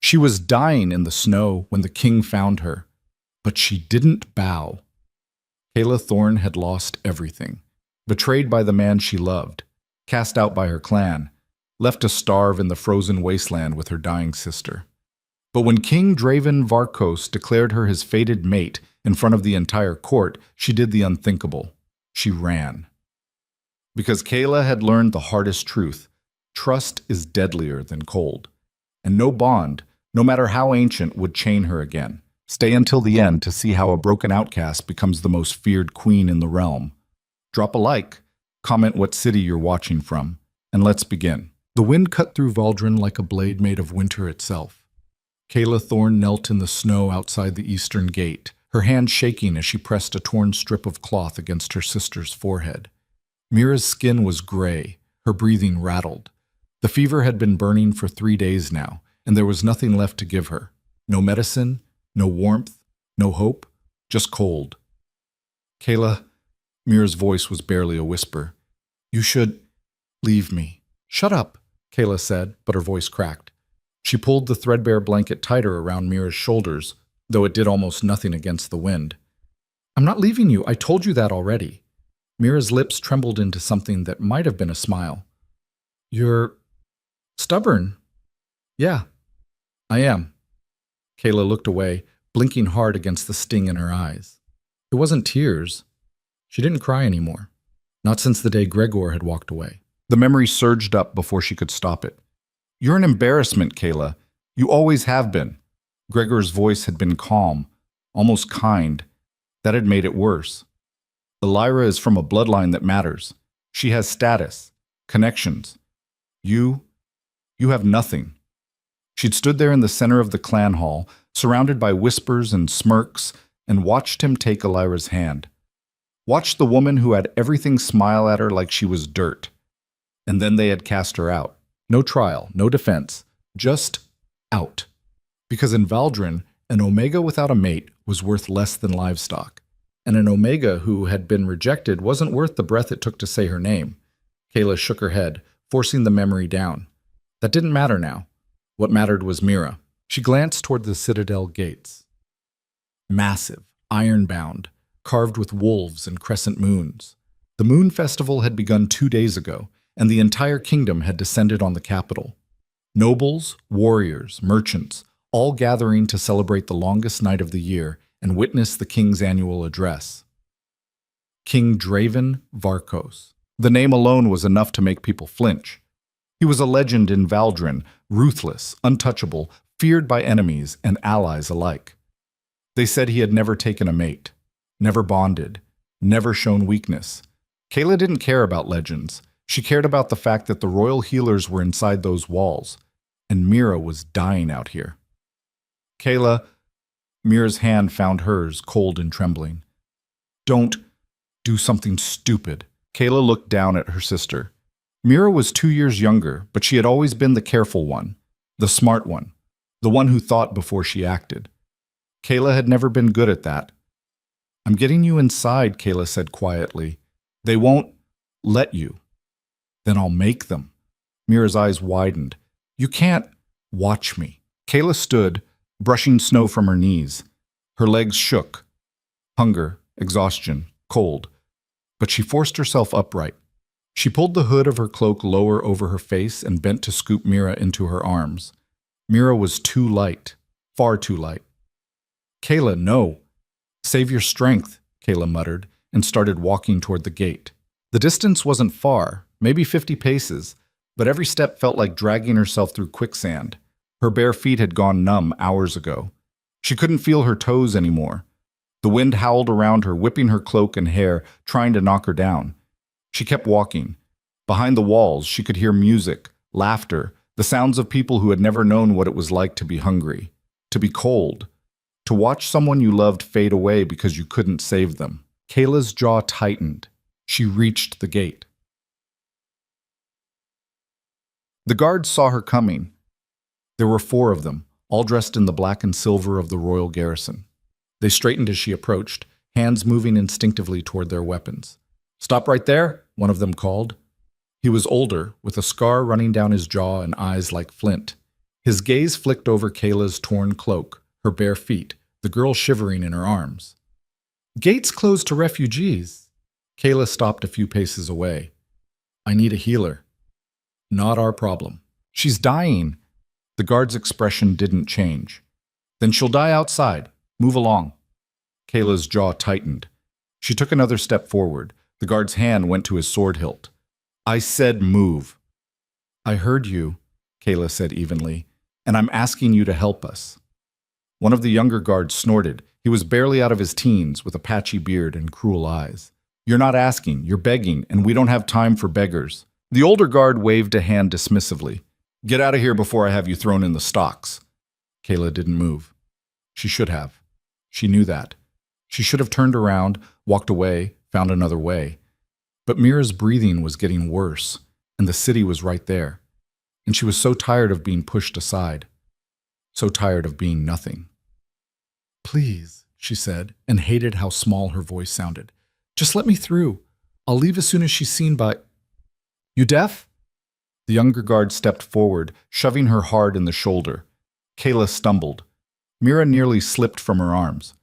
She was dying in the snow when the king found her, but she didn't bow. Kayla Thorne had lost everything. Betrayed by the man she loved, cast out by her clan, left to starve in the frozen wasteland with her dying sister. But when King Draven Varkos declared her his fated mate in front of the entire court, she did the unthinkable. She ran. Because Kayla had learned the hardest truth: trust is deadlier than cold. And no bond, no matter how ancient, would chain her again. Stay until the end to see how a broken outcast becomes the most feared queen in the realm. Drop a like, comment what city you're watching from, and let's begin. The wind cut through Valdrin like a blade made of winter itself. Kayla Thorne knelt in the snow outside the eastern gate, her hand shaking as she pressed a torn strip of cloth against her sister's forehead. Mira's skin was gray, her breathing rattled. The fever had been burning for 3 days now, and there was nothing left to give her. No medicine, no warmth, no hope, just cold. Kayla, Mira's voice was barely a whisper. You should leave me. Shut up, Kayla said, but her voice cracked. She pulled the threadbare blanket tighter around Mira's shoulders, though it did almost nothing against the wind. I'm not leaving you, I told you that already. Mira's lips trembled into something that might have been a smile. You're stubborn. Yeah, I am. Kayla looked away, blinking hard against the sting in her eyes. It wasn't tears. She didn't cry anymore. Not since the day Gregor had walked away. The memory surged up before she could stop it. You're an embarrassment, Kayla. You always have been. Gregor's voice had been calm, almost kind. That had made it worse. Elira is from a bloodline that matters. She has status, connections. You have nothing. She'd stood there in the center of the clan hall, surrounded by whispers and smirks, and watched him take Elira's hand. Watched the woman who had everything smile at her like she was dirt. And then they had cast her out. No trial, no defense, just out. Because in Valdrin, an Omega without a mate was worth less than livestock. And an Omega who had been rejected wasn't worth the breath it took to say her name. Kayla shook her head, forcing the memory down. That didn't matter now. What mattered was Mira. She glanced toward the citadel gates. Massive, iron-bound, carved with wolves and crescent moons. The moon festival had begun 2 days ago, and the entire kingdom had descended on the capital. Nobles, warriors, merchants, all gathering to celebrate the longest night of the year and witness the king's annual address. King Draven Varkos. The name alone was enough to make people flinch. He was a legend in Valdrin, ruthless, untouchable, feared by enemies and allies alike. They said he had never taken a mate, never bonded, never shown weakness. Kayla didn't care about legends. She cared about the fact that the royal healers were inside those walls, and Mira was dying out here. Kayla, Mira's hand found hers, cold and trembling. Don't do something stupid. Kayla looked down at her sister. Mira was 2 years younger, but she had always been the careful one, the smart one, the one who thought before she acted. Kayla had never been good at that. I'm getting you inside, Kayla said quietly. They won't let you. Then I'll make them. Mira's eyes widened. You can't watch me. Kayla stood, brushing snow from her knees. Her legs shook. Hunger, exhaustion, cold. But she forced herself upright. She pulled the hood of her cloak lower over her face and bent to scoop Mira into her arms. Mira was too light, far too light. Kayla, no. Save your strength, Kayla muttered, and started walking toward the gate. The distance wasn't far, maybe 50 paces, but every step felt like dragging herself through quicksand. Her bare feet had gone numb hours ago. She couldn't feel her toes anymore. The wind howled around her, whipping her cloak and hair, trying to knock her down. She kept walking. Behind the walls, she could hear music, laughter, the sounds of people who had never known what it was like to be hungry, to be cold, to watch someone you loved fade away because you couldn't save them. Kayla's jaw tightened. She reached the gate. The guards saw her coming. There were 4 of them, all dressed in the black and silver of the royal garrison. They straightened as she approached, hands moving instinctively toward their weapons. Stop right there, one of them called. He was older, with a scar running down his jaw and eyes like flint. His gaze flicked over Kayla's torn cloak, her bare feet, the girl shivering in her arms. Gates closed to refugees. Kayla stopped a few paces away. I need a healer. Not our problem. She's dying. The guard's expression didn't change. Then she'll die outside. Move along. Kayla's jaw tightened. She took another step forward. The guard's hand went to his sword hilt. I said move. I heard you, Kayla said evenly, and I'm asking you to help us. One of the younger guards snorted. He was barely out of his teens, with a patchy beard and cruel eyes. You're not asking, you're begging, and we don't have time for beggars. The older guard waved a hand dismissively. Get out of here before I have you thrown in the stocks. Kayla didn't move. She should have. She knew that. She should have turned around, walked away, found another way. But Mira's breathing was getting worse, and the city was right there. And she was so tired of being pushed aside. So tired of being nothing. Please, she said, and hated how small her voice sounded. Just let me through. I'll leave as soon as she's seen by... You deaf? The younger guard stepped forward, shoving her hard in the shoulder. Kayla stumbled. Mira nearly slipped from her arms.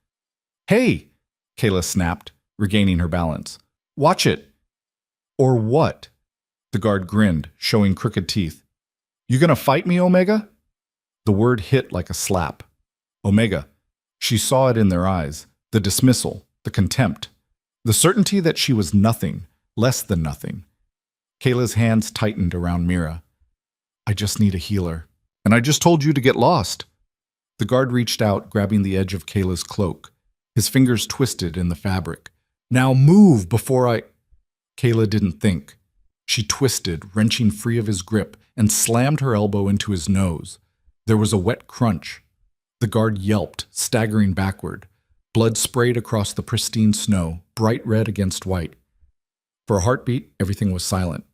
Hey, Kayla snapped, regaining her balance. Watch it. Or what? The guard grinned, showing crooked teeth. You gonna fight me, Omega? The word hit like a slap. Omega. She saw it in their eyes, the dismissal, the contempt, the certainty that she was nothing, less than nothing. Kayla's hands tightened around Mira. I just need a healer. And I just told you to get lost. The guard reached out, grabbing the edge of Kayla's cloak. His fingers twisted in the fabric. Now move before I... Kayla didn't think. She twisted, wrenching free of his grip, and slammed her elbow into his nose. There was a wet crunch. The guard yelped, staggering backward. Blood sprayed across the pristine snow, bright red against white. For a heartbeat, everything was silent.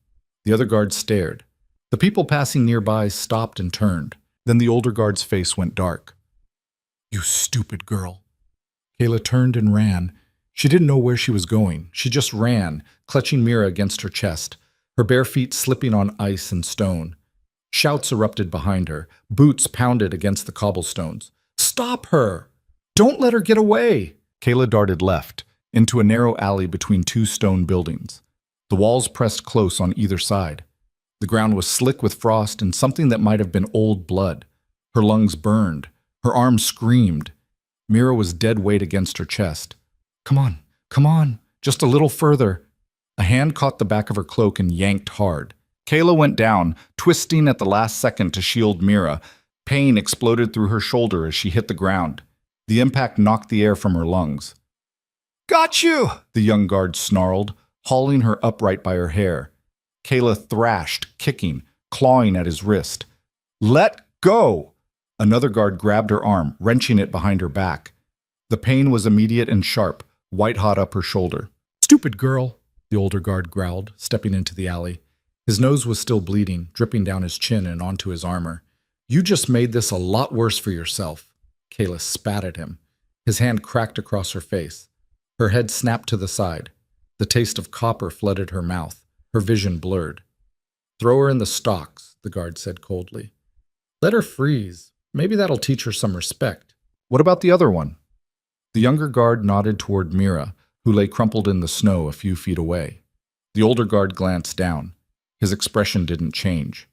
The other guards stared. The people passing nearby stopped and turned. Then the older guard's face went dark. You stupid girl. Kayla turned and ran. She didn't know where she was going. She just ran, clutching Mira against her chest, her bare feet slipping on ice and stone. Shouts erupted behind her. Boots pounded against the cobblestones. Stop her! Don't let her get away! Kayla darted left, into a narrow alley between two stone buildings. The walls pressed close on either side. The ground was slick with frost and something that might have been old blood. Her lungs burned. Her arms screamed. Mira was dead weight against her chest. Come on, just a little further. A hand caught the back of her cloak and yanked hard. Kayla went down, twisting at the last second to shield Mira. Pain exploded through her shoulder as she hit the ground. The impact knocked the air from her lungs. Got you! The young guard snarled, hauling her upright by her hair. Kayla thrashed, kicking, clawing at his wrist. Let go! Another guard grabbed her arm, wrenching it behind her back. The pain was immediate and sharp, white-hot up her shoulder. Stupid girl, the older guard growled, stepping into the alley. His nose was still bleeding, dripping down his chin and onto his armor. You just made this a lot worse for yourself. Kayla spat at him. His hand cracked across her face. Her head snapped to the side. The taste of copper flooded her mouth. Her vision blurred. Throw her in the stocks, the guard said coldly. Let her freeze. Maybe that'll teach her some respect. What about the other one? The younger guard nodded toward Mira, who lay crumpled in the snow a few feet away. The older guard glanced down. His expression didn't change.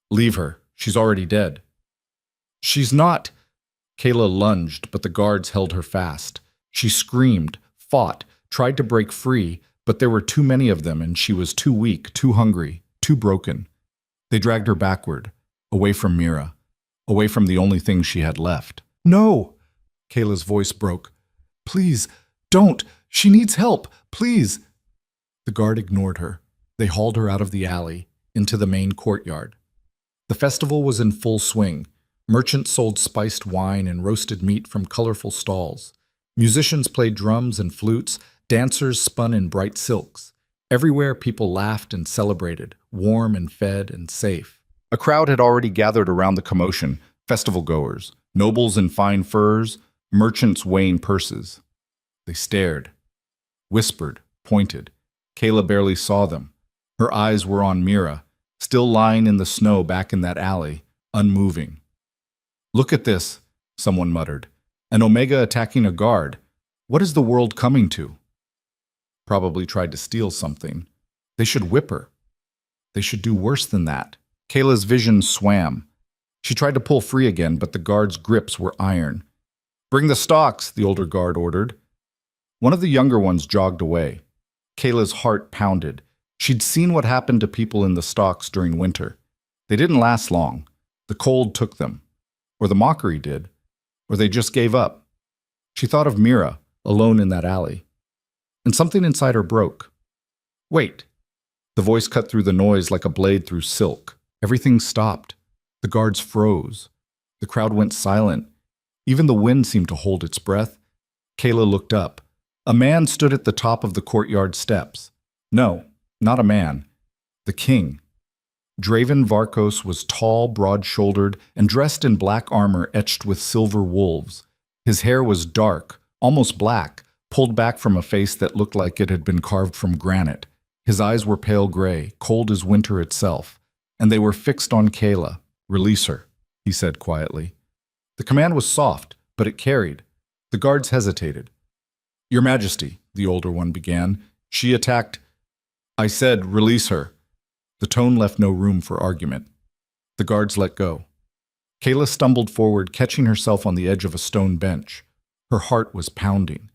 Leave her. She's already dead. She's not. Kayla lunged, but the guards held her fast. She screamed, fought, tried to break free, but there were too many of them and she was too weak, too hungry, too broken. They dragged her backward, away from Mira, away from the only thing she had left. No! Kayla's voice broke. Please, don't! She needs help! Please! The guard ignored her. They hauled her out of the alley, into the main courtyard. The festival was in full swing. Merchants sold spiced wine and roasted meat from colorful stalls. Musicians played drums and flutes. Dancers spun in bright silks. Everywhere people laughed and celebrated, warm and fed and safe. A crowd had already gathered around the commotion, festival-goers, nobles in fine furs, merchants weighing purses. They stared, whispered, pointed. Kayla barely saw them. Her eyes were on Mira, still lying in the snow back in that alley, unmoving. "Look at this," someone muttered. "An Omega attacking a guard. What is the world coming to?" Probably tried to steal something. They should whip her. They should do worse than that. Kayla's vision swam. She tried to pull free again, but the guard's grips were iron. "Bring the stocks," the older guard ordered. One of the younger ones jogged away. Kayla's heart pounded. She'd seen what happened to people in the stocks during winter. They didn't last long. The cold took them. Or the mockery did. Or they just gave up. She thought of Mira, alone in that alley. And something inside her broke. "Wait." The voice cut through the noise like a blade through silk. Everything stopped. The guards froze. The crowd went silent. Even the wind seemed to hold its breath. Kayla looked up. A man stood at the top of the courtyard steps. No, not a man. The king. Draven Varkos was tall, broad-shouldered, and dressed in black armor etched with silver wolves. His hair was dark, almost black, pulled back from a face that looked like it had been carved from granite. His eyes were pale gray, cold as winter itself, and they were fixed on Kayla. "Release her," he said quietly. The command was soft, but it carried. The guards hesitated. "Your Majesty," the older one began. "She attacked—" "I said, release her." The tone left no room for argument. The guards let go. Kayla stumbled forward, catching herself on the edge of a stone bench. Her heart was pounding.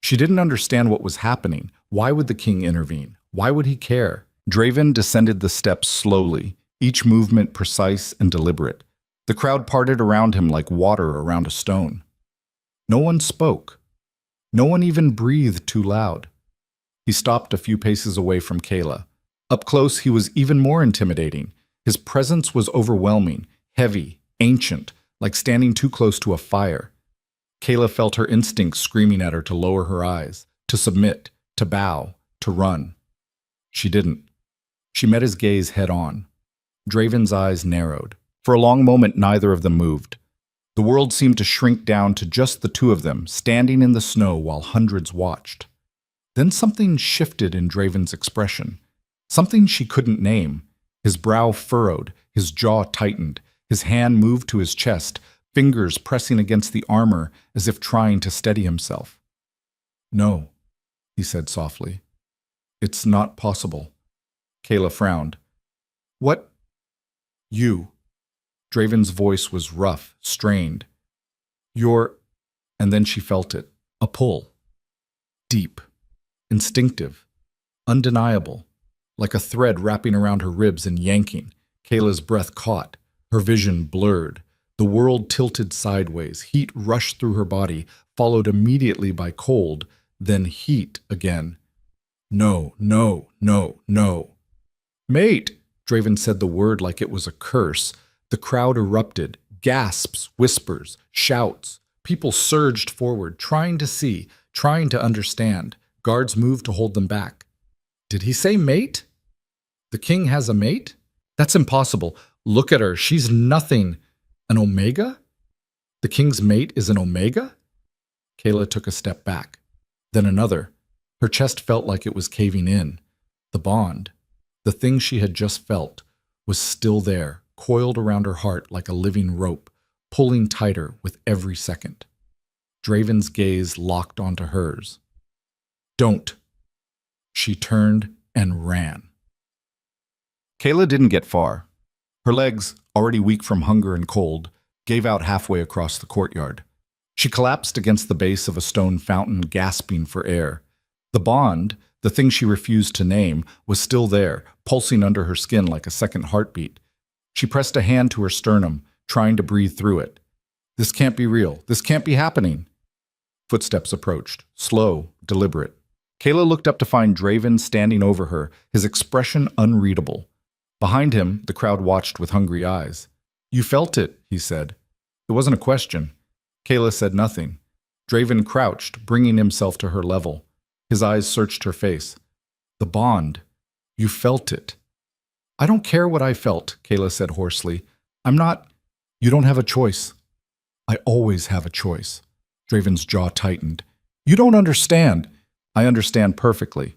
She didn't understand what was happening. Why would the king intervene? Why would he care? Draven descended the steps slowly, each movement precise and deliberate. The crowd parted around him like water around a stone. No one spoke. No one even breathed too loud. He stopped a few paces away from Kayla. Up close, he was even more intimidating. His presence was overwhelming, heavy, ancient, like standing too close to a fire. Kayla felt her instincts screaming at her to lower her eyes, to submit, to bow, to run. She didn't. She met his gaze head-on. Draven's eyes narrowed. For a long moment, neither of them moved. The world seemed to shrink down to just the two of them, standing in the snow while hundreds watched. Then something shifted in Draven's expression. Something she couldn't name. His brow furrowed, his jaw tightened, his hand moved to his chest, fingers pressing against the armor as if trying to steady himself. "No," he said softly. "It's not possible." Kayla frowned. "What? You?" Draven's voice was rough, strained. "You're—" And then she felt it. A pull. Deep. Instinctive. Undeniable. Like a thread wrapping around her ribs and yanking. Kayla's breath caught. Her vision blurred. The world tilted sideways. Heat rushed through her body, followed immediately by cold, then heat again. "No, no, no, no." "Mate!" Draven said the word like it was a curse. The crowd erupted. Gasps, whispers, shouts. People surged forward, trying to see, trying to understand. Guards moved to hold them back. Did he say mate? The king has a mate? That's impossible. Look at her. She's nothing. An Omega? The king's mate is an Omega? Kayla took a step back. Then another. Her chest felt like it was caving in. The bond, the thing she had just felt, was still there, coiled around her heart like a living rope, pulling tighter with every second. Draven's gaze locked onto hers. "Don't." She turned and ran. Kayla didn't get far. Her legs, already weak from hunger and cold, gave out halfway across the courtyard. She collapsed against the base of a stone fountain, gasping for air. The bond, the thing she refused to name, was still there, pulsing under her skin like a second heartbeat. She pressed a hand to her sternum, trying to breathe through it. This can't be real. This can't be happening. Footsteps approached, slow, deliberate. Kayla looked up to find Draven standing over her, his expression unreadable. Behind him, the crowd watched with hungry eyes. "You felt it," he said. It wasn't a question. Kayla said nothing. Draven crouched, bringing himself to her level. His eyes searched her face. "The bond. You felt it." "I don't care what I felt," Kayla said hoarsely. "I'm not—" "You don't have a choice." "I always have a choice." Draven's jaw tightened. "You don't understand." "I understand perfectly."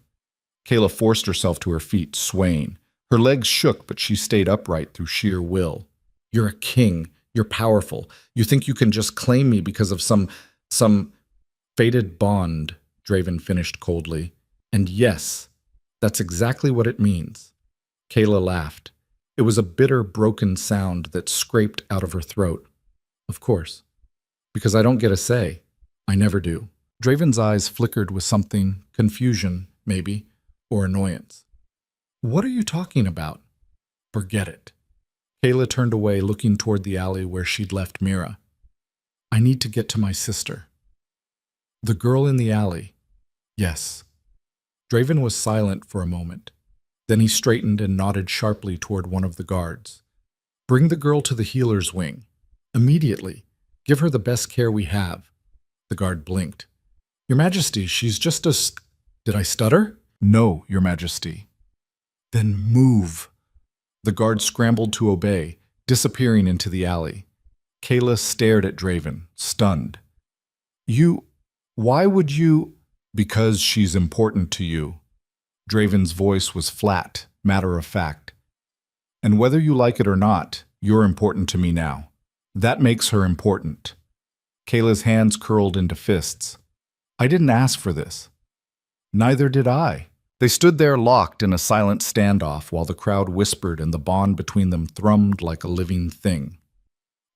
Kayla forced herself to her feet, swaying. Her legs shook, but she stayed upright through sheer will. You're a king. You're powerful. You think you can just claim me because of some fated bond, Draven finished coldly. And yes, that's exactly what it means. Kayla laughed. It was a bitter, broken sound that scraped out of her throat. Of course. Because I don't get a say. I never do. Draven's eyes flickered with something, confusion, maybe, or annoyance. What are you talking about? Forget it. Kayla turned away, looking toward the alley where she'd left Mira. I need to get to my sister. The girl in the alley. Yes. Draven was silent for a moment. Then he straightened and nodded sharply toward one of the guards. Bring the girl to the healer's wing. Immediately. Give her the best care we have. The guard blinked. Your Majesty, she's just a... Did I stutter? No, Your Majesty. Then move. The guard scrambled to obey, disappearing into the alley. Kayla stared at Draven, stunned. Why would you... Because she's important to you. Draven's voice was flat, matter of fact. And whether you like it or not, you're important to me now. That makes her important. Kayla's hands curled into fists. I didn't ask for this. Neither did I. They stood there locked in a silent standoff while the crowd whispered and the bond between them thrummed like a living thing.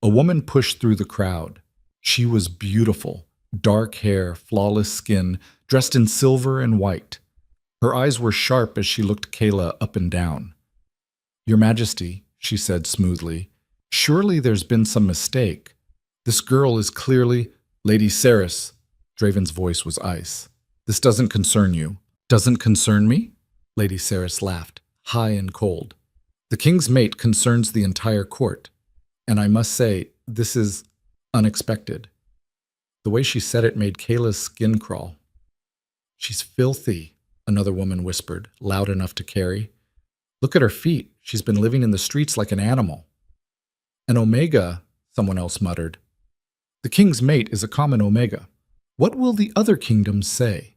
A woman pushed through the crowd. She was beautiful, dark hair, flawless skin, dressed in silver and white. Her eyes were sharp as she looked Kayla up and down. Your Majesty, she said smoothly, surely there's been some mistake. This girl is clearly... Lady Saris. Draven's voice was ice. This doesn't concern you. Doesn't concern me? Lady Saris laughed, high and cold. The king's mate concerns the entire court. And I must say, this is unexpected. The way she said it made Kayla's skin crawl. She's filthy, another woman whispered, loud enough to carry. Look at her feet. She's been living in the streets like an animal. An Omega, someone else muttered. The king's mate is a common Omega. What will the other kingdoms say?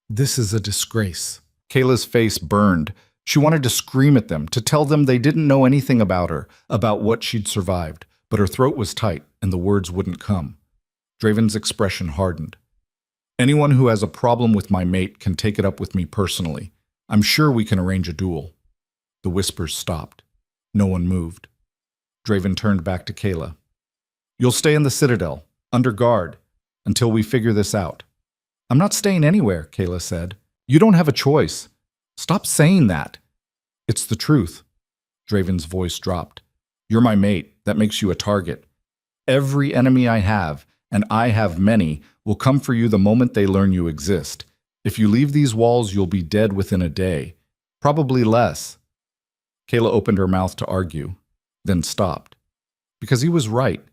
This is a disgrace. Kayla's face burned. She wanted to scream at them, to tell them they didn't know anything about her, about what she'd survived, but her throat was tight and the words wouldn't come. Draven's expression hardened. Anyone who has a problem with my mate can take it up with me personally. I'm sure we can arrange a duel. The whispers stopped. No one moved. Draven turned back to Kayla. You'll stay in the Citadel, under guard, until we figure this out. I'm not staying anywhere, Kayla said. You don't have a choice. Stop saying that. It's the truth. Draven's voice dropped. You're my mate. That makes you a target. Every enemy I have, and I have many, will come for you the moment they learn you exist. If you leave these walls, you'll be dead within a day. Probably less. Kayla opened her mouth to argue, then stopped. Because he was right.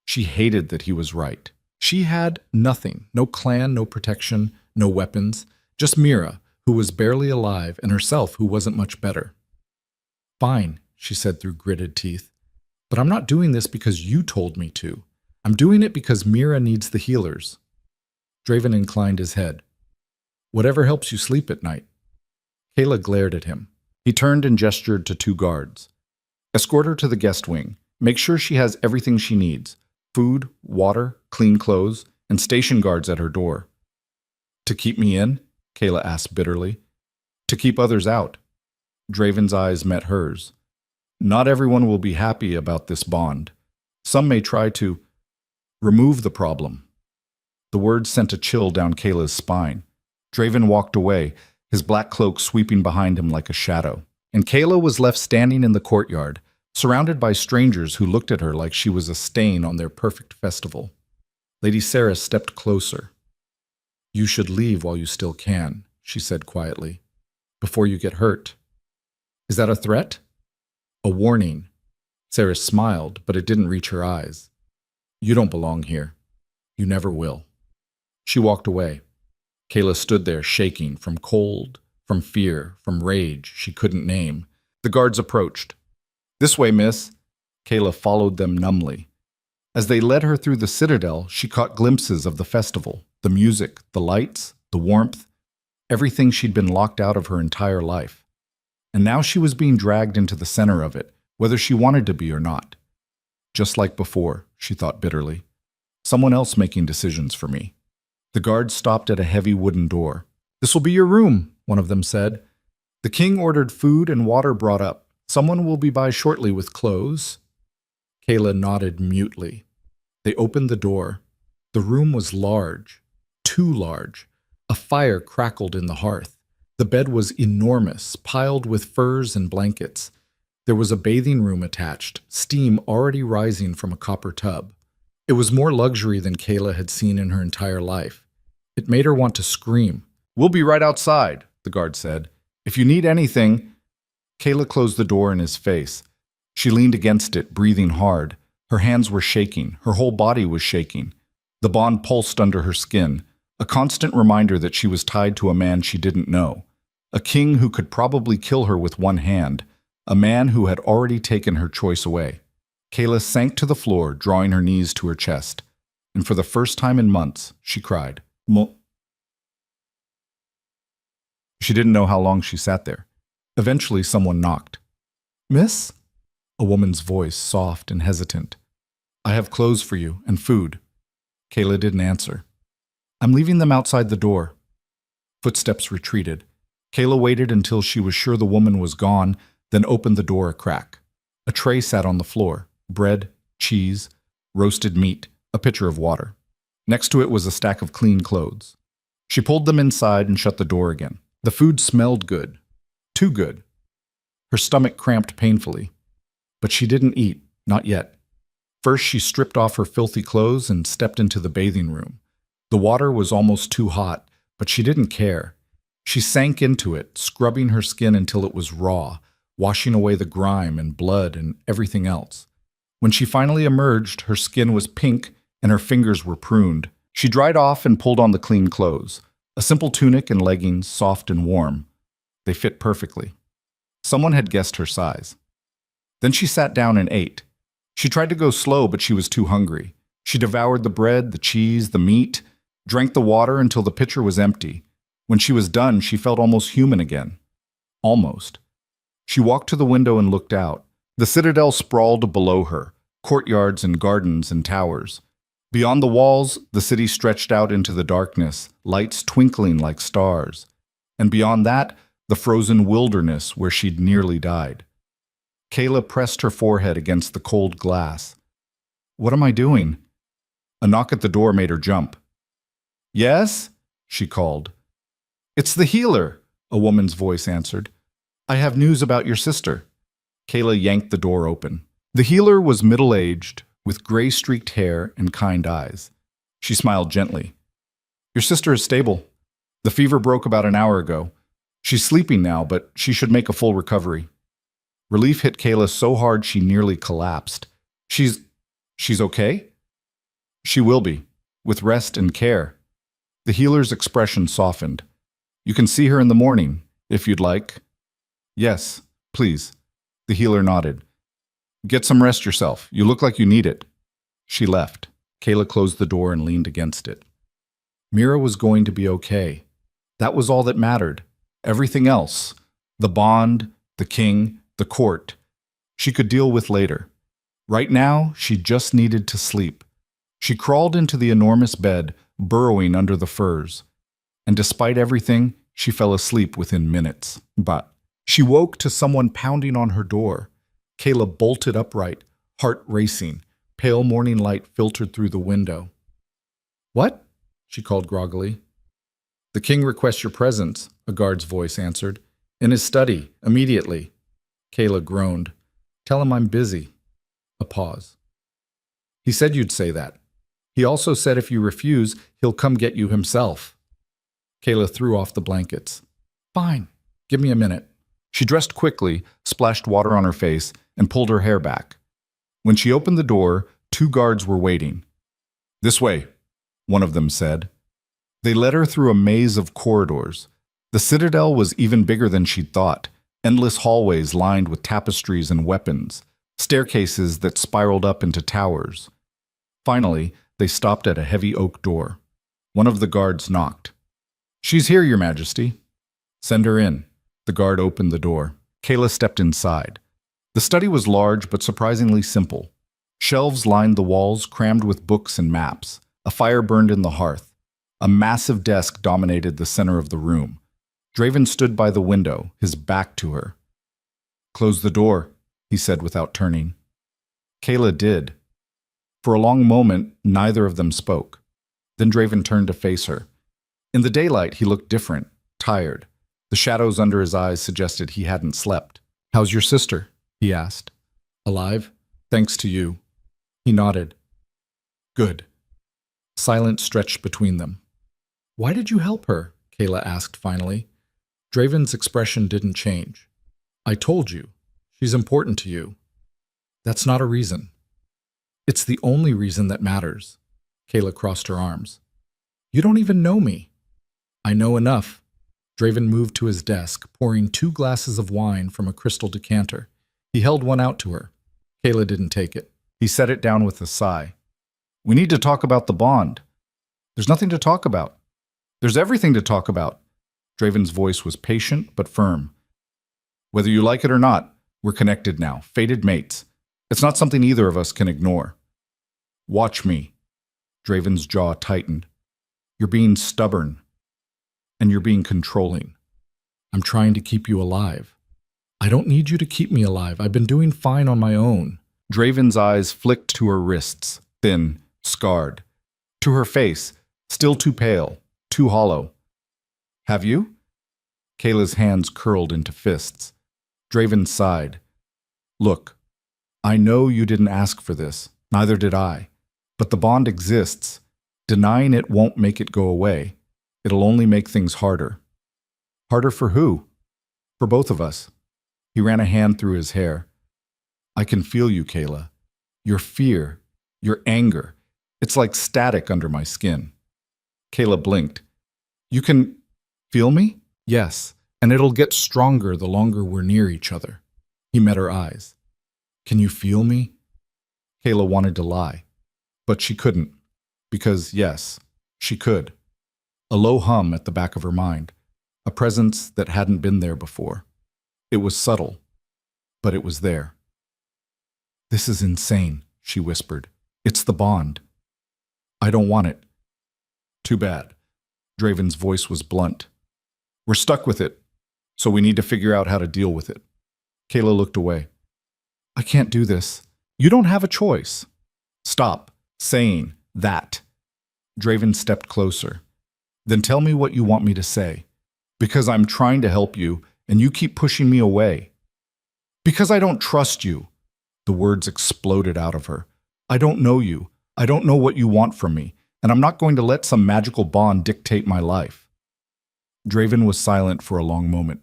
She hated that he was right. She had nothing, no clan, no protection, no weapons, just Mira, who was barely alive, and herself, who wasn't much better. Fine, she said through gritted teeth, but I'm not doing this because you told me to. I'm doing it because Mira needs the healers. Draven inclined his head. Whatever helps you sleep at night. Kayla glared at him. He turned and gestured to two guards. Escort her to the guest wing. Make sure she has everything she needs. Food, water, clean clothes, and station guards at her door. To keep me in? Kayla asked bitterly. To keep others out. Draven's eyes met hers. Not everyone will be happy about this bond. Some may try to remove the problem. The words sent a chill down Kayla's spine. Draven walked away, his black cloak sweeping behind him like a shadow. And Kayla was left standing in the courtyard, surrounded by strangers who looked at her like she was a stain on their perfect festival. Lady Saris stepped closer. You should leave while you still can, she said quietly, before you get hurt. Is that a threat? A warning. Saris smiled, but it didn't reach her eyes. You don't belong here. You never will. She walked away. Kayla stood there shaking from cold, from fear, from rage she couldn't name. The guards approached. This way, miss. Kayla followed them numbly. As they led her through the citadel, she caught glimpses of the festival, the music, the lights, the warmth, everything she'd been locked out of her entire life. And now she was being dragged into the center of it, whether she wanted to be or not. Just like before, she thought bitterly. Someone else making decisions for me. The guards stopped at a heavy wooden door. "This will be your room," one of them said. "The king ordered food and water brought up. Someone will be by shortly with clothes." Kayla nodded mutely. They opened the door. The room was large, too large. A fire crackled in the hearth. The bed was enormous, piled with furs and blankets. There was a bathing room attached, steam already rising from a copper tub. It was more luxury than Kayla had seen in her entire life. It made her want to scream. "We'll be right outside," the guard said. "If you need anything—" Kayla closed the door in his face. She leaned against it, breathing hard. Her hands were shaking. Her whole body was shaking. The bond pulsed under her skin, a constant reminder that she was tied to a man she didn't know. A king who could probably kill her with one hand. A man who had already taken her choice away. Kayla sank to the floor, drawing her knees to her chest. And for the first time in months, she cried. She didn't know how long she sat there. Eventually, someone knocked. "Miss?" A woman's voice, soft and hesitant. "I have clothes for you, and food." Kayla didn't answer. "I'm leaving them outside the door." Footsteps retreated. Kayla waited until she was sure the woman was gone, then opened the door a crack. A tray sat on the floor. Bread, cheese, roasted meat, a pitcher of water. Next to it was a stack of clean clothes. She pulled them inside and shut the door again. The food smelled good. Too good. Her stomach cramped painfully. But she didn't eat, not yet. First, she stripped off her filthy clothes and stepped into the bathing room. The water was almost too hot, but she didn't care. She sank into it, scrubbing her skin until it was raw, washing away the grime and blood and everything else. When she finally emerged, her skin was pink and her fingers were pruned. She dried off and pulled on the clean clothes. A simple tunic and leggings, soft and warm. They fit perfectly. Someone had guessed her size. Then she sat down and ate. She tried to go slow, but she was too hungry. She devoured the bread, the cheese, the meat, drank the water until the pitcher was empty. When she was done, she felt almost human again. Almost. She walked to the window and looked out. The citadel sprawled below her, courtyards and gardens and towers. Beyond the walls, the city stretched out into the darkness, lights twinkling like stars. And beyond that, the frozen wilderness where she'd nearly died. Kayla pressed her forehead against the cold glass. "What am I doing?" A knock at the door made her jump. "Yes?" she called. "It's the healer," a woman's voice answered. "I have news about your sister." Kayla yanked the door open. The healer was middle-aged, with gray-streaked hair and kind eyes. She smiled gently. "Your sister is stable. The fever broke about an hour ago. She's sleeping now, but she should make a full recovery." Relief hit Kayla so hard she nearly collapsed. She's okay?" "She will be, with rest and care." The healer's expression softened. "You can see her in the morning, if you'd like." "Yes, please." The healer nodded. "Get some rest yourself. You look like you need it." She left. Kayla closed the door and leaned against it. Mira was going to be okay. That was all that mattered. Everything else, the bond, the king, the court, she could deal with later. Right now, she just needed to sleep. She crawled into the enormous bed, burrowing under the furs. And despite everything, she fell asleep within minutes. But she woke to someone pounding on her door. Kayla bolted upright, heart racing. Pale morning light filtered through the window. "What?" she called groggily. "The king requests your presence," a guard's voice answered. "In his study, immediately." Kayla groaned. "Tell him I'm busy." A pause. "He said you'd say that. He also said if you refuse, he'll come get you himself." Kayla threw off the blankets. "Fine. Give me a minute." She dressed quickly, splashed water on her face, and pulled her hair back. When she opened the door, 2 guards were waiting. "This way," one of them said. They led her through a maze of corridors. The citadel was even bigger than she'd thought. Endless hallways lined with tapestries and weapons, staircases that spiraled up into towers. Finally, they stopped at a heavy oak door. One of the guards knocked. "She's here, Your Majesty." "Send her in." The guard opened the door. Kayla stepped inside. The study was large but surprisingly simple. Shelves lined the walls, crammed with books and maps. A fire burned in the hearth. A massive desk dominated the center of the room. Draven stood by the window, his back to her. "Close the door," he said without turning. Kayla did. For a long moment, neither of them spoke. Then Draven turned to face her. In the daylight, he looked different, tired. The shadows under his eyes suggested he hadn't slept. "How's your sister?" he asked. "Alive? Thanks to you." He nodded. "Good." Silence stretched between them. "Why did you help her?" Kayla asked finally. Draven's expression didn't change. "I told you. She's important to you." "That's not a reason." "It's the only reason that matters." Kayla crossed her arms. "You don't even know me." "I know enough." Draven moved to his desk, pouring 2 glasses of wine from a crystal decanter. He held one out to her. Kayla didn't take it. He set it down with a sigh. "We need to talk about the bond." "There's nothing to talk about." "There's everything to talk about." Draven's voice was patient but firm. "Whether you like it or not, we're connected now, fated mates. It's not something either of us can ignore." "Watch me." Draven's jaw tightened. "You're being stubborn. And you're being controlling." "I'm trying to keep you alive." "I don't need you to keep me alive. I've been doing fine on my own." Draven's eyes flicked to her wrists, thin, scarred. To her face, still too pale, too hollow. "Have you?" Kayla's hands curled into fists. Draven sighed. "Look, I know you didn't ask for this, neither did I. But the bond exists. Denying it won't make it go away. It'll only make things harder." "Harder for who?" "For both of us." He ran a hand through his hair. "I can feel you, Kayla. Your fear, your anger. It's like static under my skin." Kayla blinked. "You can feel me?" "Yes, and it'll get stronger the longer we're near each other." He met her eyes. "Can you feel me?" Kayla wanted to lie, but she couldn't, because yes, she could. A low hum at the back of her mind, a presence that hadn't been there before. It was subtle, but it was there. "This is insane," she whispered. "It's the bond." "I don't want it." "Too bad." Draven's voice was blunt. "We're stuck with it, so we need to figure out how to deal with it." Kayla looked away. "I can't do this." "You don't have a choice." "Stop saying that." Draven stepped closer. "Then tell me what you want me to say. Because I'm trying to help you, and you keep pushing me away." "Because I don't trust you." The words exploded out of her. "I don't know you. I don't know what you want from me, and I'm not going to let some magical bond dictate my life." Draven was silent for a long moment.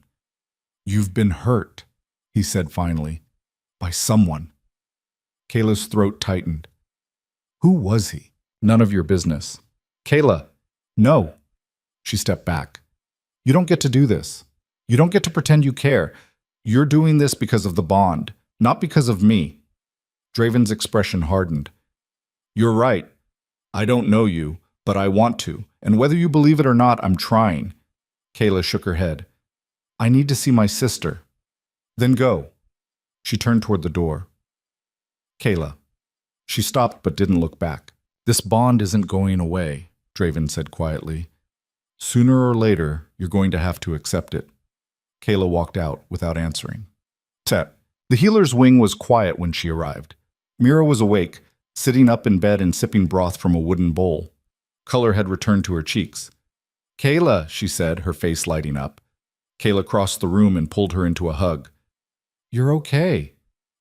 "You've been hurt," he said finally, "by someone." Kayla's throat tightened. "Who was he?" "None of your business." "Kayla, no." She stepped back. "You don't get to do this. You don't get to pretend you care. You're doing this because of the bond, not because of me." Draven's expression hardened. "You're right. I don't know you, but I want to, and whether you believe it or not, I'm trying." Kayla shook her head. "I need to see my sister." "Then go." She turned toward the door. "Kayla." She stopped but didn't look back. "This bond isn't going away," Draven said quietly. "Sooner or later, you're going to have to accept it." Kayla walked out without answering. Set. The healer's wing was quiet when she arrived. Mira was awake, sitting up in bed and sipping broth from a wooden bowl. Color had returned to her cheeks. "Kayla," she said, her face lighting up. Kayla crossed the room and pulled her into a hug. "You're okay."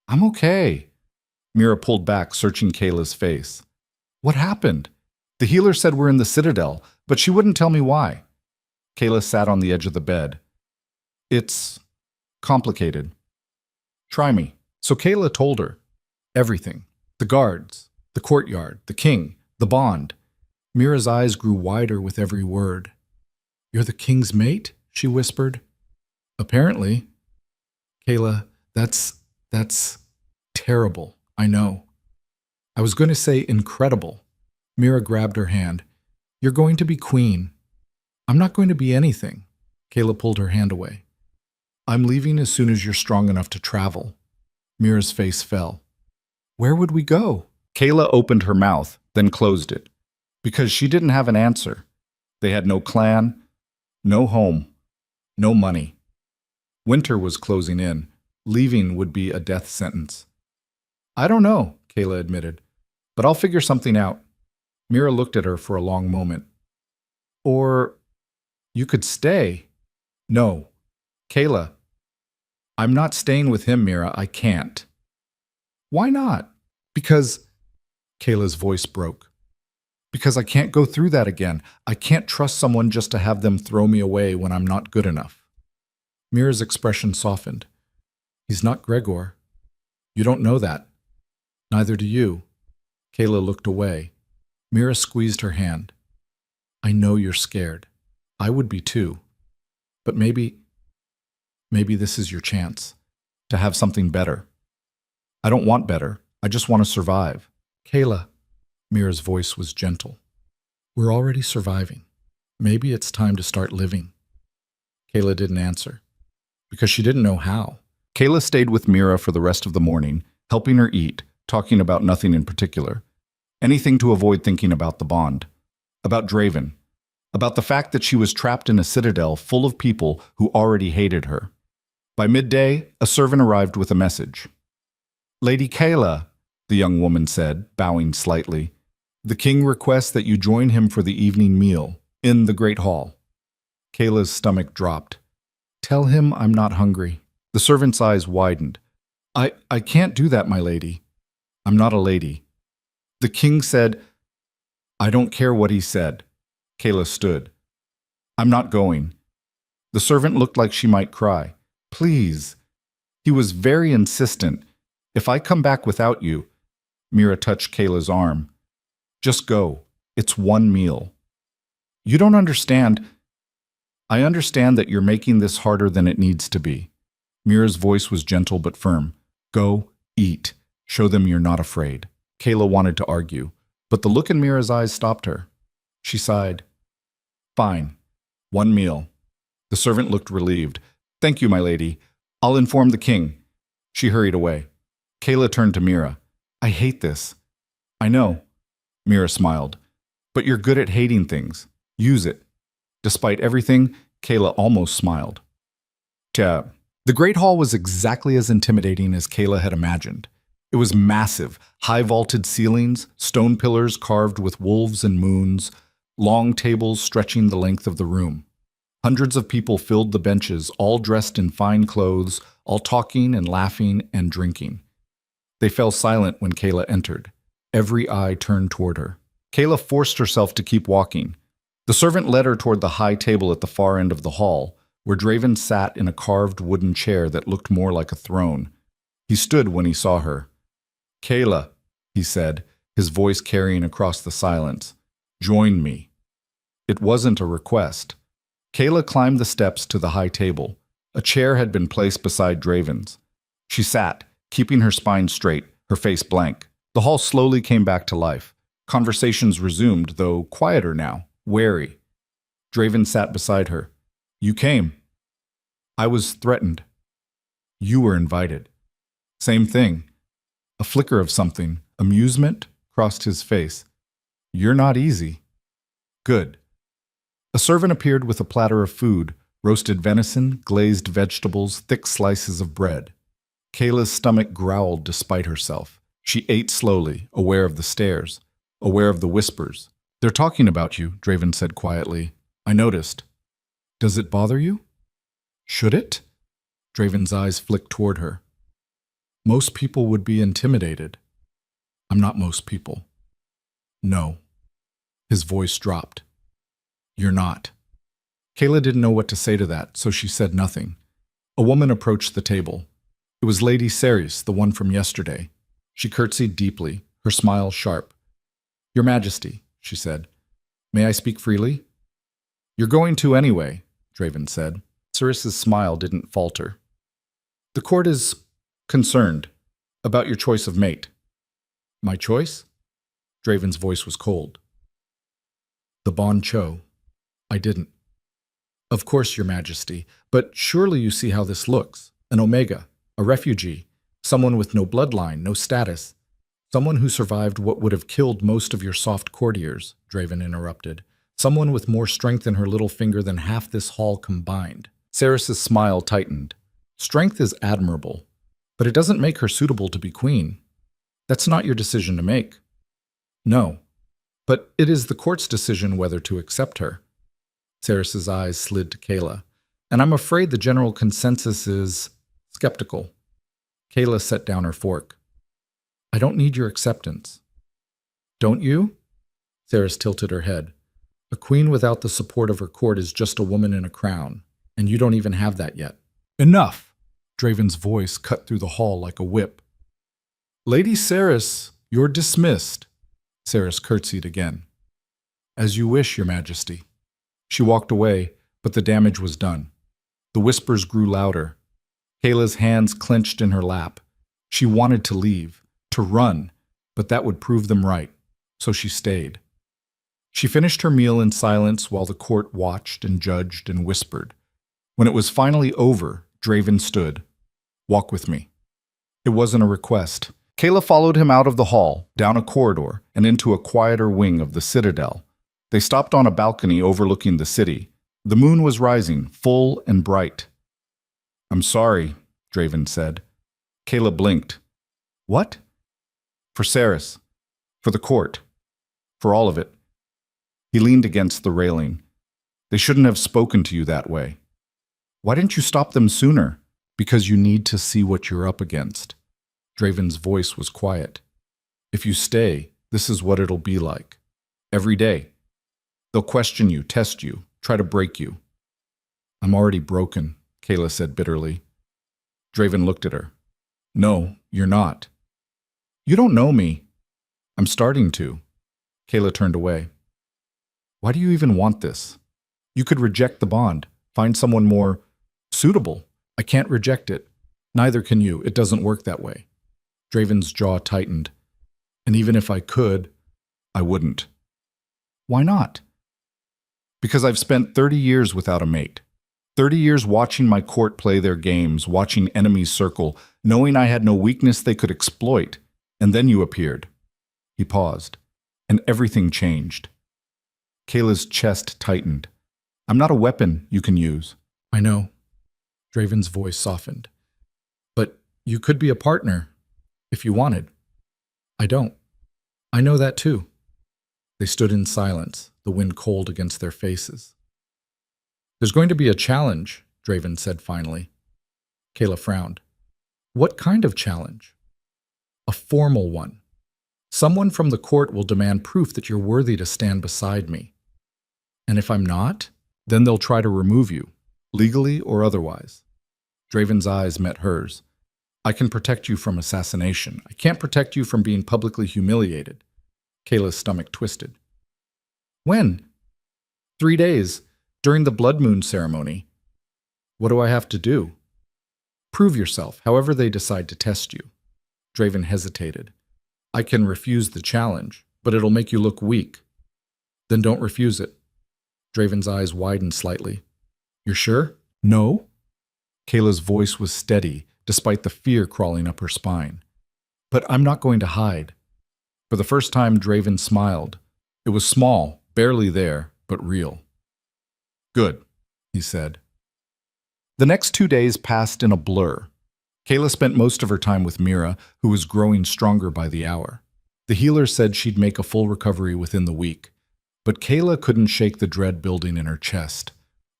"I'm okay." Mira pulled back, searching Kayla's face. "What happened?" "The healer said we're in the Citadel, but she wouldn't tell me why." Kayla sat on the edge of the bed. "It's complicated." "Try me." So Kayla told her. Everything. The guards, the courtyard, the king, the bond. Mira's eyes grew wider with every word. "You're the king's mate?" she whispered. "Apparently." "Kayla, that's terrible, I know." "I was going to say incredible." Mira grabbed her hand. "You're going to be queen." "I'm not going to be anything." Kayla pulled her hand away. "I'm leaving as soon as you're strong enough to travel." Mira's face fell. Where would we go? Kayla opened her mouth, then closed it. Because she didn't have an answer. They had no clan, no home, no money. Winter was closing in. Leaving would be a death sentence. I don't know, Kayla admitted, but I'll figure something out. Mira looked at her for a long moment. Or you could stay. No. Kayla, I'm not staying with him, Mira. I can't. Why not? Because Kayla's voice broke. Because I can't go through that again. I can't trust someone just to have them throw me away when I'm not good enough. Mira's expression softened. He's not Gregor. You don't know that. Neither do you. Kayla looked away. Mira squeezed her hand. I know you're scared. I would be too. But maybe this is your chance to have something better. I don't want better. I just want to survive. Kayla, Mira's voice was gentle. We're already surviving. Maybe it's time to start living. Kayla didn't answer, because she didn't know how. Kayla stayed with Mira for the rest of the morning, helping her eat, talking about nothing in particular. Anything to avoid thinking about the bond. About Draven. About the fact that she was trapped in a citadel full of people who already hated her. By midday, a servant arrived with a message. Lady Kayla, the young woman said, bowing slightly. The king requests that you join him for the evening meal, in the great hall. Kayla's stomach dropped. Tell him I'm not hungry. The servant's eyes widened. I can't do that, my lady. I'm not a lady. The king said, I don't care what he said. Kayla stood. I'm not going. The servant looked like she might cry. Please. He was very insistent. If I come back without you, Mira touched Kayla's arm. Just go. It's one meal. You don't understand. I understand that you're making this harder than it needs to be. Mira's voice was gentle but firm. Go, eat. Show them you're not afraid. Kayla wanted to argue, but the look in Mira's eyes stopped her. She sighed. Fine. One meal. The servant looked relieved. Thank you, my lady. I'll inform the king. She hurried away. Kayla turned to Mira. I hate this. I know. Mira smiled. But you're good at hating things. Use it. Despite everything, Kayla almost smiled. The Great Hall was exactly as intimidating as Kayla had imagined. It was massive, high-vaulted ceilings, stone pillars carved with wolves and moons, long tables stretching the length of the room. Hundreds of people filled the benches, all dressed in fine clothes, all talking and laughing and drinking. They fell silent when Kayla entered. Every eye turned toward her. Kayla forced herself to keep walking. The servant led her toward the high table at the far end of the hall, where Draven sat in a carved wooden chair that looked more like a throne. He stood when he saw her. Kayla, he said, his voice carrying across the silence. Join me. It wasn't a request. Kayla climbed the steps to the high table. A chair had been placed beside Draven's. She sat, keeping her spine straight, her face blank. The hall slowly came back to life. Conversations resumed, though quieter now, wary. Draven sat beside her. You came. I was threatened. You were invited. Same thing. A flicker of something, amusement, crossed his face. You're not easy. Good. A servant appeared with a platter of food, roasted venison, glazed vegetables, thick slices of bread. Kayla's stomach growled despite herself. She ate slowly, aware of the stares, aware of the whispers. They're talking about you, Draven said quietly. I noticed. Does it bother you? Should it? Draven's eyes flicked toward her. Most people would be intimidated. I'm not most people. No. His voice dropped. You're not. Kayla didn't know what to say to that, so she said nothing. A woman approached the table. It was Lady Ceres, the one from yesterday. She curtsied deeply, her smile sharp. Your Majesty, she said. May I speak freely? You're going to anyway, Draven said. Ceres's smile didn't falter. The court is concerned about your choice of mate. My choice? Draven's voice was cold. The Bon Cho. I didn't. Of course, Your Majesty, but surely you see how this looks. An Omega, a refugee, someone with no bloodline, no status. Someone who survived what would have killed most of your soft courtiers, Draven interrupted. Someone with more strength in her little finger than half this hall combined. Cerys' smile tightened. Strength is admirable, but it doesn't make her suitable to be queen. That's not your decision to make. No, but it is the court's decision whether to accept her. Cerys' eyes slid to Kayla, and I'm afraid the general consensus is skeptical. Kayla set down her fork. I don't need your acceptance. Don't you? Cerys tilted her head. A queen without the support of her court is just a woman in a crown, and you don't even have that yet. Enough! Draven's voice cut through the hall like a whip. Lady Cerys, you're dismissed. Cerys curtsied again. As you wish, your majesty. She walked away, but the damage was done. The whispers grew louder. Kayla's hands clenched in her lap. She wanted to leave, to run, but that would prove them right, so she stayed. She finished her meal in silence while the court watched and judged and whispered. When it was finally over, Draven stood. Walk with me. It wasn't a request. Kayla followed him out of the hall, down a corridor, and into a quieter wing of the citadel. They stopped on a balcony overlooking the city. The moon was rising, full and bright. I'm sorry, Draven said. Kayla blinked. What? For Cerys. For the court. For all of it. He leaned against the railing. They shouldn't have spoken to you that way. Why didn't you stop them sooner? Because you need to see what you're up against. Draven's voice was quiet. If you stay, this is what it'll be like. Every day. They'll question you, test you, try to break you. I'm already broken, Kayla said bitterly. Draven looked at her. No, you're not. You don't know me. I'm starting to. Kayla turned away. Why do you even want this? You could reject the bond, find someone more suitable. I can't reject it. Neither can you. It doesn't work that way. Draven's jaw tightened. And even if I could, I wouldn't. Why not? Because I've spent 30 years without a mate. 30 years watching my court play their games, watching enemies circle, knowing I had no weakness they could exploit. And then you appeared. He paused, and everything changed. Kayla's chest tightened. I'm not a weapon you can use. I know. Draven's voice softened. But you could be a partner, if you wanted. I don't. I know that too. They stood in silence, the wind cold against their faces. There's going to be a challenge, Draven said finally. Kayla frowned. What kind of challenge? A formal one. Someone from the court will demand proof that you're worthy to stand beside me. And if I'm not, then they'll try to remove you, legally or otherwise. Draven's eyes met hers. I can protect you from assassination. I can't protect you from being publicly humiliated. Kayla's stomach twisted. When? 3 days, during the blood moon ceremony. What do I have to do? Prove yourself, however they decide to test you. Draven hesitated. I can refuse the challenge, but it'll make you look weak. Then don't refuse it. Draven's eyes widened slightly. You're sure? No? Kayla's voice was steady, despite the fear crawling up her spine. But I'm not going to hide. For the first time, Draven smiled. It was small, barely there, but real. Good, he said. The next 2 days passed in a blur. Kayla spent most of her time with Mira, who was growing stronger by the hour. The healer said she'd make a full recovery within the week. But Kayla couldn't shake the dread building in her chest.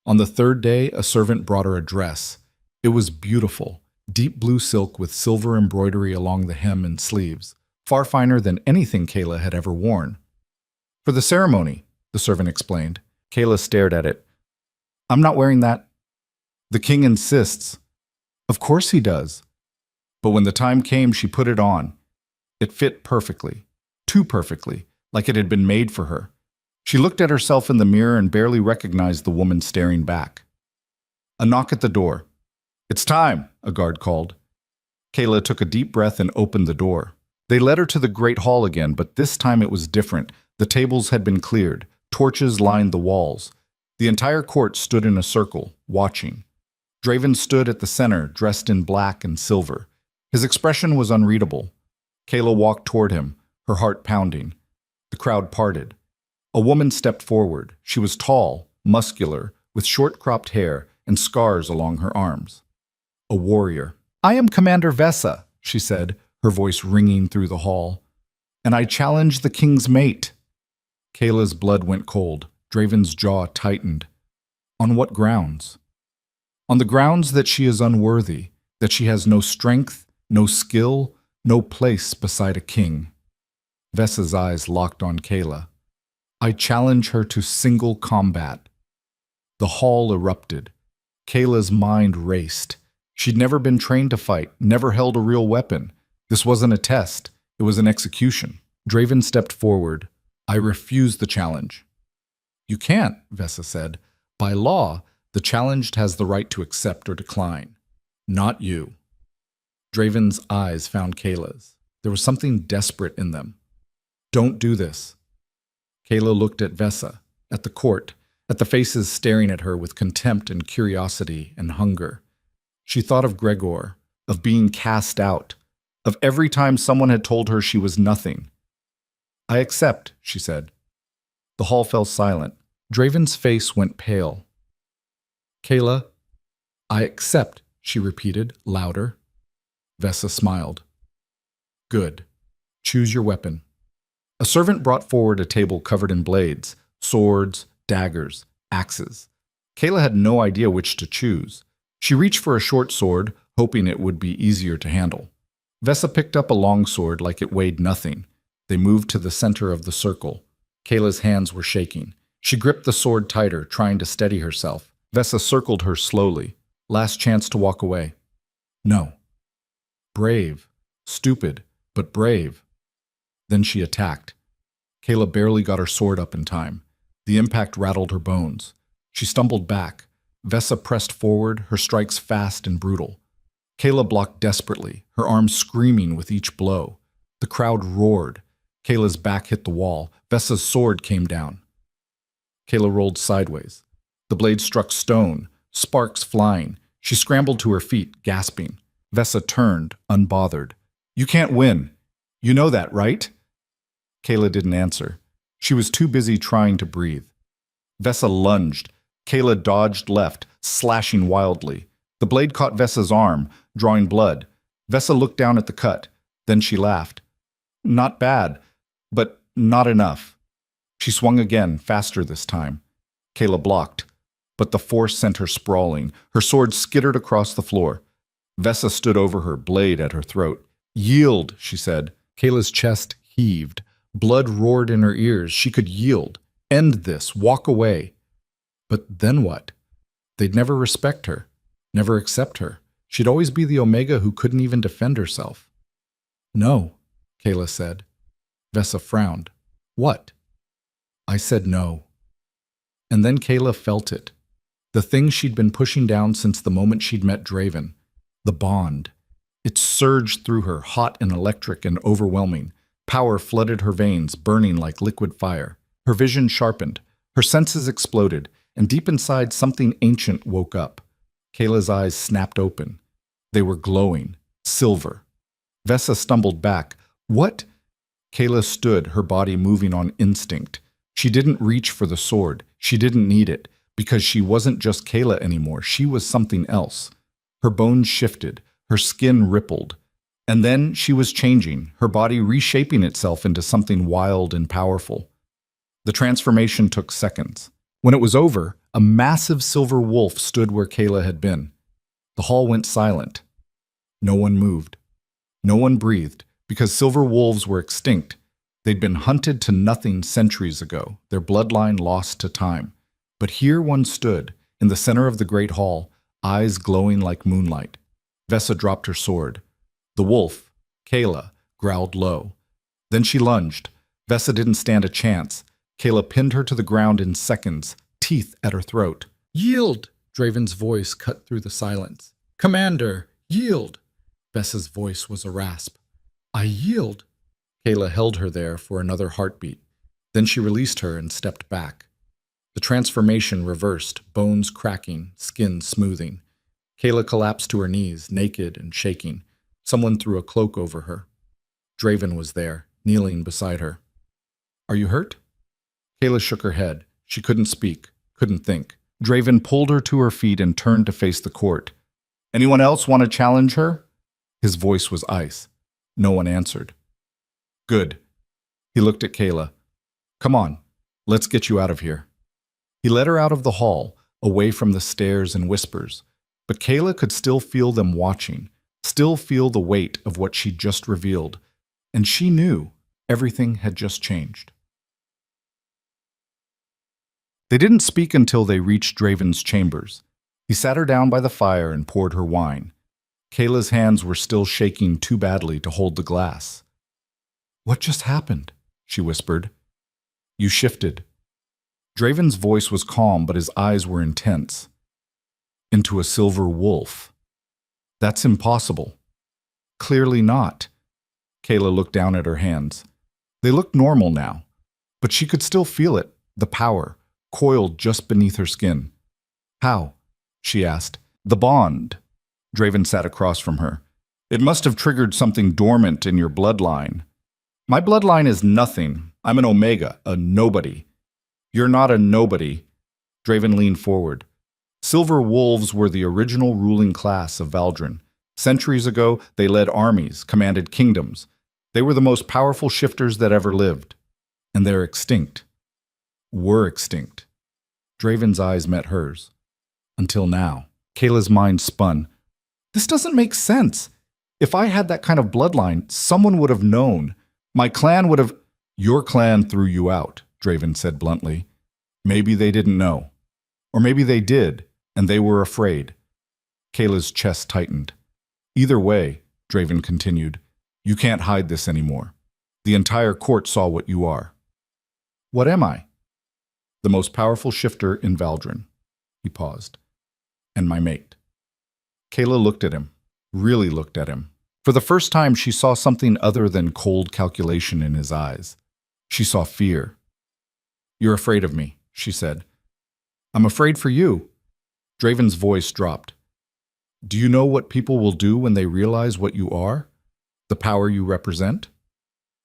On the 3rd day, a servant brought her a dress. It was beautiful, deep blue silk with silver embroidery along the hem and sleeves, far finer than anything Kayla had ever worn. For the ceremony, the servant explained. Kayla stared at it. I'm not wearing that. The king insists. Of course he does. But when the time came, she put it on. It fit perfectly, too perfectly, like it had been made for her. She looked at herself in the mirror and barely recognized the woman staring back. A knock at the door. It's time, a guard called. Kayla took a deep breath and opened the door. They led her to the great hall again, but this time it was different. The tables had been cleared. Torches lined the walls. The entire court stood in a circle, watching. Draven stood at the center, dressed in black and silver. His expression was unreadable. Kayla walked toward him, her heart pounding. The crowd parted. A woman stepped forward. She was tall, muscular, with short-cropped hair and scars along her arms. A warrior. "I am Commander Vessa," she said, her voice ringing through the hall. "And I challenge the king's mate." Kayla's blood went cold. Draven's jaw tightened. On what grounds? On the grounds that she is unworthy, that she has no strength, no skill, no place beside a king. Vessa's eyes locked on Kayla. "I challenge her to single combat." The hall erupted. Kayla's mind raced. She'd never been trained to fight, never held a real weapon. This wasn't a test. It was an execution. Draven stepped forward. "I refuse the challenge." "You can't," Vessa said. "By law, the challenged has the right to accept or decline. Not you." Draven's eyes found Kayla's. There was something desperate in them. "Don't do this." Kayla looked at Vessa, at the court, at the faces staring at her with contempt and curiosity and hunger. She thought of Gregor, of being cast out, of every time someone had told her she was nothing. "I accept," she said. The hall fell silent. Draven's face went pale. "Kayla, I accept," she repeated, louder. Vessa smiled. "Good. Choose your weapon." A servant brought forward a table covered in blades, swords, daggers, axes. Kayla had no idea which to choose. She reached for a short sword, hoping it would be easier to handle. Vessa picked up a long sword like it weighed nothing. They moved to the center of the circle. Kayla's hands were shaking. She gripped the sword tighter, trying to steady herself. Vessa circled her slowly. Last chance to walk away. No. Brave. Stupid, but brave. Then she attacked. Kayla barely got her sword up in time. The impact rattled her bones. She stumbled back. Vessa pressed forward, her strikes fast and brutal. Kayla blocked desperately, her arms screaming with each blow. The crowd roared. Kayla's back hit the wall. Vessa's sword came down. Kayla rolled sideways. The blade struck stone, sparks flying. She scrambled to her feet, gasping. Vessa turned, unbothered. "You can't win. You know that, right?" Kayla didn't answer. She was too busy trying to breathe. Vessa lunged. Kayla dodged left, slashing wildly. The blade caught Vessa's arm, drawing blood. Vessa looked down at the cut. Then she laughed. "Not bad, but not enough." She swung again, faster this time. Kayla blocked, but the force sent her sprawling. Her sword skittered across the floor. Vessa stood over her, blade at her throat. "Yield," she said. Kayla's chest heaved. Blood roared in her ears. She could yield. End this. Walk away. But then what? They'd never respect her, never accept her. She'd always be the Omega who couldn't even defend herself. "No," Kayla said. Vessa frowned. "What?" "I said no." And then Kayla felt it. The thing she'd been pushing down since the moment she'd met Draven. The bond. It surged through her, hot and electric and overwhelming. Power flooded her veins, burning like liquid fire. Her vision sharpened. Her senses exploded, and deep inside something ancient woke up. Kayla's eyes snapped open. They were glowing, silver. Vessa stumbled back. "What?" Kayla stood, her body moving on instinct. She didn't reach for the sword. She didn't need it, because she wasn't just Kayla anymore. She was something else. Her bones shifted, her skin rippled. And then she was changing, her body reshaping itself into something wild and powerful. The transformation took seconds. When it was over, a massive silver wolf stood where Kayla had been. The hall went silent. No one moved. No one breathed, because silver wolves were extinct. They'd been hunted to nothing centuries ago, their bloodline lost to time. But here one stood, in the center of the great hall, eyes glowing like moonlight. Vessa dropped her sword. The wolf, Kayla, growled low. Then she lunged. Vessa didn't stand a chance. Kayla pinned her to the ground in seconds, teeth at her throat. "Yield!" Draven's voice cut through the silence. "Commander, yield!" Vessa's voice was a rasp. "I yield." Kayla held her there for another heartbeat. Then she released her and stepped back. The transformation reversed, bones cracking, skin smoothing. Kayla collapsed to her knees, naked and shaking. Someone threw a cloak over her. Draven was there, kneeling beside her. Are you hurt? Kayla shook her head. She couldn't speak, couldn't think. Draven pulled her to her feet and turned to face the court. Anyone else want to challenge her? His voice was ice. No one answered. Good. He looked at Kayla. Come on, let's get you out of here. He led her out of the hall, away from the stares and whispers, but Kayla could still feel them watching, still feel the weight of what she'd just revealed, and she knew everything had just changed. They didn't speak until they reached Draven's chambers. He sat her down by the fire and poured her wine. Kayla's hands were still shaking too badly to hold the glass. What just happened? She whispered. You shifted. Draven's voice was calm, but his eyes were intense. Into a silver wolf. That's impossible. Clearly not. Kayla looked down at her hands. They looked normal now, but she could still feel it, the power, coiled just beneath her skin. How? She asked. The bond. Draven sat across from her. It must have triggered something dormant in your bloodline. My bloodline is nothing. I'm an omega, a nobody. You're not a nobody. Draven leaned forward. Silver wolves were the original ruling class of Valdrin. Centuries ago, they led armies, commanded kingdoms. They were the most powerful shifters that ever lived. And they're extinct. Were extinct. Draven's eyes met hers. Until now. Kayla's mind spun. This doesn't make sense. If I had that kind of bloodline, someone would have known. My clan would have... Your clan threw you out, Draven said bluntly. Maybe they didn't know. Or maybe they did, and they were afraid. Kayla's chest tightened. Either way, Draven continued, you can't hide this anymore. The entire court saw what you are. What am I? The most powerful shifter in Valdrin. He paused. And my mate. Kayla looked at him, really looked at him. For the first time, she saw something other than cold calculation in his eyes. She saw fear. You're afraid of me, she said. I'm afraid for you. Draven's voice dropped. Do you know what people will do when they realize what you are? The power you represent?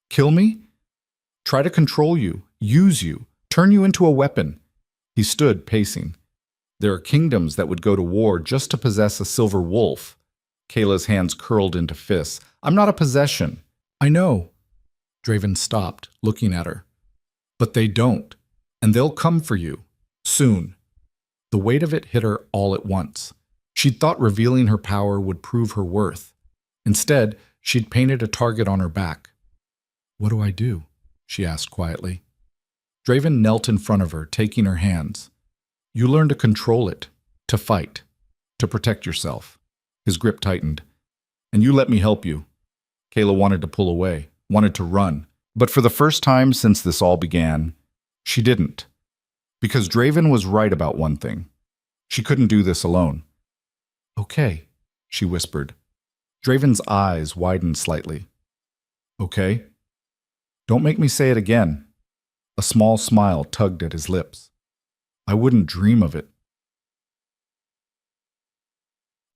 Kill me? Try to control you, use you, turn you into a weapon. He stood, pacing. There are kingdoms that would go to war just to possess a silver wolf. Kayla's hands curled into fists. I'm not a possession. I know. Draven stopped, looking at her. But they don't, and they'll come for you. Soon. The weight of it hit her all at once. She'd thought revealing her power would prove her worth. Instead, she'd painted a target on her back. What do I do? She asked quietly. Draven knelt in front of her, taking her hands. You learn to control it, to fight, to protect yourself. His grip tightened. And you let me help you. Kayla wanted to pull away, wanted to run. But for the first time since this all began, she didn't. Because Draven was right about one thing. She couldn't do this alone. Okay, she whispered. Draven's eyes widened slightly. Okay? Don't make me say it again. A small smile tugged at his lips. I wouldn't dream of it.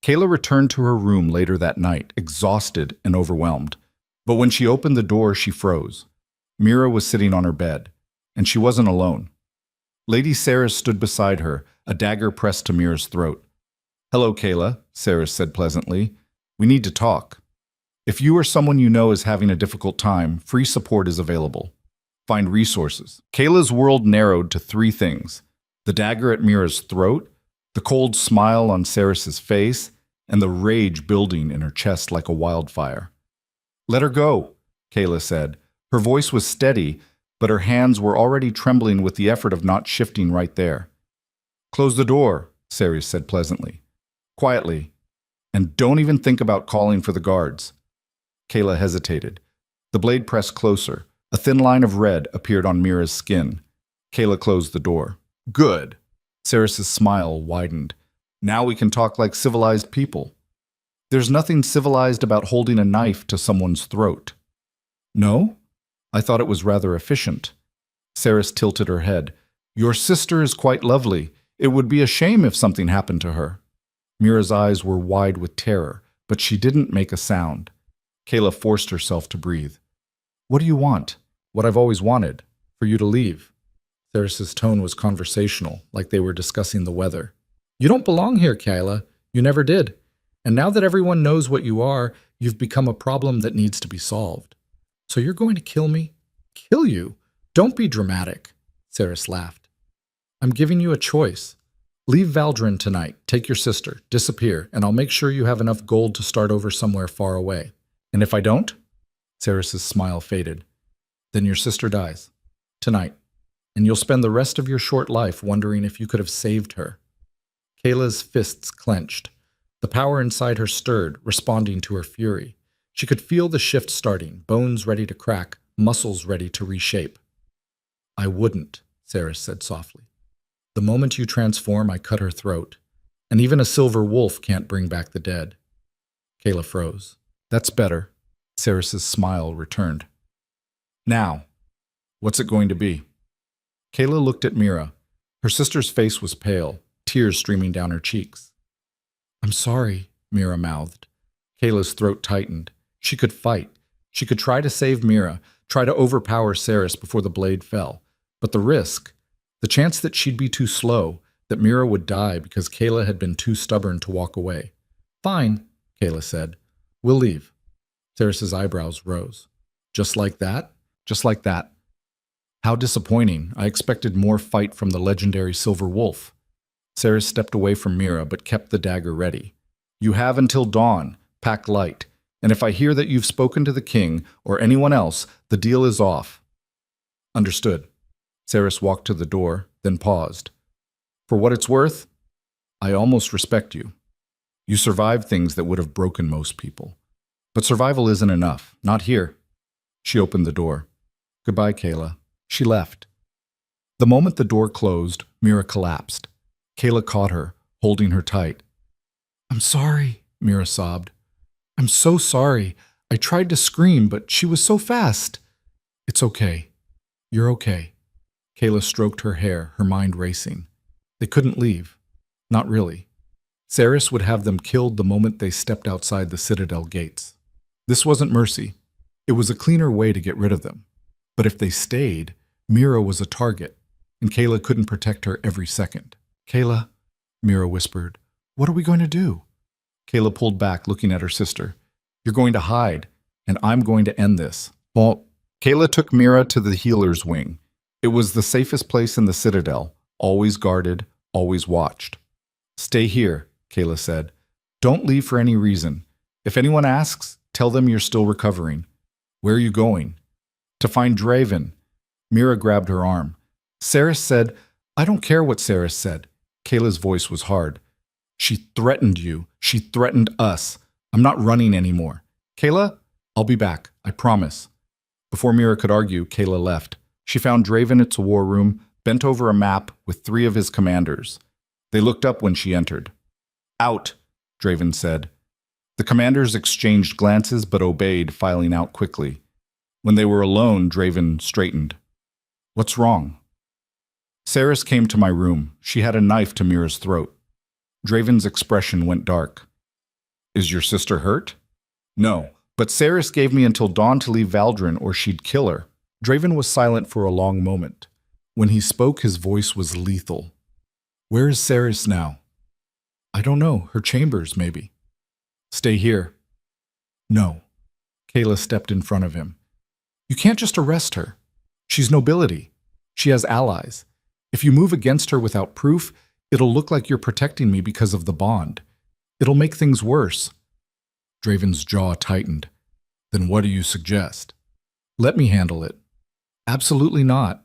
Kayla returned to her room later that night, exhausted and overwhelmed. But when she opened the door, she froze. Mira was sitting on her bed, and she wasn't alone. Lady Saris stood beside her, a dagger pressed to Mira's throat. Hello, Kayla, Saris said pleasantly. We need to talk. If you or someone you know is having a difficult time, free support is available. Find resources. Kayla's world narrowed to three things. The dagger at Mira's throat, the cold smile on Saris's face, and the rage building in her chest like a wildfire. Let her go, Kayla said. Her voice was steady, but her hands were already trembling with the effort of not shifting right there. Close the door, Saris said pleasantly. Quietly. And don't even think about calling for the guards. Kayla hesitated. The blade pressed closer. A thin line of red appeared on Mira's skin. Kayla closed the door. Good. Saris's smile widened. Now we can talk like civilized people. There's nothing civilized about holding a knife to someone's throat. No? I thought it was rather efficient. Saris tilted her head. Your sister is quite lovely. It would be a shame if something happened to her. Mira's eyes were wide with terror, but she didn't make a sound. Kayla forced herself to breathe. What do you want? What I've always wanted. For you to leave. Theris's tone was conversational, like they were discussing the weather. You don't belong here, Kayla. You never did. And now that everyone knows what you are, you've become a problem that needs to be solved. So you're going to kill me? Kill you? Don't be dramatic. Ceres laughed. I'm giving you a choice. Leave Valdrin tonight, take your sister, disappear, and I'll make sure you have enough gold to start over somewhere far away. And if I don't? Ceres's smile faded. Then your sister dies. Tonight. And you'll spend the rest of your short life wondering if you could have saved her. Kayla's fists clenched. The power inside her stirred, responding to her fury. She could feel the shift starting, bones ready to crack, muscles ready to reshape. I wouldn't, Ceres said softly. The moment you transform, I cut her throat. And even a silver wolf can't bring back the dead. Kayla froze. That's better. Ceres's smile returned. Now, what's it going to be? Kayla looked at Mira. Her sister's face was pale, tears streaming down her cheeks. I'm sorry, Mira mouthed. Kayla's throat tightened. She could fight. She could try to save Mira, try to overpower Ceres before the blade fell. But the risk, the chance that she'd be too slow, that Mira would die because Kayla had been too stubborn to walk away. Fine, Kayla said. We'll leave. Ceres's eyebrows rose. Just like that? Just like that. How disappointing. I expected more fight from the legendary Silver Wolf. Ceres stepped away from Mira, but kept the dagger ready. You have until dawn. Pack light. And if I hear that you've spoken to the king or anyone else, the deal is off. Understood. Ceres walked to the door, then paused. For what it's worth, I almost respect you. You survived things that would have broken most people. But survival isn't enough. Not here. She opened the door. Goodbye, Kayla. She left. The moment the door closed, Mira collapsed. Kayla caught her, holding her tight. I'm sorry, Mira sobbed. I'm so sorry. I tried to scream, but she was so fast. It's okay. You're okay. Kayla stroked her hair, her mind racing. They couldn't leave. Not really. Ceres would have them killed the moment they stepped outside the Citadel gates. This wasn't mercy. It was a cleaner way to get rid of them. But if they stayed, Mira was a target, and Kayla couldn't protect her every second. Kayla, Mira whispered, what are we going to do? Kayla pulled back, looking at her sister. You're going to hide, and I'm going to end this. Well, Kayla took Mira to the healer's wing. It was the safest place in the Citadel, always guarded, always watched. Stay here, Kayla said. Don't leave for any reason. If anyone asks, tell them you're still recovering. Where are you going? To find Draven. Mira grabbed her arm. Ceres said, I don't care what Ceres said. Kayla's voice was hard. She threatened you. She threatened us. I'm not running anymore. Kayla, I'll be back. I promise. Before Mira could argue, Kayla left. She found Draven at the war room, bent over a map with 3 of his commanders. They looked up when she entered. Out, Draven said. The commanders exchanged glances but obeyed, filing out quickly. When they were alone, Draven straightened. What's wrong? Ceres came to my room. She had a knife to Mira's throat. Draven's expression went dark. Is your sister hurt? No, but Ceres gave me until dawn to leave Valdrin or she'd kill her. Draven was silent for a long moment. When he spoke, his voice was lethal. Where is Ceres now? I don't know. Her chambers, maybe. Stay here. No. Kayla stepped in front of him. You can't just arrest her. She's nobility. She has allies. If you move against her without proof, it'll look like you're protecting me because of the bond. It'll make things worse. Draven's jaw tightened. Then what do you suggest? Let me handle it. Absolutely not.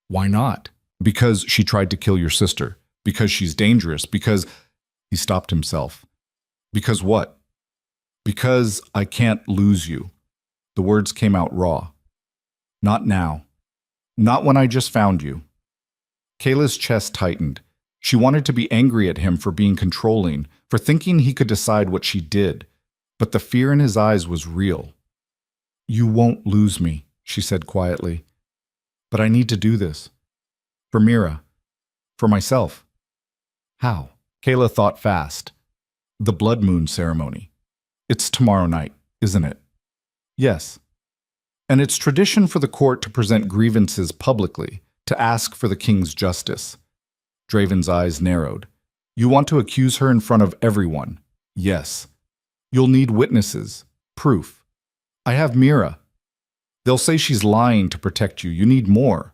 Why not? Because she tried to kill your sister. Because she's dangerous. Because... He stopped himself. Because what? Because I can't lose you. The words came out raw. Not now. Not when I just found you. Kayla's chest tightened. She wanted to be angry at him for being controlling, for thinking he could decide what she did. But the fear in his eyes was real. You won't lose me, she said quietly. But I need to do this. For Mira. For myself. How? Kayla thought fast. The blood moon ceremony. It's tomorrow night, isn't it? Yes. And it's tradition for the court to present grievances publicly, to ask for the king's justice. Draven's eyes narrowed. You want to accuse her in front of everyone? Yes. You'll need witnesses, proof. I have Mira. They'll say she's lying to protect you. You need more.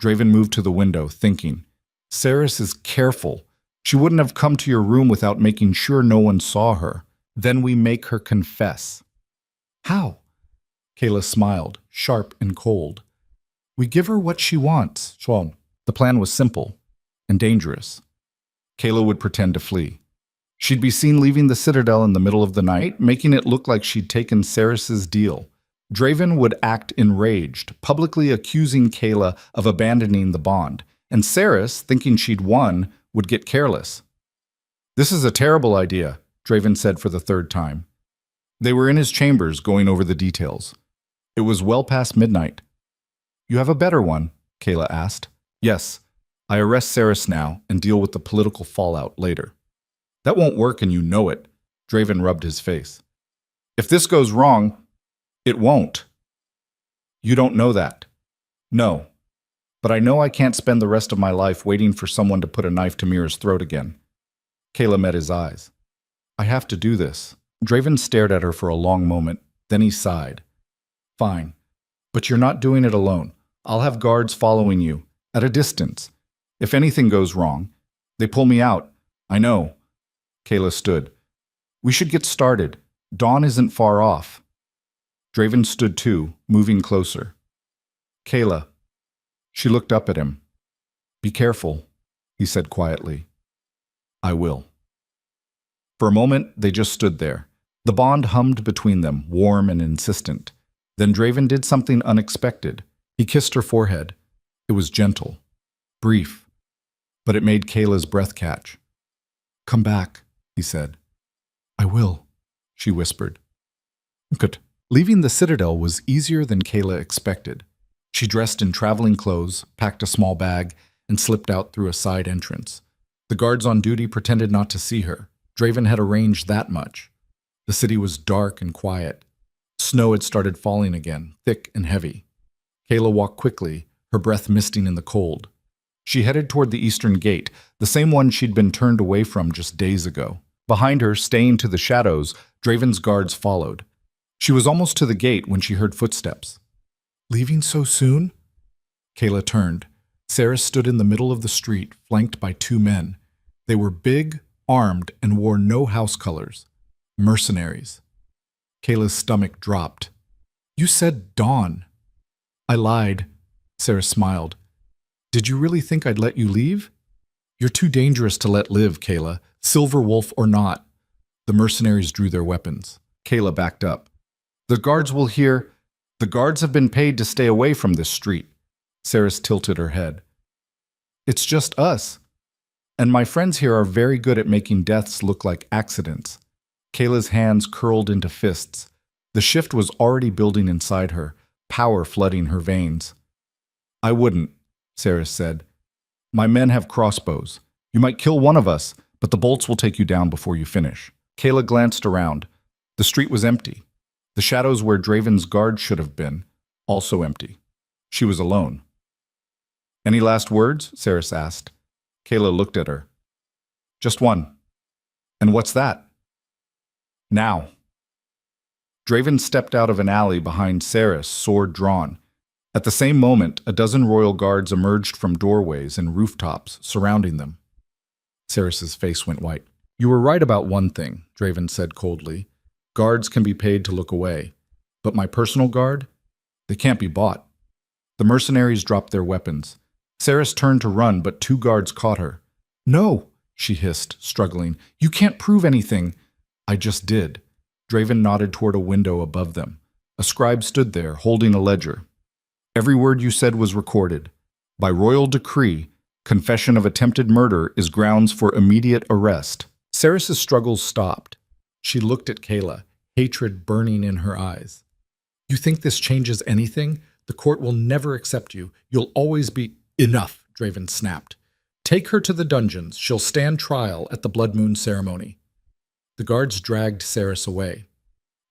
Draven moved to the window, thinking. Cerys is careful. She wouldn't have come to your room without making sure no one saw her. Then we make her confess. How? Kayla smiled, sharp and cold. We give her what she wants, Sean. The plan was simple and dangerous. Kayla would pretend to flee. She'd be seen leaving the Citadel in the middle of the night, making it look like she'd taken Cerys's deal. Draven would act enraged, publicly accusing Kayla of abandoning the bond, and Cerys, thinking she'd won, would get careless. This is a terrible idea, Draven said for the third time. They were in his chambers going over the details. It was well past midnight. You have a better one? Kayla asked. Yes, I arrest Cerys now and deal with the political fallout later. That won't work and you know it. Draven rubbed his face. If this goes wrong, it won't. You don't know that. No. But I know I can't spend the rest of my life waiting for someone to put a knife to Mira's throat again. Kayla met his eyes. I have to do this. Draven stared at her for a long moment, then he sighed. Fine. But you're not doing it alone. I'll have guards following you, at a distance. If anything goes wrong, they pull me out. I know. Kayla stood. We should get started. Dawn isn't far off. Draven stood too, moving closer. Kayla. She looked up at him. Be careful, he said quietly. I will. For a moment, they just stood there. The bond hummed between them, warm and insistent. Then Draven did something unexpected. He kissed her forehead. It was gentle, brief, but it made Kayla's breath catch. Come back, he said. I will, she whispered. Good. Leaving the Citadel was easier than Kayla expected. She dressed in traveling clothes, packed a small bag, and slipped out through a side entrance. The guards on duty pretended not to see her. Draven had arranged that much. The city was dark and quiet. Snow had started falling again, thick and heavy. Kayla walked quickly, her breath misting in the cold. She headed toward the eastern gate, the same one she'd been turned away from just days ago. Behind her, staying to the shadows, Draven's guards followed. She was almost to the gate when she heard footsteps. Leaving so soon? Kayla turned. Cerys stood in the middle of the street, flanked by two men. They were big, armed, and wore no house colors. Mercenaries. Kayla's stomach dropped. You said dawn. I lied, Cerys smiled. Did you really think I'd let you leave? You're too dangerous to let live, Kayla, silver wolf or not. The mercenaries drew their weapons. Kayla backed up. The guards will hear. The guards have been paid to stay away from this street. Cerys tilted her head. It's just us. And my friends here are very good at making deaths look like accidents. Kayla's hands curled into fists. The shift was already building inside her, power flooding her veins. I wouldn't, Cerys said. My men have crossbows. You might kill one of us, but the bolts will take you down before you finish. Kayla glanced around. The street was empty. The shadows where Draven's guard should have been, also empty. She was alone. Any last words? Cerys asked. Kayla looked at her. Just one. And what's that? Now. Draven stepped out of an alley behind Cerys, sword drawn. At the same moment, a dozen royal guards emerged from doorways and rooftops surrounding them. Cerys's face went white. You were right about one thing, Draven said coldly. Guards can be paid to look away. But my personal guard? They can't be bought. The mercenaries dropped their weapons. Cerys turned to run, but two guards caught her. No, she hissed, struggling. You can't prove anything. I just did. Draven nodded toward a window above them. A scribe stood there, holding a ledger. Every word you said was recorded. By royal decree, confession of attempted murder is grounds for immediate arrest. Cerys's struggles stopped. She looked at Kayla, hatred burning in her eyes. You think this changes anything? The court will never accept you. You'll always be— Enough, Draven snapped. Take her to the dungeons. She'll stand trial at the Blood Moon ceremony. The guards dragged Cerys away.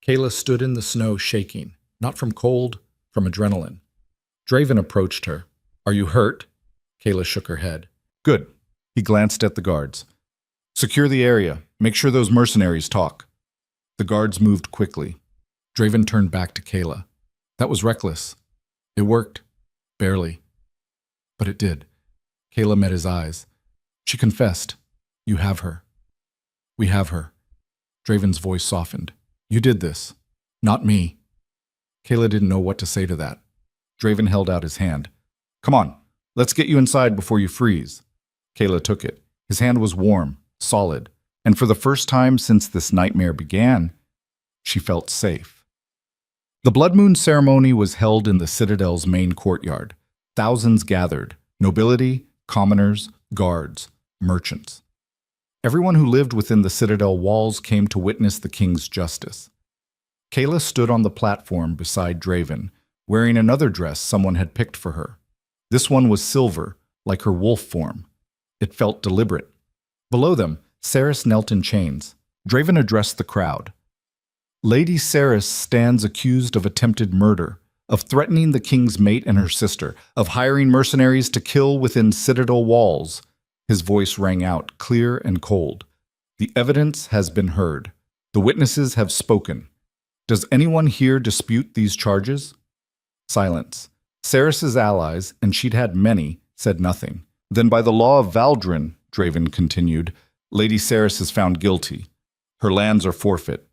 Kayla stood in the snow shaking, not from cold, from adrenaline. Draven approached her. Are you hurt? Kayla shook her head. Good. He glanced at the guards. Secure the area. Make sure those mercenaries talk. The guards moved quickly. Draven turned back to Kayla. That was reckless. It worked. Barely. But it did. Kayla met his eyes. She confessed. You have her. We have her. Draven's voice softened. You did this. Not me. Kayla didn't know what to say to that. Draven held out his hand. Come on, let's get you inside before you freeze. Kayla took it. His hand was warm, solid, and for the first time since this nightmare began, she felt safe. The Blood Moon ceremony was held in the Citadel's main courtyard. Thousands gathered, nobility, commoners, guards, merchants. Everyone who lived within the Citadel walls came to witness the king's justice. Kayla stood on the platform beside Draven, wearing another dress someone had picked for her. This one was silver, like her wolf form. It felt deliberate. Below them, Cerys knelt in chains. Draven addressed the crowd. Lady Cerys stands accused of attempted murder, of threatening the king's mate and her sister, of hiring mercenaries to kill within Citadel walls. His voice rang out, clear and cold. The evidence has been heard. The witnesses have spoken. Does anyone here dispute these charges? Silence. Cerys's allies, and she'd had many, said nothing. Then by the law of Valdrin, Draven continued, Lady Cerys is found guilty. Her lands are forfeit.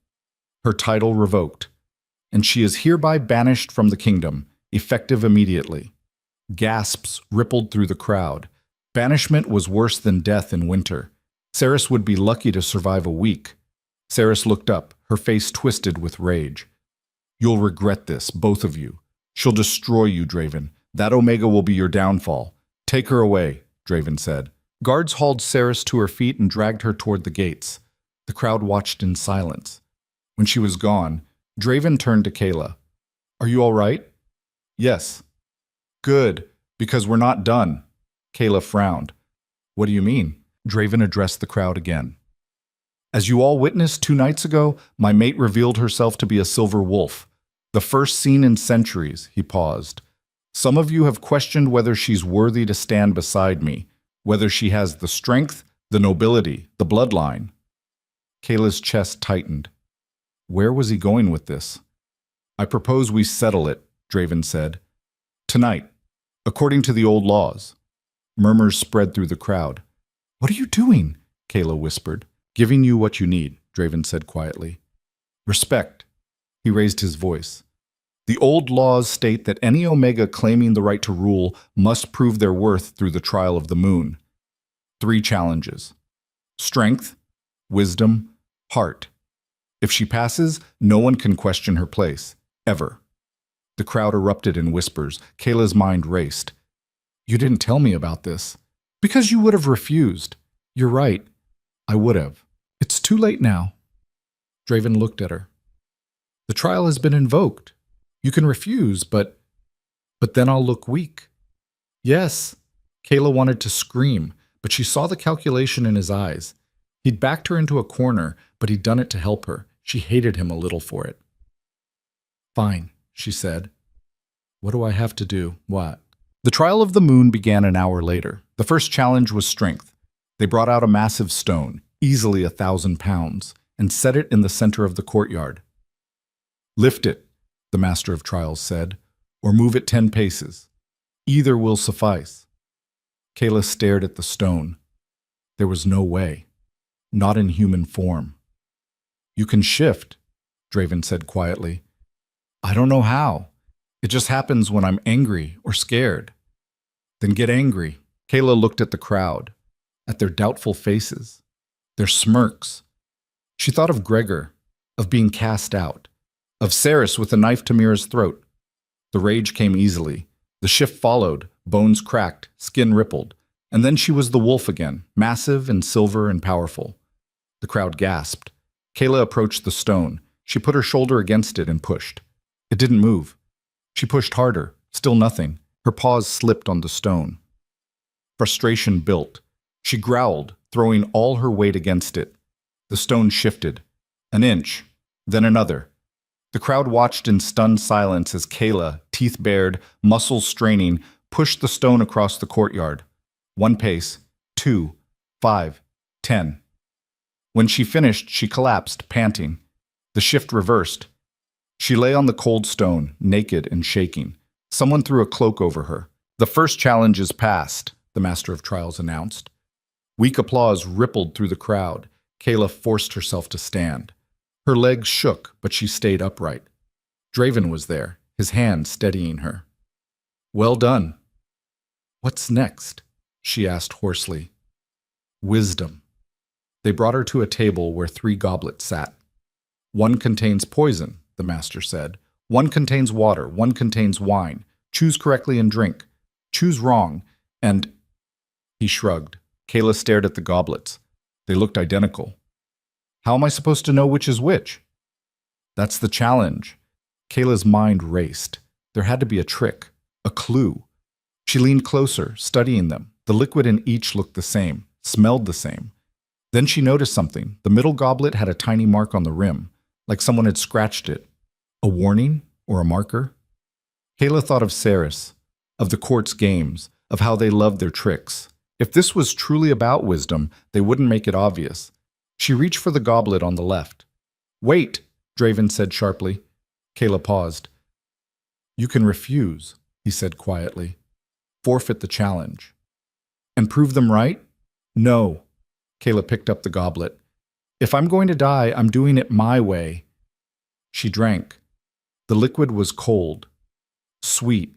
Her title revoked. And she is hereby banished from the kingdom, effective immediately. Gasps rippled through the crowd. Banishment was worse than death in winter. Cerys would be lucky to survive a week. Cerys looked up, her face twisted with rage. You'll regret this, both of you. She'll destroy you, Draven. That Omega will be your downfall. Take her away, Draven said. Guards hauled Cerys to her feet and dragged her toward the gates. The crowd watched in silence. When she was gone, Draven turned to Kayla. Are you all right? Yes. Good, because we're not done. Kayla frowned. What do you mean? Draven addressed the crowd again. As you all witnessed 2 nights ago, my mate revealed herself to be a silver wolf. The first seen in centuries, he paused. Some of you have questioned whether she's worthy to stand beside me, whether she has the strength, the nobility, the bloodline. Kayla's chest tightened. Where was he going with this? I propose we settle it, Draven said. Tonight, according to the old laws. Murmurs spread through the crowd. What are you doing? Kayla whispered. Giving you what you need, Draven said quietly. Respect. He raised his voice. The old laws state that any Omega claiming the right to rule must prove their worth through the trial of the moon. 3 challenges. Strength, wisdom, heart. If she passes, no one can question her place, ever. The crowd erupted in whispers. Kayla's mind raced. You didn't tell me about this. Because you would have refused. You're right. I would have. It's too late now. Draven looked at her. The trial has been invoked. You can refuse, but then I'll look weak. Yes. Kayla wanted to scream, but she saw the calculation in his eyes. He'd backed her into a corner, but he'd done it to help her. She hated him a little for it. Fine, she said. What do I have to do? What? The trial of the moon began an hour later. The first challenge was strength. They brought out a massive stone, easily 1,000 pounds, and set it in the center of the courtyard. Lift it, the Master of Trials said, or move it 10 paces. Either will suffice. Kayla stared at the stone. There was no way. Not in human form. You can shift, Draven said quietly. I don't know how. It just happens when I'm angry or scared. Then get angry. Kayla looked at the crowd, at their doubtful faces, their smirks. She thought of Gregor, of being cast out, of Cerys with a knife to Mira's throat. The rage came easily. The shift followed, bones cracked, skin rippled, and then she was the wolf again, massive and silver and powerful. The crowd gasped. Kayla approached the stone. She put her shoulder against it and pushed. It didn't move. She pushed harder, still nothing. Her paws slipped on the stone. Frustration built. She growled, throwing all her weight against it. The stone shifted. An inch, then another. The crowd watched in stunned silence as Kayla, teeth bared, muscles straining, pushed the stone across the courtyard. 1 pace, 2, 5, 10. When she finished, she collapsed, panting. The shift reversed. She lay on the cold stone, naked and shaking. Someone threw a cloak over her. "The first challenge is past," the Master of Trials announced. Weak applause rippled through the crowd. Kayla forced herself to stand. Her legs shook, but she stayed upright. Draven was there, his hand steadying her. "Well done." "What's next?" she asked hoarsely. "Wisdom." They brought her to a table where 3 goblets sat. "One contains poison," the Master said. "One contains water, one contains wine. Choose correctly and drink. Choose wrong, and—" He shrugged. Kayla stared at the goblets. They looked identical. "How am I supposed to know which is which?" "That's the challenge." Kayla's mind raced. There had to be a trick, a clue. She leaned closer, studying them. The liquid in each looked the same, smelled the same. Then she noticed something. The middle goblet had a tiny mark on the rim, like someone had scratched it. A warning or a marker? Kayla thought of Ceres, of the court's games, of how they loved their tricks. If this was truly about wisdom, they wouldn't make it obvious. She reached for the goblet on the left. "Wait," Draven said sharply. Kayla paused. "You can refuse," he said quietly. "Forfeit the challenge." "And prove them right?" "No." Kayla picked up the goblet. "If I'm going to die, I'm doing it my way." She drank. The liquid was cold. Sweet.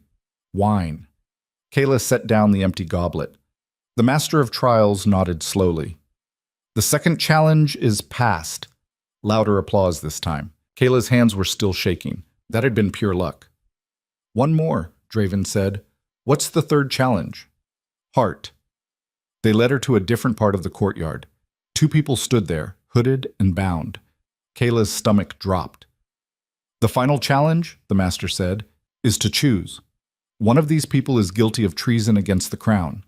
Wine. Kayla set down the empty goblet. The Master of Trials nodded slowly. "The second challenge is past." Louder applause this time. Kayla's hands were still shaking. That had been pure luck. "One more," Draven said. "What's the third challenge?" "Heart." They led her to a different part of the courtyard. 2 people stood there, hooded and bound. Kayla's stomach dropped. "The final challenge," the Master said, "is to choose. One of these people is guilty of treason against the crown.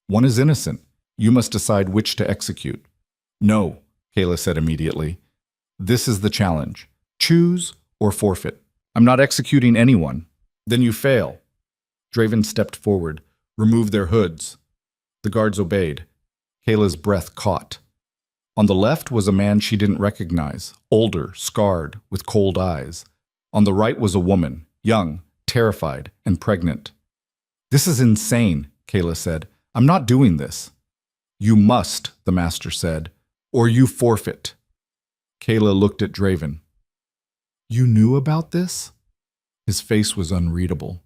One is innocent. You must decide which to execute." "No," Kayla said immediately. "This is the challenge. Choose or forfeit. I'm not executing anyone." "Then you fail." Draven stepped forward, removed their hoods. The guards obeyed. Kayla's breath caught. On the left was a man she didn't recognize, older, scarred, with cold eyes. On the right was a woman, young, terrified, and pregnant. "This is insane," Kayla said. "I'm not doing this." "You must," the Master said, "or you forfeit." Kayla looked at Draven. "You knew about this?" His face was unreadable.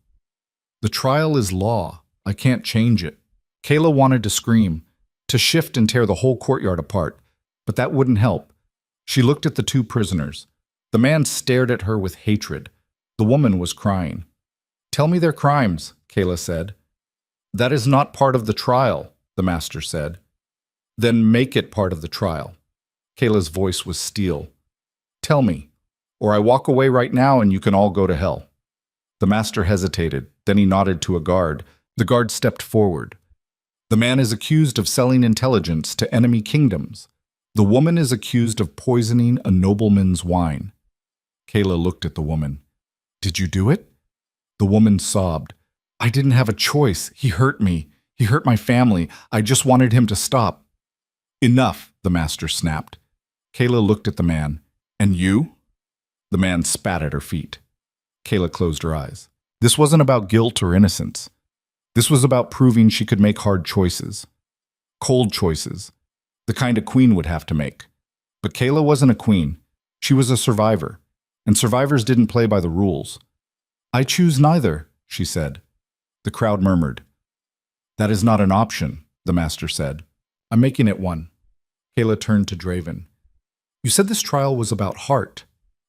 "The trial is law. I can't change it." Kayla wanted to scream, to shift and tear the whole courtyard apart, but that wouldn't help. She looked at the 2 prisoners. The man stared at her with hatred. The woman was crying. "Tell me their crimes," Kayla said. "That is not part of the trial," the Master said. "Then make it part of the trial." Kayla's voice was steel. "Tell me, or I walk away right now and you can all go to hell." The Master hesitated, then he nodded to a guard. The guard stepped forward. "The man is accused of selling intelligence to enemy kingdoms. The woman is accused of poisoning a nobleman's wine." Kayla looked at the woman. "Did you do it?" The woman sobbed. "I didn't have a choice. He hurt me. He hurt my family. I just wanted him to stop." "Enough," the Master snapped. Kayla looked at the man. "And you?" The man spat at her feet. Kayla closed her eyes. This wasn't about guilt or innocence. This was about proving she could make hard choices. Cold choices. The kind a queen would have to make. But Kayla wasn't a queen. She was a survivor. And survivors didn't play by the rules. "I choose neither," she said. The crowd murmured. "That is not an option," the Master said. "I'm making it one." Kayla turned to Draven. "You said this trial was about heart,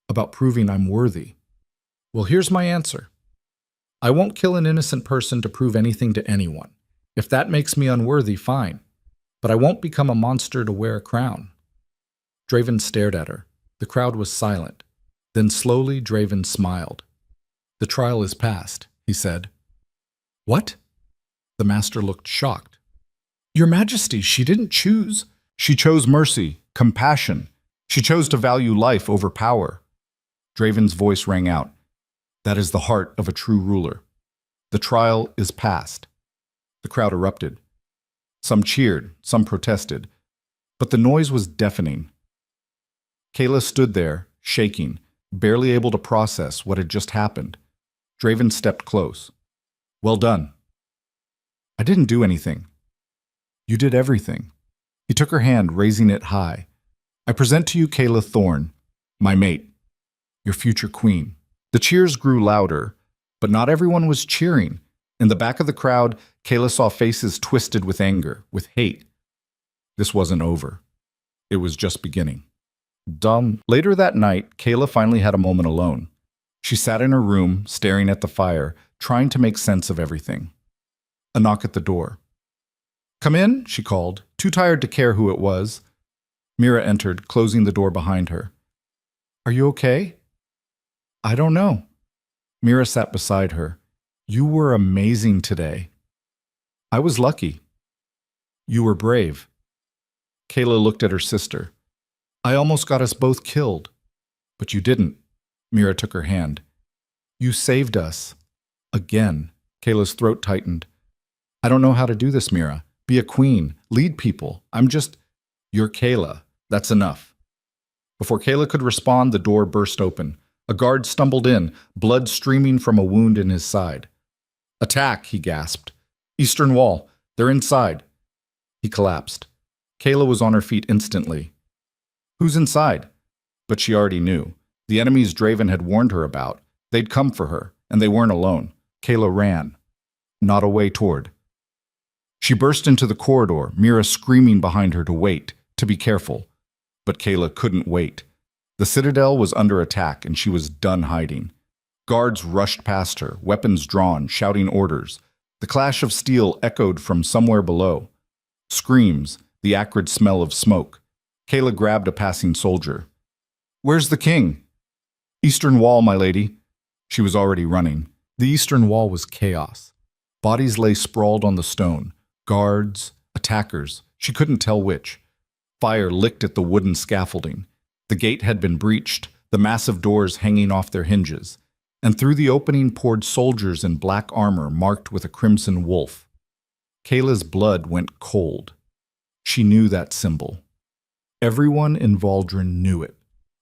about proving I'm worthy. Well, here's my answer. I won't kill an innocent person to prove anything to anyone. If that makes me unworthy, fine. But I won't become a monster to wear a crown." Draven stared at her. The crowd was silent. Then slowly Draven smiled. "The trial is past," he said. "What?" The Master looked shocked. "Your Majesty, she didn't choose." "She chose mercy, compassion. She chose to value life over power." Draven's voice rang out. That is the heart of a true ruler. The trial is past. The crowd erupted. Some cheered, some protested, but the noise was deafening. Kayla stood there, shaking, barely able to process what had just happened. Draven stepped close. Well done. I didn't do anything. You did everything. He took her hand, raising it high. I present to you Kayla Thorne, my mate, your future queen. The cheers grew louder, but not everyone was cheering. In the back of the crowd, Kayla saw faces twisted with anger, with hate. This wasn't over. It was just beginning. Later that night, Kayla finally had a moment alone. She sat in her room, staring at the fire, trying to make sense of everything. A knock at the door. Come in, she called, too tired to care who it was. Mira entered, closing the door behind her. Are you okay? I don't know. Mira sat beside her. You were amazing today. I was lucky. You were brave. Kayla looked at her sister. I almost got us both killed. But you didn't. Mira took her hand. You saved us. Again. Kayla's throat tightened. I don't know how to do this, Mira. Be a queen. Lead people. You're Kayla. That's enough. Before Kayla could respond, the door burst open. A guard stumbled in, blood streaming from a wound in his side. Attack, he gasped. Eastern wall. They're inside. He collapsed. Kayla was on her feet instantly. Who's inside? But she already knew. The enemies Draven had warned her about. They'd come for her, and they weren't alone. Kayla ran. Not a way toward. She burst into the corridor, Mira screaming behind her to wait, to be careful. But Kayla couldn't wait. The citadel was under attack, and she was done hiding. Guards rushed past her, weapons drawn, shouting orders. The clash of steel echoed from somewhere below. Screams, the acrid smell of smoke. Kayla grabbed a passing soldier. Where's the king? Eastern wall, my lady. She was already running. The eastern wall was chaos. Bodies lay sprawled on the stone. Guards, attackers, she couldn't tell which. Fire licked at the wooden scaffolding. The gate had been breached, the massive doors hanging off their hinges, and through the opening poured soldiers in black armor marked with a crimson wolf. Kayla's blood went cold. She knew that symbol. Everyone in Valdrin knew it.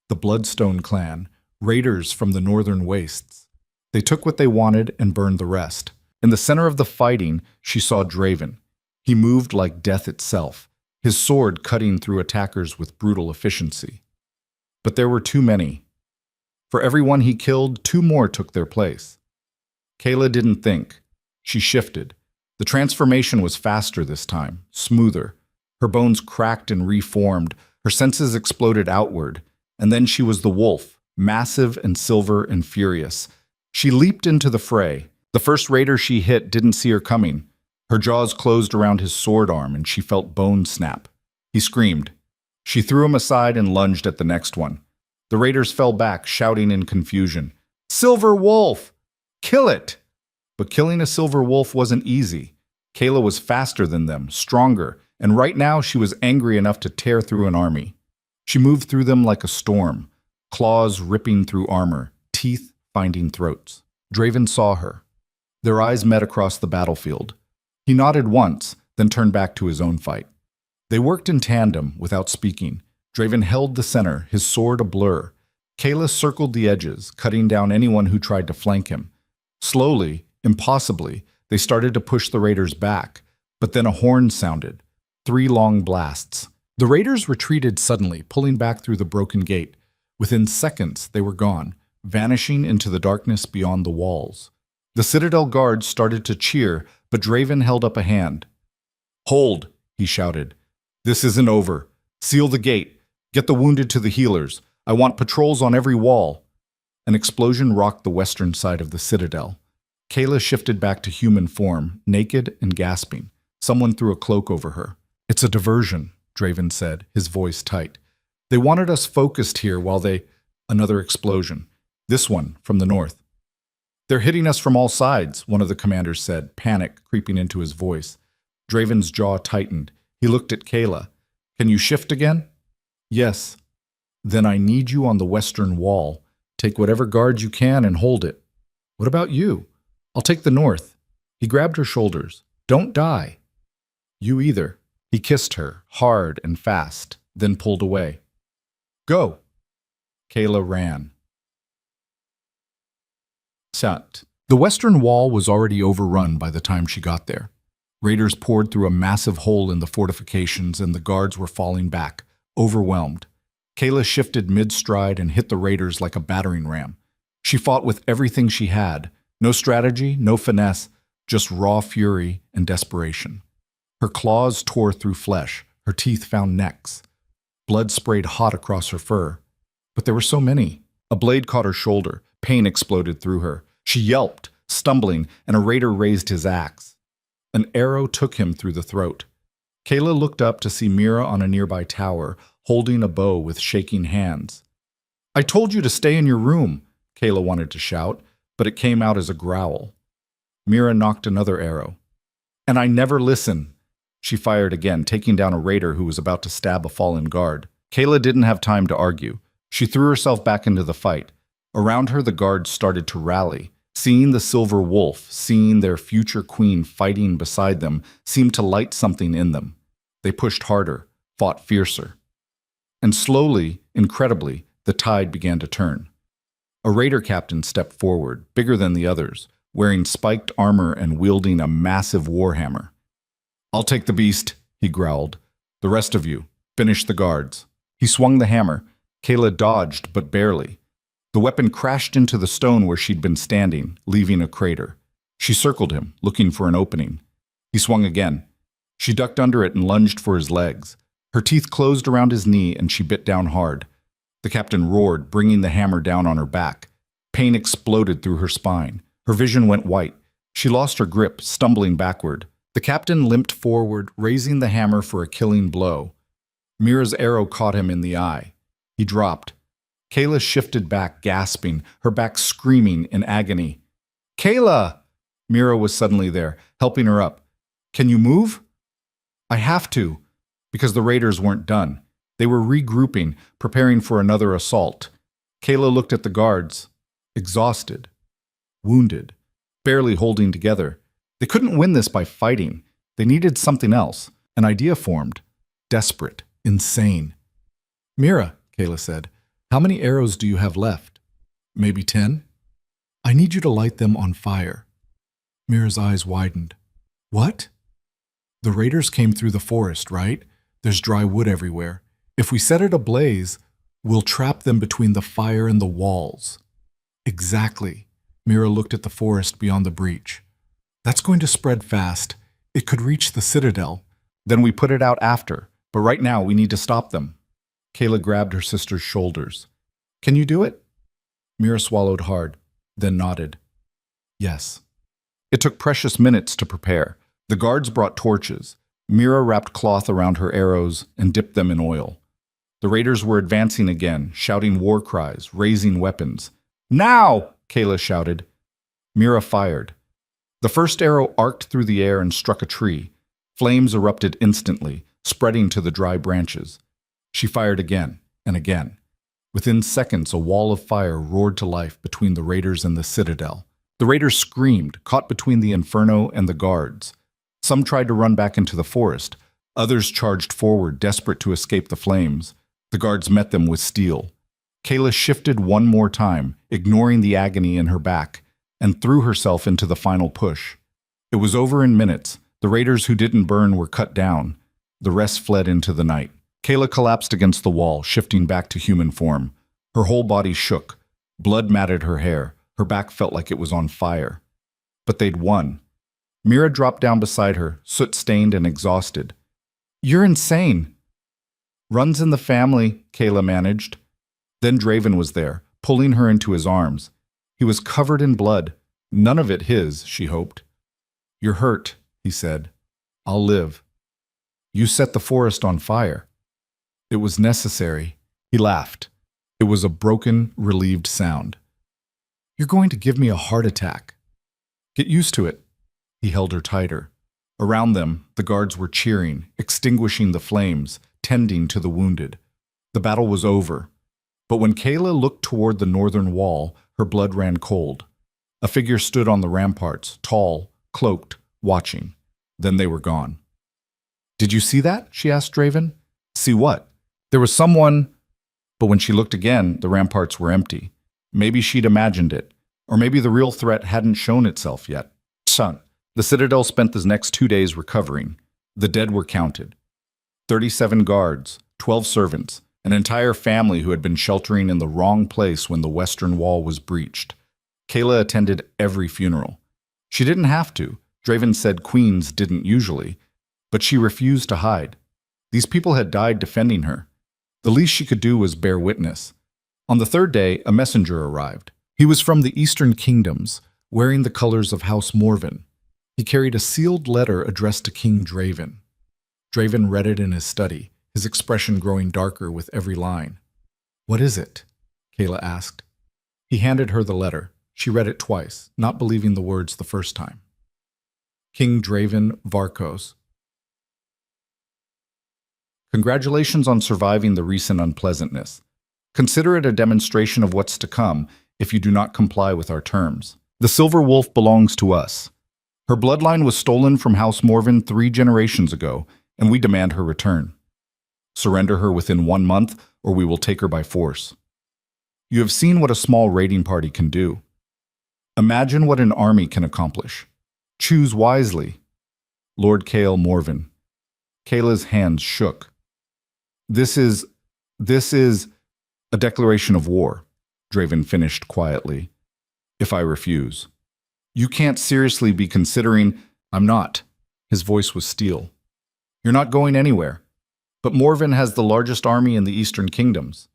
The Bloodstone clan, raiders from the northern wastes. They took what they wanted and burned the rest. In the center of the fighting, she saw Draven. He moved like death itself, his sword cutting through attackers with brutal efficiency. But there were too many. For every one he killed, 2 more took their place. Kayla didn't think. She shifted. The transformation was faster this time, smoother. Her bones cracked and reformed, her senses exploded outward, and then she was the wolf, massive and silver and furious. She leaped into the fray. The first raider she hit didn't see her coming. Her jaws closed around his sword arm, and she felt bones snap. He screamed. She threw him aside and lunged at the next one. The raiders fell back, shouting in confusion. Silver wolf! Kill it! But killing a silver wolf wasn't easy. Kayla was faster than them, stronger, and right now she was angry enough to tear through an army. She moved through them like a storm, claws ripping through armor, teeth finding throats. Draven saw her. Their eyes met across the battlefield. He nodded once, then turned back to his own fight. They worked in tandem, without speaking. Draven held the center, his sword a blur. Kayla circled the edges, cutting down anyone who tried to flank him. Slowly, impossibly, they started to push the raiders back, but then a horn sounded. 3 long blasts. The raiders retreated suddenly, pulling back through the broken gate. Within seconds, they were gone, vanishing into the darkness beyond the walls. The citadel guards started to cheer, but Draven held up a hand. Hold, he shouted. This isn't over. Seal the gate. Get the wounded to the healers. I want patrols on every wall. An explosion rocked the western side of the citadel. Kayla shifted back to human form, naked and gasping. Someone threw a cloak over her. It's a diversion, Draven said, his voice tight. They wanted us focused here while they... Another explosion. This one, from the north. They're hitting us from all sides, one of the commanders said, panic creeping into his voice. Draven's jaw tightened. He looked at Kayla. Can you shift again? Yes. Then I need you on the western wall. Take whatever guards you can and hold it. What about you? I'll take the north. He grabbed her shoulders. Don't die. You either. He kissed her, hard and fast, then pulled away. Go. Kayla ran. Sat. The western wall was already overrun by the time she got there. Raiders poured through a massive hole in the fortifications and the guards were falling back, overwhelmed. Kayla shifted mid-stride and hit the raiders like a battering ram. She fought with everything she had. No strategy, no finesse, just raw fury and desperation. Her claws tore through flesh. Her teeth found necks. Blood sprayed hot across her fur. But there were so many. A blade caught her shoulder. Pain exploded through her. She yelped, stumbling, and a raider raised his axe. An arrow took him through the throat. Kayla looked up to see Mira on a nearby tower, holding a bow with shaking hands. I told you to stay in your room, Kayla wanted to shout, but it came out as a growl. Mira knocked another arrow. And I never listen. She fired again, taking down a raider who was about to stab a fallen guard. Kayla didn't have time to argue. She threw herself back into the fight. Around her, the guards started to rally. Seeing the silver wolf, seeing their future queen fighting beside them, seemed to light something in them. They pushed harder, fought fiercer. And slowly, incredibly, the tide began to turn. A raider captain stepped forward, bigger than the others, wearing spiked armor and wielding a massive warhammer. I'll take the beast, he growled. The rest of you, finish the guards. He swung the hammer. Kayla dodged, but barely. The weapon crashed into the stone where she'd been standing, leaving a crater. She circled him, looking for an opening. He swung again. She ducked under it and lunged for his legs. Her teeth closed around his knee and she bit down hard. The captain roared, bringing the hammer down on her back. Pain exploded through her spine. Her vision went white. She lost her grip, stumbling backward. The captain limped forward, raising the hammer for a killing blow. Mira's arrow caught him in the eye. He dropped. Kayla shifted back, gasping, her back screaming in agony. Kayla! Mira was suddenly there, helping her up. Can you move? I have to, because the raiders weren't done. They were regrouping, preparing for another assault. Kayla looked at the guards, exhausted, wounded, barely holding together. They couldn't win this by fighting. They needed something else. An idea formed. Desperate, insane. Mira, Kayla said, how many arrows do you have left? Maybe 10? I need you to light them on fire. Mira's eyes widened. What? The raiders came through the forest, right? There's dry wood everywhere. If we set it ablaze, we'll trap them between the fire and the walls. Exactly. Mira looked at the forest beyond the breach. That's going to spread fast. It could reach the citadel. Then we put it out after, but right now we need to stop them. Kayla grabbed her sister's shoulders. Can you do it? Mira swallowed hard, then nodded. Yes. It took precious minutes to prepare. The guards brought torches. Mira wrapped cloth around her arrows and dipped them in oil. The raiders were advancing again, shouting war cries, raising weapons. Now! Kayla shouted. Mira fired. The first arrow arced through the air and struck a tree. Flames erupted instantly, spreading to the dry branches. She fired again and again. Within seconds, a wall of fire roared to life between the raiders and the citadel. The raiders screamed, caught between the inferno and the guards. Some tried to run back into the forest. Others charged forward, desperate to escape the flames. The guards met them with steel. Kayla shifted one more time, ignoring the agony in her back, and threw herself into the final push. It was over in minutes. The raiders who didn't burn were cut down. The rest fled into the night. Kayla collapsed against the wall, shifting back to human form. Her whole body shook. Blood matted her hair. Her back felt like it was on fire. But they'd won. Mira dropped down beside her, soot-stained and exhausted. You're insane. Runs in the family, Kayla managed. Then Draven was there, pulling her into his arms. He was covered in blood. None of it his, she hoped. You're hurt, he said. I'll live. You set the forest on fire. It was necessary. He laughed. It was a broken, relieved sound. You're going to give me a heart attack. Get used to it. He held her tighter. Around them, the guards were cheering, extinguishing the flames, tending to the wounded. The battle was over. But when Kayla looked toward the northern wall, her blood ran cold. A figure stood on the ramparts, tall, cloaked, watching. Then they were gone. "Did you see that?" she asked Draven. "See what?" "There was someone—" But when she looked again, the ramparts were empty. Maybe she'd imagined it, or maybe the real threat hadn't shown itself yet. Son, the Citadel spent the next 2 days recovering. The dead were counted. 37 guards, 12 servants, an entire family who had been sheltering in the wrong place when the Western Wall was breached. Kayla attended every funeral. She didn't have to. Draven said queens didn't usually, but she refused to hide. These people had died defending her. The least she could do was bear witness. On the third day, a messenger arrived. He was from the Eastern Kingdoms, wearing the colors of House Morven. He carried a sealed letter addressed to King Draven. Draven read it in his study, his expression growing darker with every line. "What is it?" Kayla asked. He handed her the letter. She read it twice, not believing the words the first time. King Draven Varkos. Congratulations on surviving the recent unpleasantness. Consider it a demonstration of what's to come if you do not comply with our terms. The Silver Wolf belongs to us. Her bloodline was stolen from House Morven 3 generations ago, and we demand her return. Surrender her within 1 month, or we will take her by force. You have seen what a small raiding party can do. Imagine what an army can accomplish. Choose wisely. Lord Kael Morven. Kayla's hands shook. This is a declaration of war, Draven finished quietly. If I refuse. You can't seriously be considering— I'm not. His voice was steel. You're not going anywhere. But Morven has the largest army in the Eastern Kingdoms.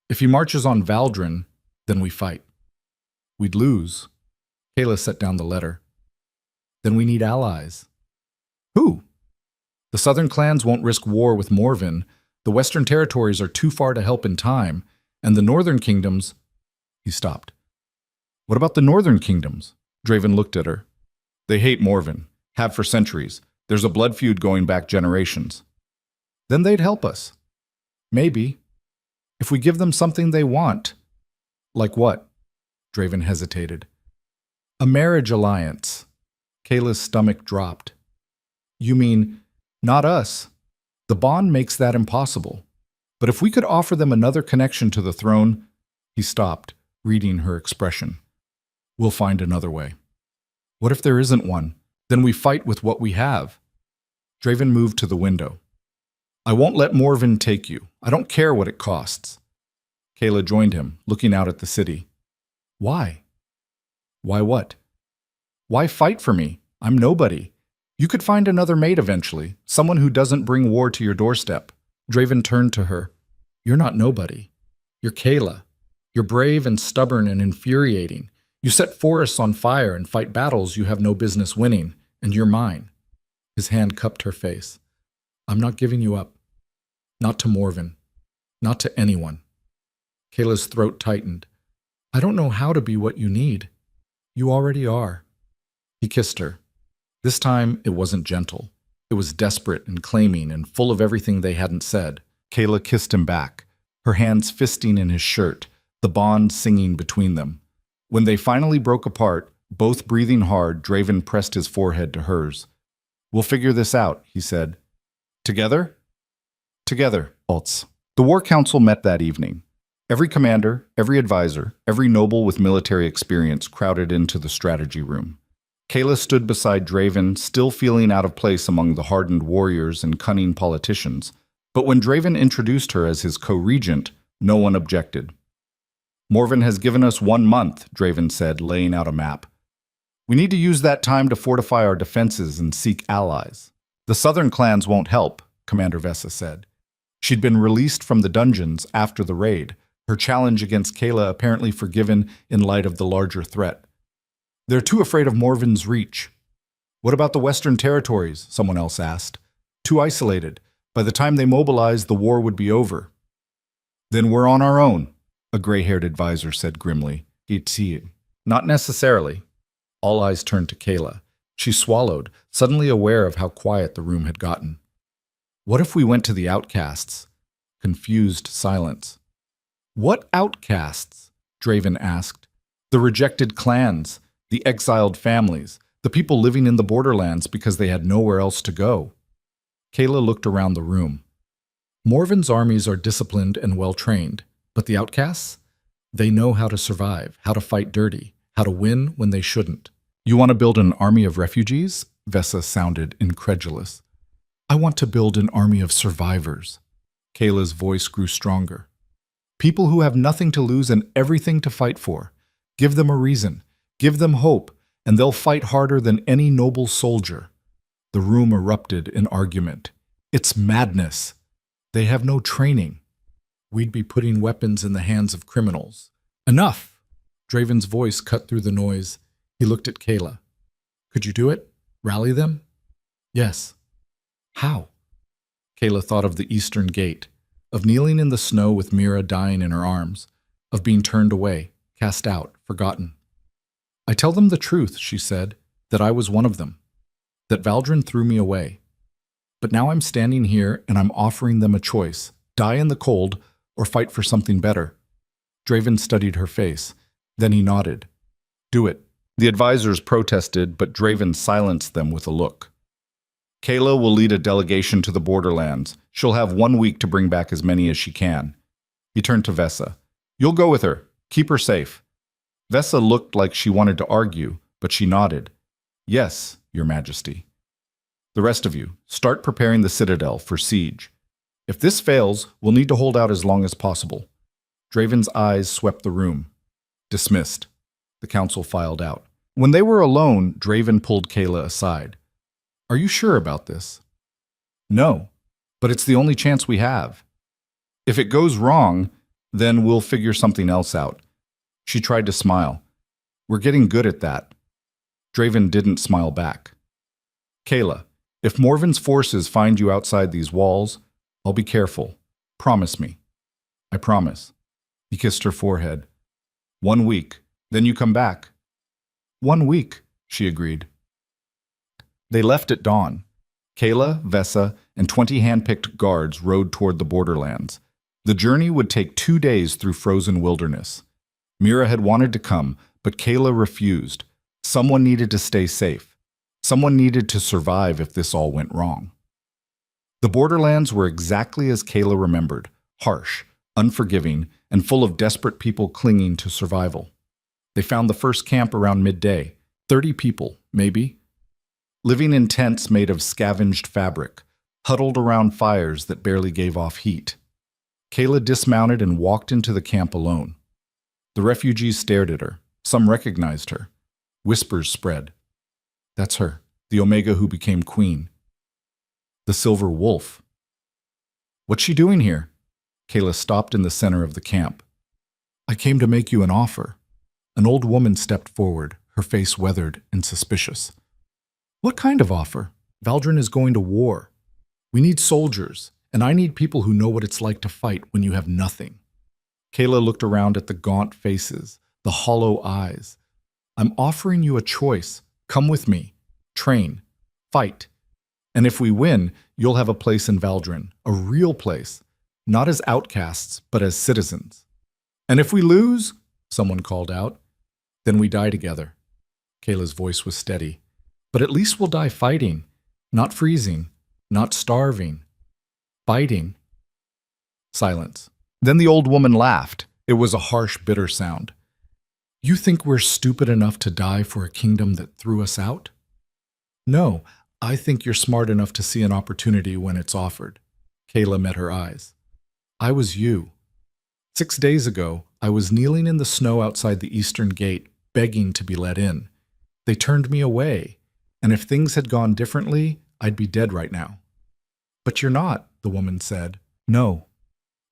If he marches on Valdrin, then we fight. We'd lose. Kayla set down the letter. Then we need allies. Who? The southern clans won't risk war with Morven. The western territories are too far to help in time, and the northern kingdoms— He stopped. What about the northern kingdoms? Draven looked at her. They hate Morven, have for centuries. There's a blood feud going back generations. Then they'd help us. Maybe. If we give them something they want. Like what? Draven hesitated. A marriage alliance. Kayla's stomach dropped. You mean, not us. The bond makes that impossible. But if we could offer them another connection to the throne— He stopped, reading her expression. We'll find another way. What if there isn't one? Then we fight with what we have. Draven moved to the window. I won't let Morven take you. I don't care what it costs. Kayla joined him, looking out at the city. Why? Why what? Why fight for me? I'm nobody. You could find another mate eventually, someone who doesn't bring war to your doorstep. Draven turned to her. You're not nobody. You're Kayla. You're brave and stubborn and infuriating. You set forests on fire and fight battles you have no business winning, and you're mine. His hand cupped her face. I'm not giving you up. Not to Morven. Not to anyone. Kayla's throat tightened. I don't know how to be what you need. You already are. He kissed her. This time, it wasn't gentle. It was desperate and claiming and full of everything they hadn't said. Kayla kissed him back, her hands fisting in his shirt, the bond singing between them. When they finally broke apart, both breathing hard, Draven pressed his forehead to hers. We'll figure this out, he said. Together? Together, Alts. The War Council met that evening. Every commander, every advisor, every noble with military experience crowded into the strategy room. Kayla stood beside Draven, still feeling out of place among the hardened warriors and cunning politicians. But when Draven introduced her as his co-regent, no one objected. Morven has given us 1 month, Draven said, laying out a map. We need to use that time to fortify our defenses and seek allies. The southern clans won't help, Commander Vessa said. She'd been released from the dungeons after the raid, her challenge against Kayla apparently forgiven in light of the larger threat. They're too afraid of Morven's reach. What about the western territories? Someone else asked. Too isolated. By the time they mobilize, the war would be over. Then we're on our own, a gray-haired advisor said grimly. He'd see it. Not necessarily. All eyes turned to Kayla. She swallowed, suddenly aware of how quiet the room had gotten. What if we went to the outcasts? Confused silence. What outcasts? Draven asked. The rejected clans, the exiled families, the people living in the borderlands because they had nowhere else to go. Kayla looked around the room. Morven's armies are disciplined and well-trained, but the outcasts? They know how to survive, how to fight dirty, how to win when they shouldn't. You want to build an army of refugees? Vesa sounded incredulous. I want to build an army of survivors. Kayla's voice grew stronger. People who have nothing to lose and everything to fight for. Give them a reason, give them hope, and they'll fight harder than any noble soldier. The room erupted in argument. It's madness. They have no training. We'd be putting weapons in the hands of criminals. Enough! Draven's voice cut through the noise. He looked at Kayla. Could you do it? Rally them? Yes. How? Kayla thought of the eastern gate, of kneeling in the snow with Mira dying in her arms, of being turned away, cast out, forgotten. I tell them the truth, she said, that I was one of them, that Valdrin threw me away. But now I'm standing here and I'm offering them a choice, die in the cold or fight for something better. Draven studied her face. Then he nodded. Do it. The advisors protested, but Draven silenced them with a look. Kayla will lead a delegation to the borderlands. She'll have 1 week to bring back as many as she can. He turned to Vesa. You'll go with her. Keep her safe. Vesa looked like she wanted to argue, but she nodded. Yes, Your Majesty. The rest of you, start preparing the citadel for siege. If this fails, we'll need to hold out as long as possible. Draven's eyes swept the room. Dismissed. The council filed out. When they were alone, Draven pulled Kayla aside. Are you sure about this? No, but it's the only chance we have. If it goes wrong, then we'll figure something else out. She tried to smile. We're getting good at that. Draven didn't smile back. Kayla, if Morven's forces find you outside these walls, I'll be careful. Promise me. I promise. He kissed her forehead. 1 week, then you come back. 1 week, she agreed. They left at dawn. Kayla, Vesa, and 20 hand-picked guards rode toward the borderlands. The journey would take 2 days through frozen wilderness. Mira had wanted to come, but Kayla refused. Someone needed to stay safe. Someone needed to survive if this all went wrong. The borderlands were exactly as Kayla remembered, harsh, unforgiving, and full of desperate people clinging to survival. They found the first camp around midday, 30 people, maybe, living in tents made of scavenged fabric, huddled around fires that barely gave off heat. Kayla dismounted and walked into the camp alone. The refugees stared at her. Some recognized her. Whispers spread. That's her, the Omega who became queen. The Silver Wolf. What's she doing here? Kayla stopped in the center of the camp. I came to make you an offer. An old woman stepped forward, her face weathered and suspicious. What kind of offer? Valdrin is going to war. We need soldiers, and I need people who know what it's like to fight when you have nothing. Kayla looked around at the gaunt faces, the hollow eyes. I'm offering you a choice. Come with me. Train. Fight. And if we win, you'll have a place in Valdrin, a real place, not as outcasts, but as citizens. And if we lose, someone called out, then we die together. Kayla's voice was steady. But at least we'll die fighting, not freezing, not starving. Fighting. Silence. Then the old woman laughed. It was a harsh, bitter sound. You think we're stupid enough to die for a kingdom that threw us out? No, I think you're smart enough to see an opportunity when it's offered. Kayla met her eyes. I was you. 6 days ago, I was kneeling in the snow outside the eastern gate, begging to be let in. They turned me away, and if things had gone differently, I'd be dead right now. But you're not, the woman said. No.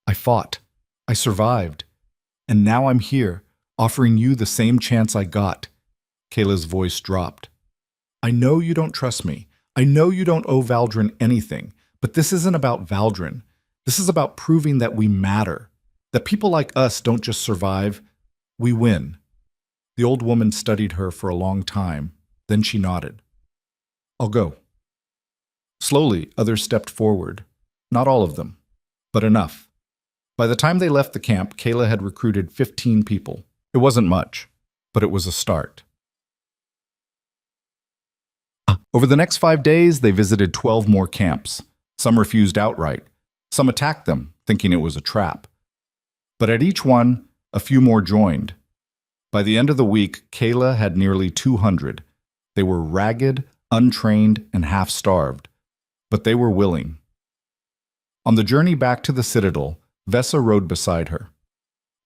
I fought. I survived. And now I'm here, offering you the same chance I got. Kayla's voice dropped. I know you don't trust me. I know you don't owe Valdrin anything, but this isn't about Valdrin. This is about proving that we matter, that people like us don't just survive, we win. The old woman studied her for a long time, then she nodded. I'll go. Slowly, others stepped forward. Not all of them, but enough. By the time they left the camp, Kayla had recruited 15 people. It wasn't much, but it was a start. Over the next 5 days, they visited 12 more camps. Some refused outright. Some attacked them, thinking it was a trap. But at each one, a few more joined. By the end of the week, Kayla had nearly 200. They were ragged, untrained, and half-starved. But they were willing. On the journey back to the Citadel, Vesa rode beside her.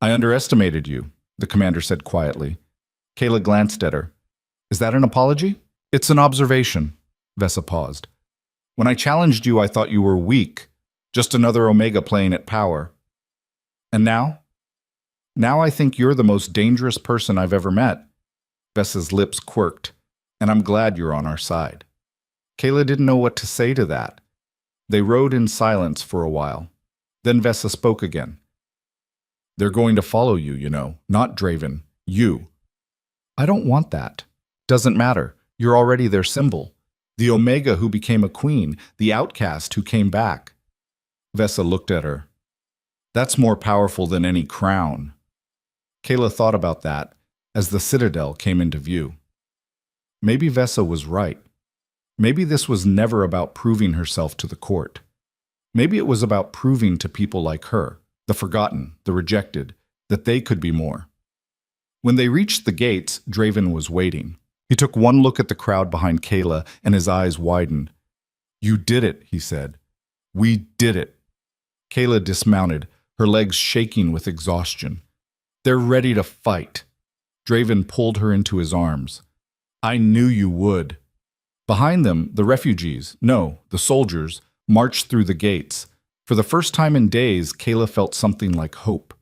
"I underestimated you," the commander said quietly. Kayla glanced at her. "Is that an apology?" "It's an observation." Vesa paused. "When I challenged you, I thought you were weak. Just another Omega playing at power. And now? Now I think you're the most dangerous person I've ever met." Vesa's lips quirked. "And I'm glad you're on our side." Kayla didn't know what to say to that. They rode in silence for a while. Then Vesa spoke again. "They're going to follow you, you know, not Draven. You." "I don't want that. Doesn't matter. You're already their symbol. The Omega who became a queen, the outcast who came back." Vesa looked at her. "That's more powerful than any crown." Kayla thought about that as the Citadel came into view. Maybe Vesa was right. Maybe this was never about proving herself to the court. Maybe it was about proving to people like her, the forgotten, the rejected, that they could be more. When they reached the gates, Draven was waiting. He took one look at the crowd behind Kayla, and his eyes widened. "You did it," he said. "We did it." Kayla dismounted, her legs shaking with exhaustion. "They're ready to fight." Draven pulled her into his arms. "I knew you would." Behind them, the refugees, no, the soldiers, marched through the gates. For the first time in days, Kayla felt something like hope.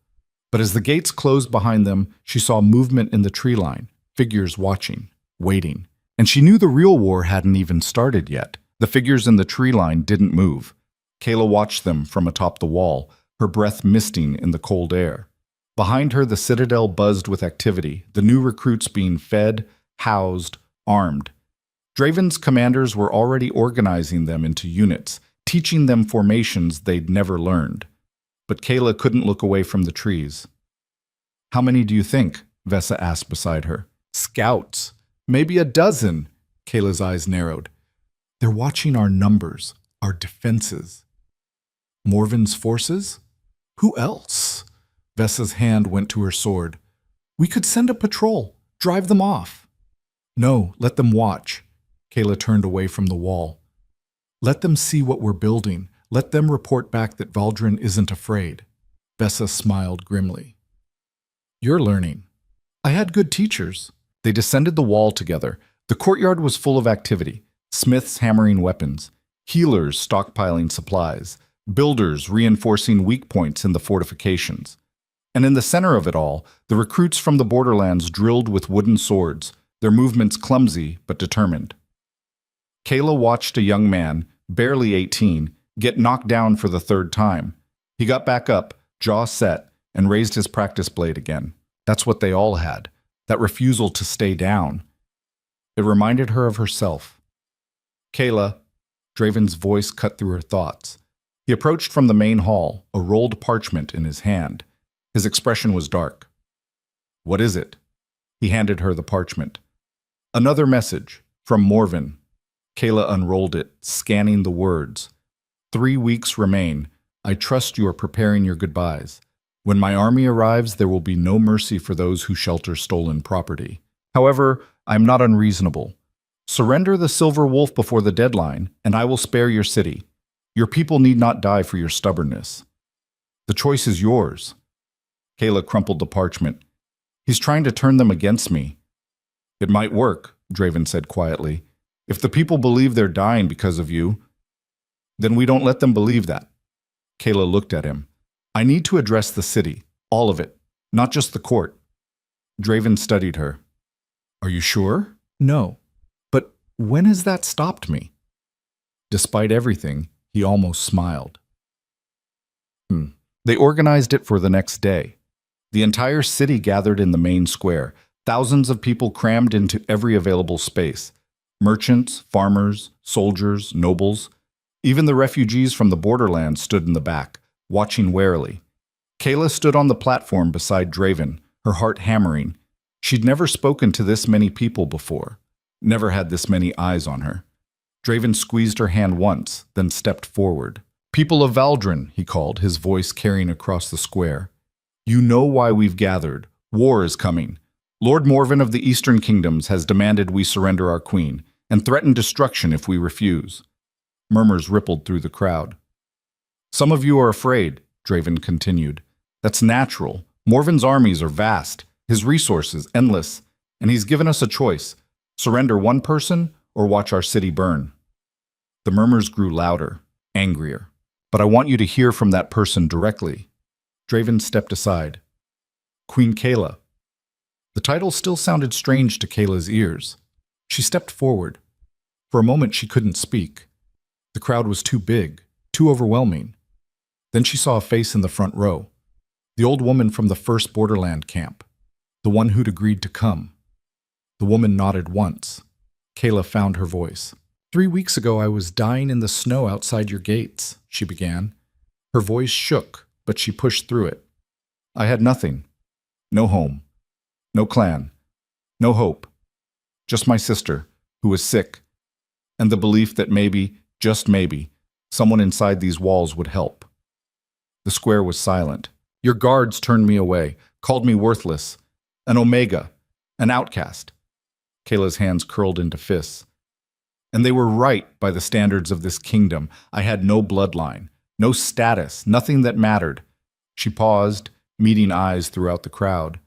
But as the gates closed behind them, she saw movement in the tree line, figures watching, waiting. And she knew the real war hadn't even started yet. The figures in the tree line didn't move. Kayla watched them from atop the wall, her breath misting in the cold air. Behind her, the Citadel buzzed with activity, the new recruits being fed, housed, armed. Draven's commanders were already organizing them into units, teaching them formations they'd never learned. But Kayla couldn't look away from the trees. "How many do you think?" Vesa asked beside her. "Scouts. Maybe a dozen." Kayla's eyes narrowed. "They're watching our numbers, our defenses." "Morven's forces? Who else?" Vesa's hand went to her sword. "We could send a patrol, drive them off." "No, let them watch." Kayla turned away from the wall. "Let them see what we're building. Let them report back that Valdrin isn't afraid." Vesa smiled grimly. "You're learning." "I had good teachers." They descended the wall together. The courtyard was full of activity. Smiths hammering weapons, healers stockpiling supplies, builders reinforcing weak points in the fortifications. And in the center of it all, the recruits from the borderlands drilled with wooden swords, their movements clumsy but determined. Kayla watched a young man, barely 18, get knocked down for the third time. He got back up, jaw set, and raised his practice blade again. That's what they all had, that refusal to stay down. It reminded her of herself. "Kayla," Draven's voice cut through her thoughts. He approached from the main hall, a rolled parchment in his hand. His expression was dark. "What is it?" He handed her the parchment. "Another message, from Morven." Kayla unrolled it, scanning the words. 3 weeks remain. I trust you are preparing your goodbyes. When my army arrives, there will be no mercy for those who shelter stolen property. However, I am not unreasonable. Surrender the Silver Wolf before the deadline, and I will spare your city. Your people need not die for your stubbornness. The choice is yours. Kayla crumpled the parchment. He's trying to turn them against me. It might work, Draven said quietly. If the people believe they're dying because of you, then we don't let them believe that. Kayla looked at him. I need to address the city, all of it, not just the court. Draven studied her. Are you sure? No. But when has that stopped me? Despite everything, he almost smiled. They organized it for the next day. The entire city gathered in the main square, thousands of people crammed into every available space. Merchants, farmers, soldiers, nobles. Even the refugees from the borderlands stood in the back, watching warily. Kayla stood on the platform beside Draven, her heart hammering. She'd never spoken to this many people before, never had this many eyes on her. Draven squeezed her hand once, then stepped forward. "People of Valdrin," he called, his voice carrying across the square. "You know why we've gathered. War is coming. Lord Morven of the Eastern Kingdoms has demanded we surrender our queen, and threatened destruction if we refuse." Murmurs rippled through the crowd. "Some of you are afraid," Draven continued. "That's natural. Morven's armies are vast, his resources endless, and he's given us a choice: surrender one person or watch our city burn." The murmurs grew louder, angrier. "But I want you to hear from that person directly." Draven stepped aside. "Queen Kayla." The title still sounded strange to Kayla's ears. She stepped forward. For a moment she couldn't speak. The crowd was too big, too overwhelming. Then she saw a face in the front row. The old woman from the first Borderland camp. The one who'd agreed to come. The woman nodded once. Kayla found her voice. "3 weeks ago I was dying in the snow outside your gates," she began. Her voice shook, but she pushed through it. "I had nothing. No home. No clan. No hope. Just my sister, who was sick, and the belief that maybe, just maybe, someone inside these walls would help." The square was silent. "Your guards turned me away, called me worthless, an omega, an outcast." Kayla's hands curled into fists. "And they were right by the standards of this kingdom. I had no bloodline, no status, nothing that mattered." She paused, meeting eyes throughout the crowd.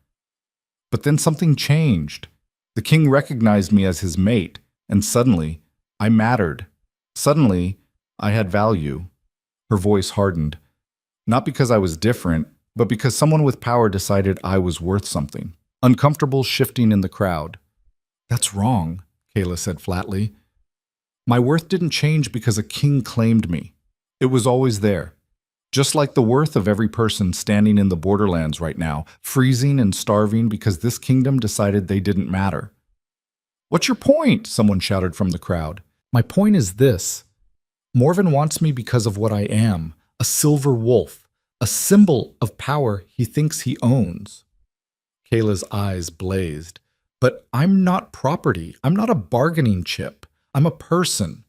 "But then something changed. The king recognized me as his mate, and suddenly, I mattered. Suddenly, I had value." Her voice hardened. "Not because I was different, but because someone with power decided I was worth something." Uncomfortable shifting in the crowd. "That's wrong," Kayla said flatly. "My worth didn't change because a king claimed me. It was always there. Just like the worth of every person standing in the Borderlands right now, freezing and starving because this kingdom decided they didn't matter." "What's your point?" someone shouted from the crowd. "My point is this. Morven wants me because of what I am, a silver wolf, a symbol of power he thinks he owns." Kayla's eyes blazed. "But I'm not property. I'm not a bargaining chip. I'm a person.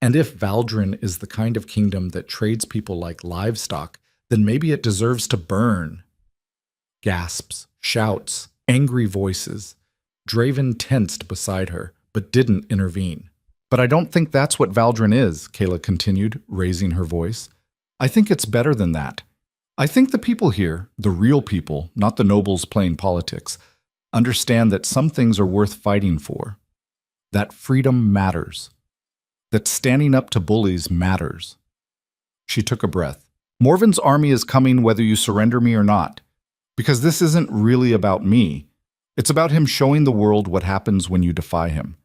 And if Valdrin is the kind of kingdom that trades people like livestock, then maybe it deserves to burn." Gasps, shouts, angry voices. Draven tensed beside her, but didn't intervene. "But I don't think that's what Valdrin is," Kayla continued, raising her voice. "I think it's better than that. I think the people here, the real people, not the nobles playing politics, understand that some things are worth fighting for. That freedom matters. That standing up to bullies matters." She took a breath. "Morven's army is coming whether you surrender me or not. Because this isn't really about me. It's about him showing the world what happens when you defy him.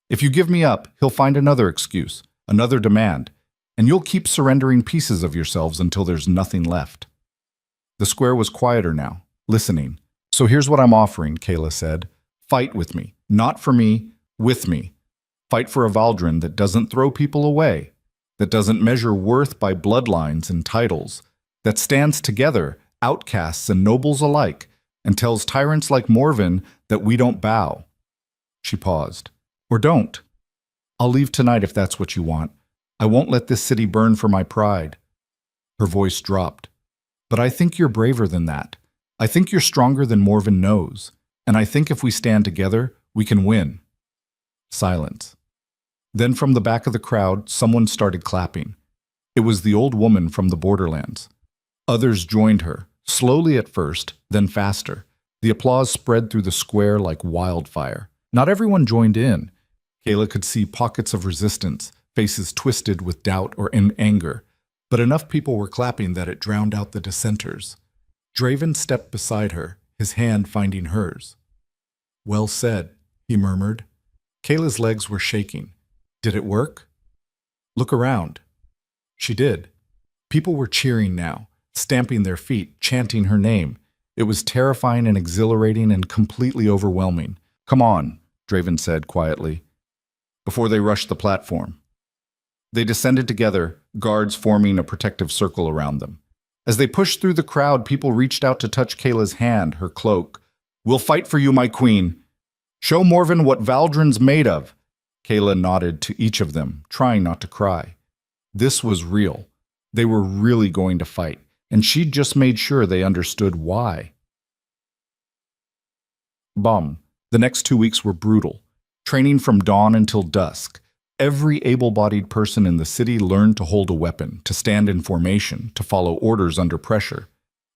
If you give me up, he'll find another excuse, another demand, and you'll keep surrendering pieces of yourselves until there's nothing left." The square was quieter now, listening. "So here's what I'm offering," Kayla said. "Fight with me. Not for me, with me. Fight for a Valdrin that doesn't throw people away, that doesn't measure worth by bloodlines and titles, that stands together, outcasts and nobles alike, and tells tyrants like Morven that we don't bow." She paused. "Or don't. I'll leave tonight if that's what you want. I won't let this city burn for my pride." Her voice dropped. "But I think you're braver than that. I think you're stronger than Morven knows. And I think if we stand together, we can win." Silence. Then from the back of the crowd, someone started clapping. It was the old woman from the Borderlands. Others joined her, slowly at first, then faster. The applause spread through the square like wildfire. Not everyone joined in. Kayla could see pockets of resistance, faces twisted with doubt or in anger. But enough people were clapping that it drowned out the dissenters. Draven stepped beside her, his hand finding hers. "Well said," he murmured. Kayla's legs were shaking. "Did it work?" "Look around." She did. People were cheering now, stamping their feet, chanting her name. It was terrifying and exhilarating and completely overwhelming. "Come on," Draven said quietly, before they rushed the platform. They descended together, guards forming a protective circle around them. As they pushed through the crowd, people reached out to touch Kayla's hand, her cloak. "We'll fight for you, my queen. Show Morven what Valdrin's made of." Kayla nodded to each of them, trying not to cry. This was real. They were really going to fight, and she'd just made sure they understood why. The next 2 weeks were brutal, training from dawn until dusk. Every able-bodied person in the city learned to hold a weapon, to stand in formation, to follow orders under pressure.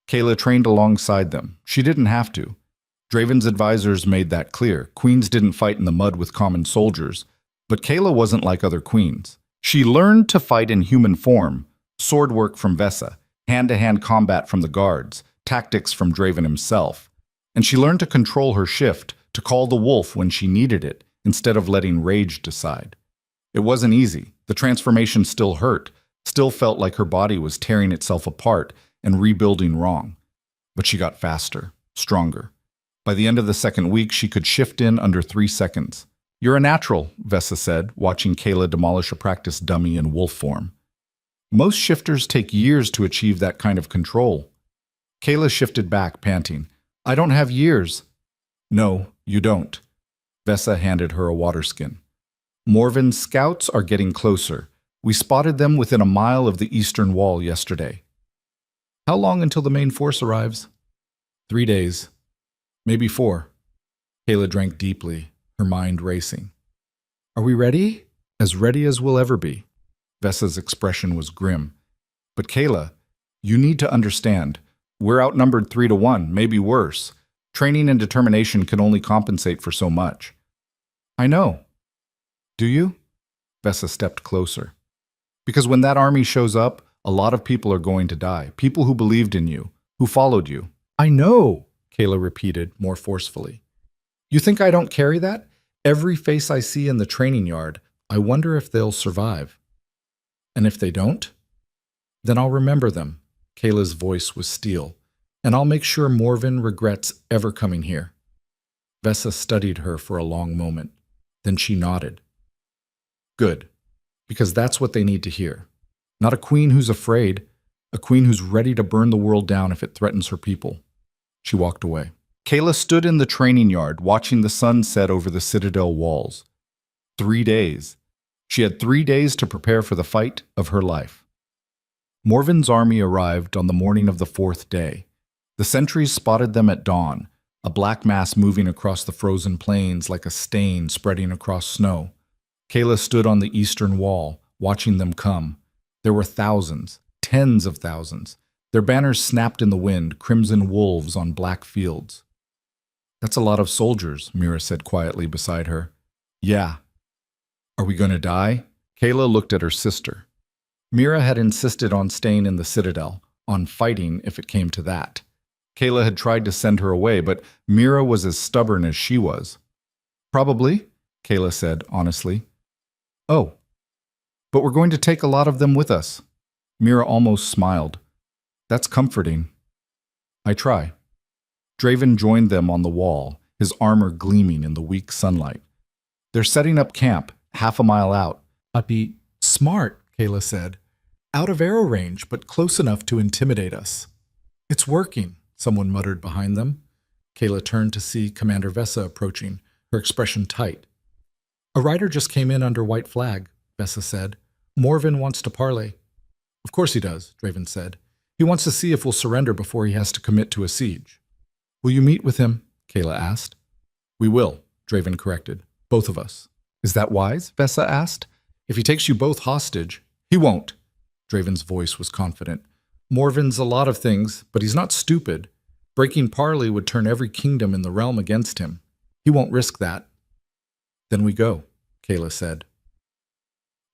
Kayla trained alongside them. She didn't have to. Draven's advisors made that clear. Queens didn't fight in the mud with common soldiers. But Kayla wasn't like other queens. She learned to fight in human form, sword work from Vesa, hand-to-hand combat from the guards, tactics from Draven himself. And she learned to control her shift, to call the wolf when she needed it, instead of letting rage decide. It wasn't easy. The transformation still hurt, still felt like her body was tearing itself apart and rebuilding wrong. But she got faster, stronger. By the end of the second week, she could shift in under 3 seconds. "You're a natural," Vesa said, watching Kayla demolish a practice dummy in wolf form. "Most shifters take years to achieve that kind of control." Kayla shifted back, panting. "I don't have years." "No, you don't." Vesa handed her a water skin. "Morven's scouts are getting closer. We spotted them within a mile of the eastern wall yesterday." "How long until the main force arrives?" 3 days. Maybe 4. Kayla drank deeply, her mind racing. "Are we ready?" "As ready as we'll ever be." Vesa's expression was grim. "But Kayla, you need to understand. We're outnumbered 3-1, maybe worse. Training and determination can only compensate for so much." "I know." "Do you?" Vesa stepped closer. "Because when that army shows up, a lot of people are going to die. People who believed in you, who followed you." "I know," Kayla repeated, more forcefully. "You think I don't carry that? Every face I see in the training yard, I wonder if they'll survive. And if they don't? Then I'll remember them." Kayla's voice was steel. "And I'll make sure Morven regrets ever coming here." Vesa studied her for a long moment. Then she nodded. "Good. Because that's what they need to hear. Not a queen who's afraid, a queen who's ready to burn the world down if it threatens her people." She walked away. Kayla stood in the training yard, watching the sun set over the citadel walls. 3 days. She had 3 days to prepare for the fight of her life. Morven's army arrived on the morning of the 4th day. The sentries spotted them at dawn, a black mass moving across the frozen plains like a stain spreading across snow. Kayla stood on the eastern wall, watching them come. There were thousands, tens of thousands. Their banners snapped in the wind, crimson wolves on black fields. "That's a lot of soldiers," Mira said quietly beside her. "Yeah." "Are we going to die?" Kayla looked at her sister. Mira had insisted on staying in the citadel, on fighting if it came to that. Kayla had tried to send her away, but Mira was as stubborn as she was. "Probably," Kayla said honestly. "Oh. But we're going to take a lot of them with us." Mira almost smiled. "That's comforting." "I try." Draven joined them on the wall, his armor gleaming in the weak sunlight. "They're setting up camp, half a mile out." "That'd be smart," Kayla said. "Out of arrow range, but close enough to intimidate us." "It's working," someone muttered behind them. Kayla turned to see Commander Vesa approaching, her expression tight. "A rider just came in under white flag," Vesa said. "Morven wants to parley." "Of course he does," Draven said. "He wants to see if we'll surrender before he has to commit to a siege." "Will you meet with him?" Kayla asked. "We will," Draven corrected. "Both of us." "Is that wise?" Vesa asked. "If he takes you both hostage—" "He won't." Draven's voice was confident. "Morven's a lot of things, but he's not stupid. Breaking parley would turn every kingdom in the realm against him. He won't risk that." "Then we go," Kayla said.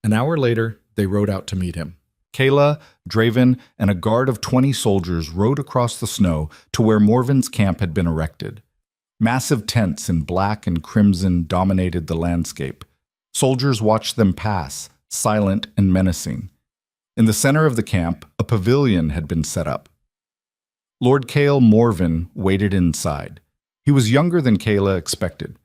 An hour later, they rode out to meet him. Kayla, Draven, and a guard of 20 soldiers rode across the snow to where Morven's camp had been erected. Massive tents in black and crimson dominated the landscape. Soldiers watched them pass, silent and menacing. In the center of the camp, a pavilion had been set up. Lord Kael Morven waited inside. He was younger than Kayla expected.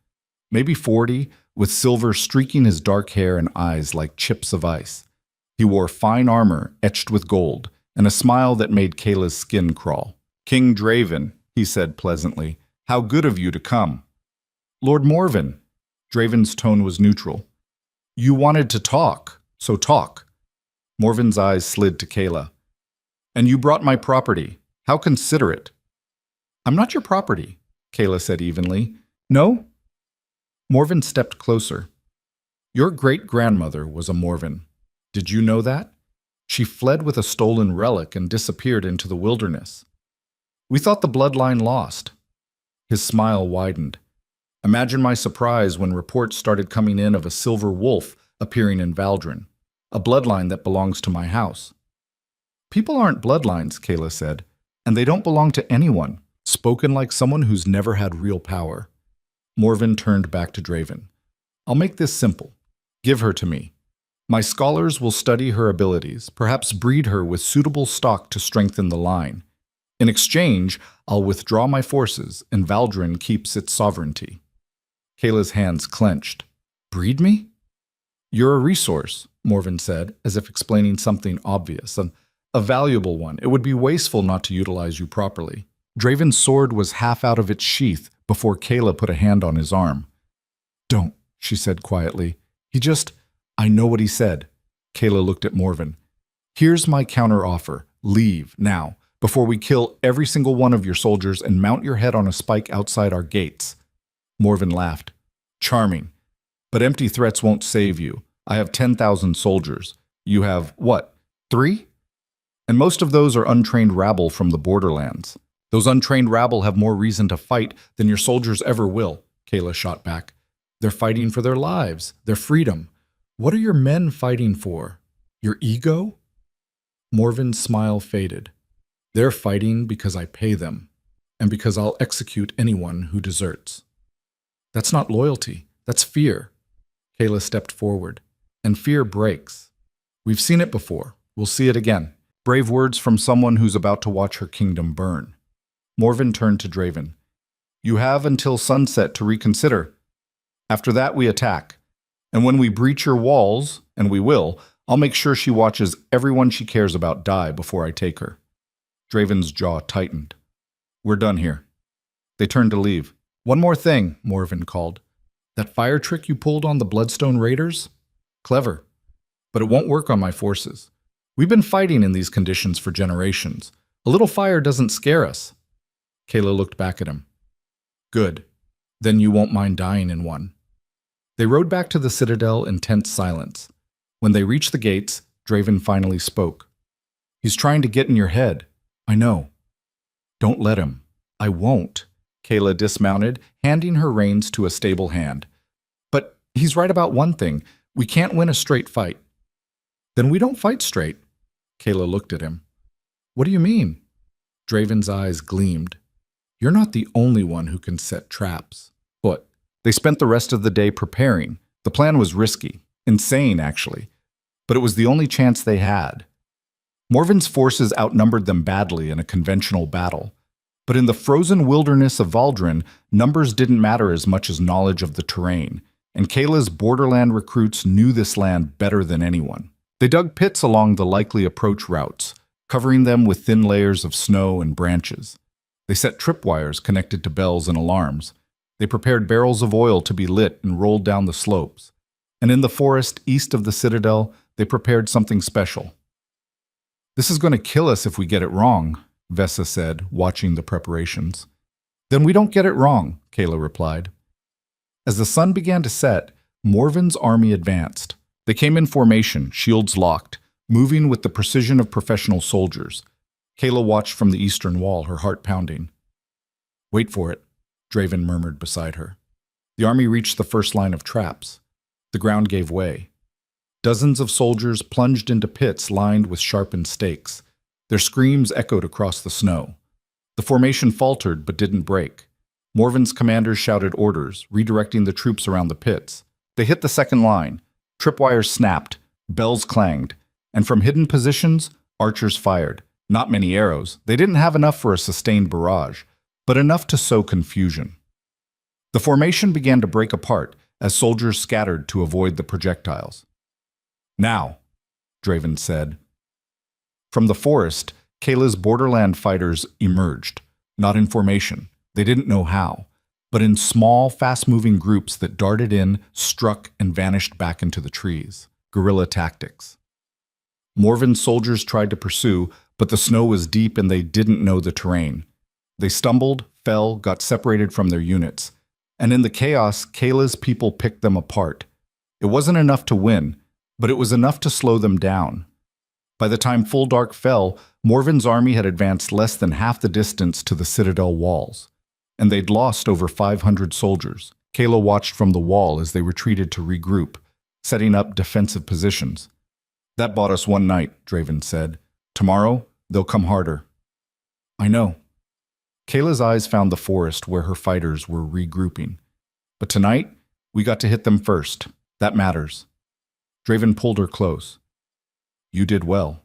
Maybe 40, with silver streaking his dark hair and eyes like chips of ice. He wore fine armor etched with gold, and a smile that made Kayla's skin crawl. "King Draven," he said pleasantly, "how good of you to come." "Lord Morven." Draven's tone was neutral. "You wanted to talk, so talk." Morven's eyes slid to Kayla. "And you brought my property. How considerate." "I'm not your property," Kayla said evenly. "No?" Morven stepped closer. "Your great-grandmother was a Morven. Did you know that? She fled with a stolen relic and disappeared into the wilderness. We thought the bloodline lost." His smile widened. "Imagine my surprise when reports started coming in of a silver wolf appearing in Valdrin, a bloodline that belongs to my house." "People aren't bloodlines," Kayla said, "and they don't belong to anyone," spoken like someone who's never had real power. Morven turned back to Draven. "I'll make this simple. Give her to me. My scholars will study her abilities, perhaps breed her with suitable stock to strengthen the line. In exchange, I'll withdraw my forces, and Valdrin keeps its sovereignty." Kayla's hands clenched. "Breed me?" "You're a resource," Morven said, as if explaining something obvious, a valuable one. It would be wasteful not to utilize you properly. Draven's sword was half out of its sheath before Kayla put a hand on his arm. "Don't," she said quietly. I know what he said." Kayla looked at Morven. "Here's my counter-offer. Leave, now, before we kill every single one of your soldiers and mount your head on a spike outside our gates." Morven laughed. "Charming. But empty threats won't save you. I have 10,000 soldiers. You have, what, 3? And most of those are untrained rabble from the borderlands. Those untrained rabble have more reason to fight than your soldiers ever will," Kayla shot back. "They're fighting for their lives, their freedom. What are your men fighting for? Your ego?" Morven's smile faded. "They're fighting because I pay them, and because I'll execute anyone who deserts." "That's not loyalty. That's fear." Kayla stepped forward. "And fear breaks. We've seen it before. We'll see it again. Brave words from someone who's about to watch her kingdom burn." Morven turned to Draven. "You have until sunset to reconsider. After that, we attack. And when we breach your walls, and we will, I'll make sure she watches everyone she cares about die before I take her." Draven's jaw tightened. "We're done here." They turned to leave. "One more thing," Morven called. "That fire trick you pulled on the Bloodstone Raiders? Clever. But it won't work on my forces. We've been fighting in these conditions for generations. A little fire doesn't scare us." Kayla looked back at him. "Good. Then you won't mind dying in one." They rode back to the Citadel in tense silence. When they reached the gates, Draven finally spoke. "He's trying to get in your head. I know." "Don't let him." "I won't." Kayla dismounted, handing her reins to a stable hand. "But he's right about one thing. We can't win a straight fight." "Then we don't fight straight." Kayla looked at him. "What do you mean?" Draven's eyes gleamed. "You're not the only one who can set traps." "What?" They spent the rest of the day preparing. The plan was risky, insane actually, but it was the only chance they had. Morven's forces outnumbered them badly in a conventional battle, but in the frozen wilderness of Valdrin, numbers didn't matter as much as knowledge of the terrain, and Kayla's borderland recruits knew this land better than anyone. They dug pits along the likely approach routes, covering them with thin layers of snow and branches. They set tripwires connected to bells and alarms. They prepared barrels of oil to be lit and rolled down the slopes. And in the forest east of the Citadel, they prepared something special. "This is going to kill us if we get it wrong," Vesa said, watching the preparations. "Then we don't get it wrong," Kayla replied. As the sun began to set, Morven's army advanced. They came in formation, shields locked, moving with the precision of professional soldiers. Kayla watched from the eastern wall, her heart pounding. "Wait for it," Draven murmured beside her. The army reached the first line of traps. The ground gave way. Dozens of soldiers plunged into pits lined with sharpened stakes. Their screams echoed across the snow. The formation faltered but didn't break. Morven's commanders shouted orders, redirecting the troops around the pits. They hit the second line. Tripwires snapped, bells clanged, and from hidden positions, archers fired. Not many arrows. They didn't have enough for a sustained barrage, but enough to sow confusion. The formation began to break apart as soldiers scattered to avoid the projectiles. "Now," Draven said. From the forest, Kayla's borderland fighters emerged, not in formation. They didn't know how, but in small, fast-moving groups that darted in, struck, and vanished back into the trees. Guerrilla tactics. Morven's soldiers tried to pursue, but the snow was deep and they didn't know the terrain. They stumbled, fell, got separated from their units. And in the chaos, Kayla's people picked them apart. It wasn't enough to win, but it was enough to slow them down. By the time full dark fell, Morven's army had advanced less than half the distance to the citadel walls, and they'd lost over 500 soldiers. Kayla watched from the wall as they retreated to regroup, setting up defensive positions. "That bought us one night," Draven said. "Tomorrow, they'll come harder." "I know." Kayla's eyes found the forest where her fighters were regrouping. "But tonight, we got to hit them first. That matters." Draven pulled her close. "You did well.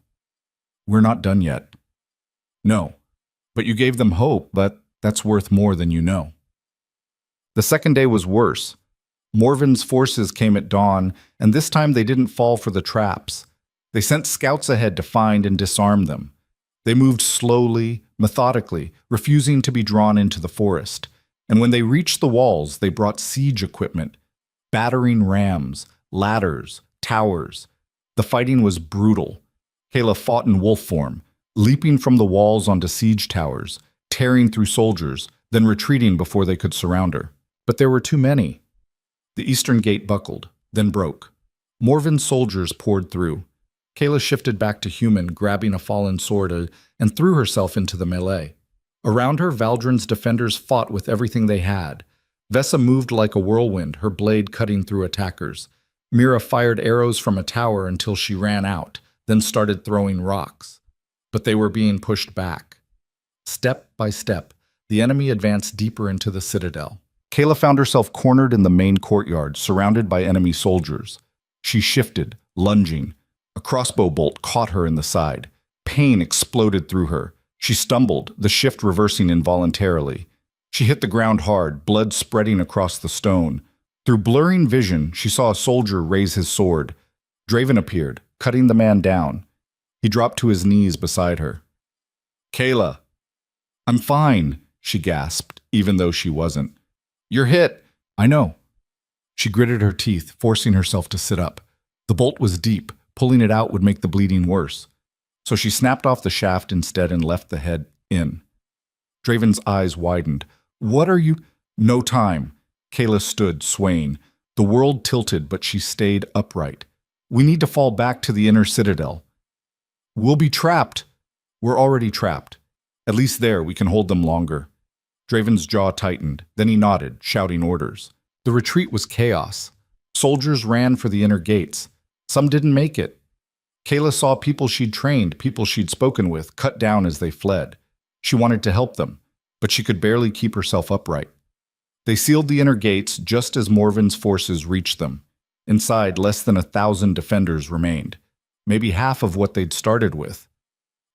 We're not done yet." "No, but you gave them hope, but that's worth more than you know." The second day was worse. Morven's forces came at dawn, and this time they didn't fall for the traps. They sent scouts ahead to find and disarm them. They moved slowly, methodically, refusing to be drawn into the forest. And when they reached the walls, they brought siege equipment, battering rams, ladders, towers. The fighting was brutal. Kayla fought in wolf form, leaping from the walls onto siege towers, tearing through soldiers, then retreating before they could surround her. But there were too many. The eastern gate buckled, then broke. Morven's soldiers poured through. Kayla shifted back to human, grabbing a fallen sword, and threw herself into the melee. Around her, Valdrin's defenders fought with everything they had. Vesa moved like a whirlwind, her blade cutting through attackers. Mira fired arrows from a tower until she ran out, then started throwing rocks. But they were being pushed back. Step by step, the enemy advanced deeper into the citadel. Kayla found herself cornered in the main courtyard, surrounded by enemy soldiers. She shifted, lunging. A crossbow bolt caught her in the side. Pain exploded through her. She stumbled, the shift reversing involuntarily. She hit the ground hard, blood spreading across the stone. Through blurring vision, she saw a soldier raise his sword. Draven appeared, cutting the man down. He dropped to his knees beside her. "Kayla." "I'm fine," she gasped, even though she wasn't. "You're hit." "I know." She gritted her teeth, forcing herself to sit up. The bolt was deep. Pulling it out would make the bleeding worse. So she snapped off the shaft instead and left the head in. Draven's eyes widened. "What are you—" "No time." Kayla stood, swaying. The world tilted, but she stayed upright. "We need to fall back to the inner citadel." "We'll be trapped." "We're already trapped. At least there, we can hold them longer." Draven's jaw tightened. Then he nodded, shouting orders. The retreat was chaos. Soldiers ran for the inner gates. Some didn't make it. Kayla saw people she'd trained, people she'd spoken with, cut down as they fled. She wanted to help them, but she could barely keep herself upright. They sealed the inner gates just as Morven's forces reached them. Inside, less than 1,000 defenders remained, maybe half of what they'd started with.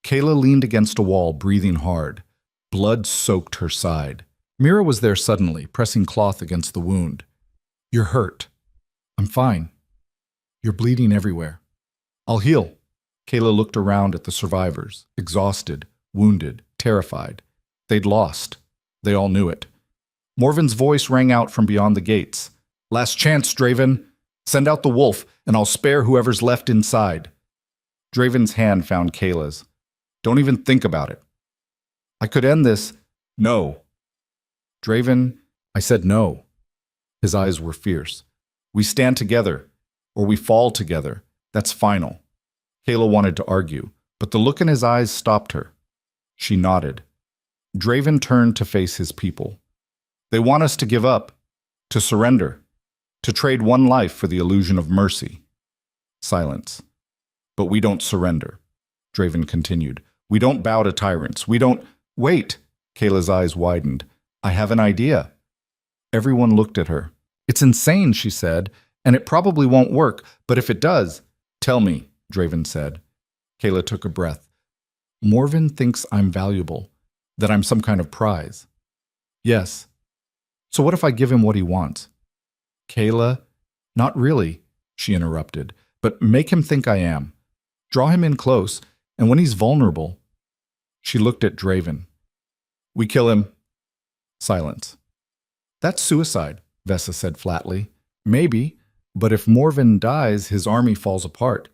Kayla leaned against a wall, breathing hard. Blood soaked her side. Mira was there suddenly, pressing cloth against the wound. "You're hurt." "I'm fine." "You're bleeding everywhere." "I'll heal." Kayla looked around at the survivors, exhausted, wounded, terrified. They'd lost. They all knew it. Morven's voice rang out from beyond the gates. "Last chance, Draven. Send out the wolf, and I'll spare whoever's left inside." Draven's hand found Kayla's. "Don't even think about it." "I could end this." "No." "Draven," I said no. His eyes were fierce. "We stand together. Or we fall together. That's final." Kayla wanted to argue, but the look in his eyes stopped her. She nodded. Draven turned to face his people. "They want us to give up, to surrender, to trade one life for the illusion of mercy." Silence. "But we don't surrender," Draven continued. "We don't bow to tyrants. We don't—" "Wait!" Kayla's eyes widened. "I have an idea." Everyone looked at her. "It's insane," she said. "And it probably won't work, but if it does—" "Tell me," Draven said. Kayla took a breath. "Morven thinks I'm valuable, that I'm some kind of prize." "Yes." "So what if I give him what he wants?" "Kayla, not really," she interrupted, "but make him think I am. Draw him in close. And when he's vulnerable, she looked at Draven. We kill him. Silence. That's suicide, Vesa said flatly. Maybe, but if Morven dies, his army falls apart.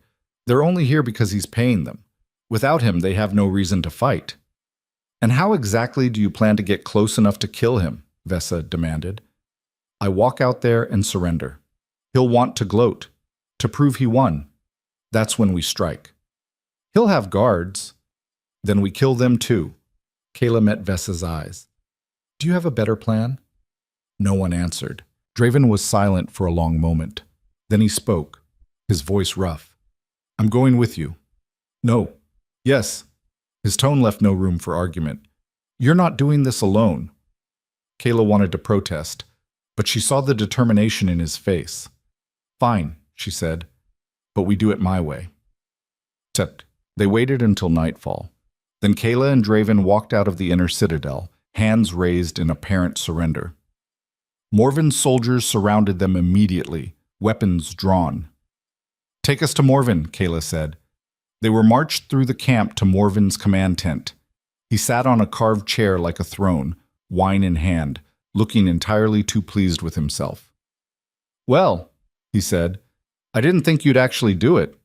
They're only here because he's paying them. Without him, they have no reason to fight. And how exactly do you plan to get close enough to kill him? Vesa demanded. I walk out there and surrender. He'll want to gloat, to prove he won. That's when we strike. He'll have guards. Then we kill them too. Kayla met Vesa's eyes. Do you have a better plan? No one answered. Draven was silent for a long moment. Then he spoke, his voice rough. I'm going with you. No. Yes. His tone left no room for argument. You're not doing this alone. Kayla wanted to protest, but she saw the determination in his face. Fine, she said, but we do it my way. They waited until nightfall. Then Kayla and Draven walked out of the inner citadel, hands raised in apparent surrender. Morven's soldiers surrounded them immediately, weapons drawn. Take us to Morven, Kayla said. They were marched through the camp to Morven's command tent. He sat on a carved chair like a throne, wine in hand, looking entirely too pleased with himself. Well, he said, I didn't think you'd actually do it.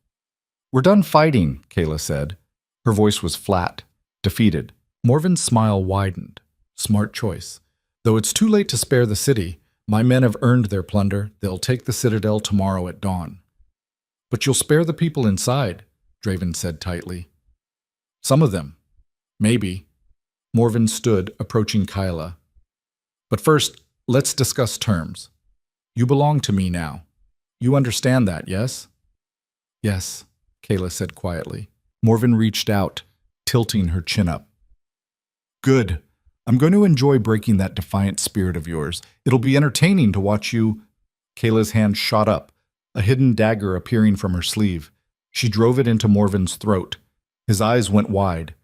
We're done fighting, Kayla said. Her voice was flat, defeated. Morven's smile widened. Smart choice. Though it's too late to spare the city, my men have earned their plunder. They'll take the citadel tomorrow at dawn. But you'll spare the people inside, Draven said tightly. Some of them. Maybe. Morven stood, approaching Kyla. But first, let's discuss terms. You belong to me now. You understand that, yes? Yes, Kayla said quietly. Morven reached out, tilting her chin up. Good. I'm going to enjoy breaking that defiant spirit of yours. It'll be entertaining to watch you. Kayla's hand shot up, a hidden dagger appearing from her sleeve. She drove it into Morven's throat. His eyes went wide.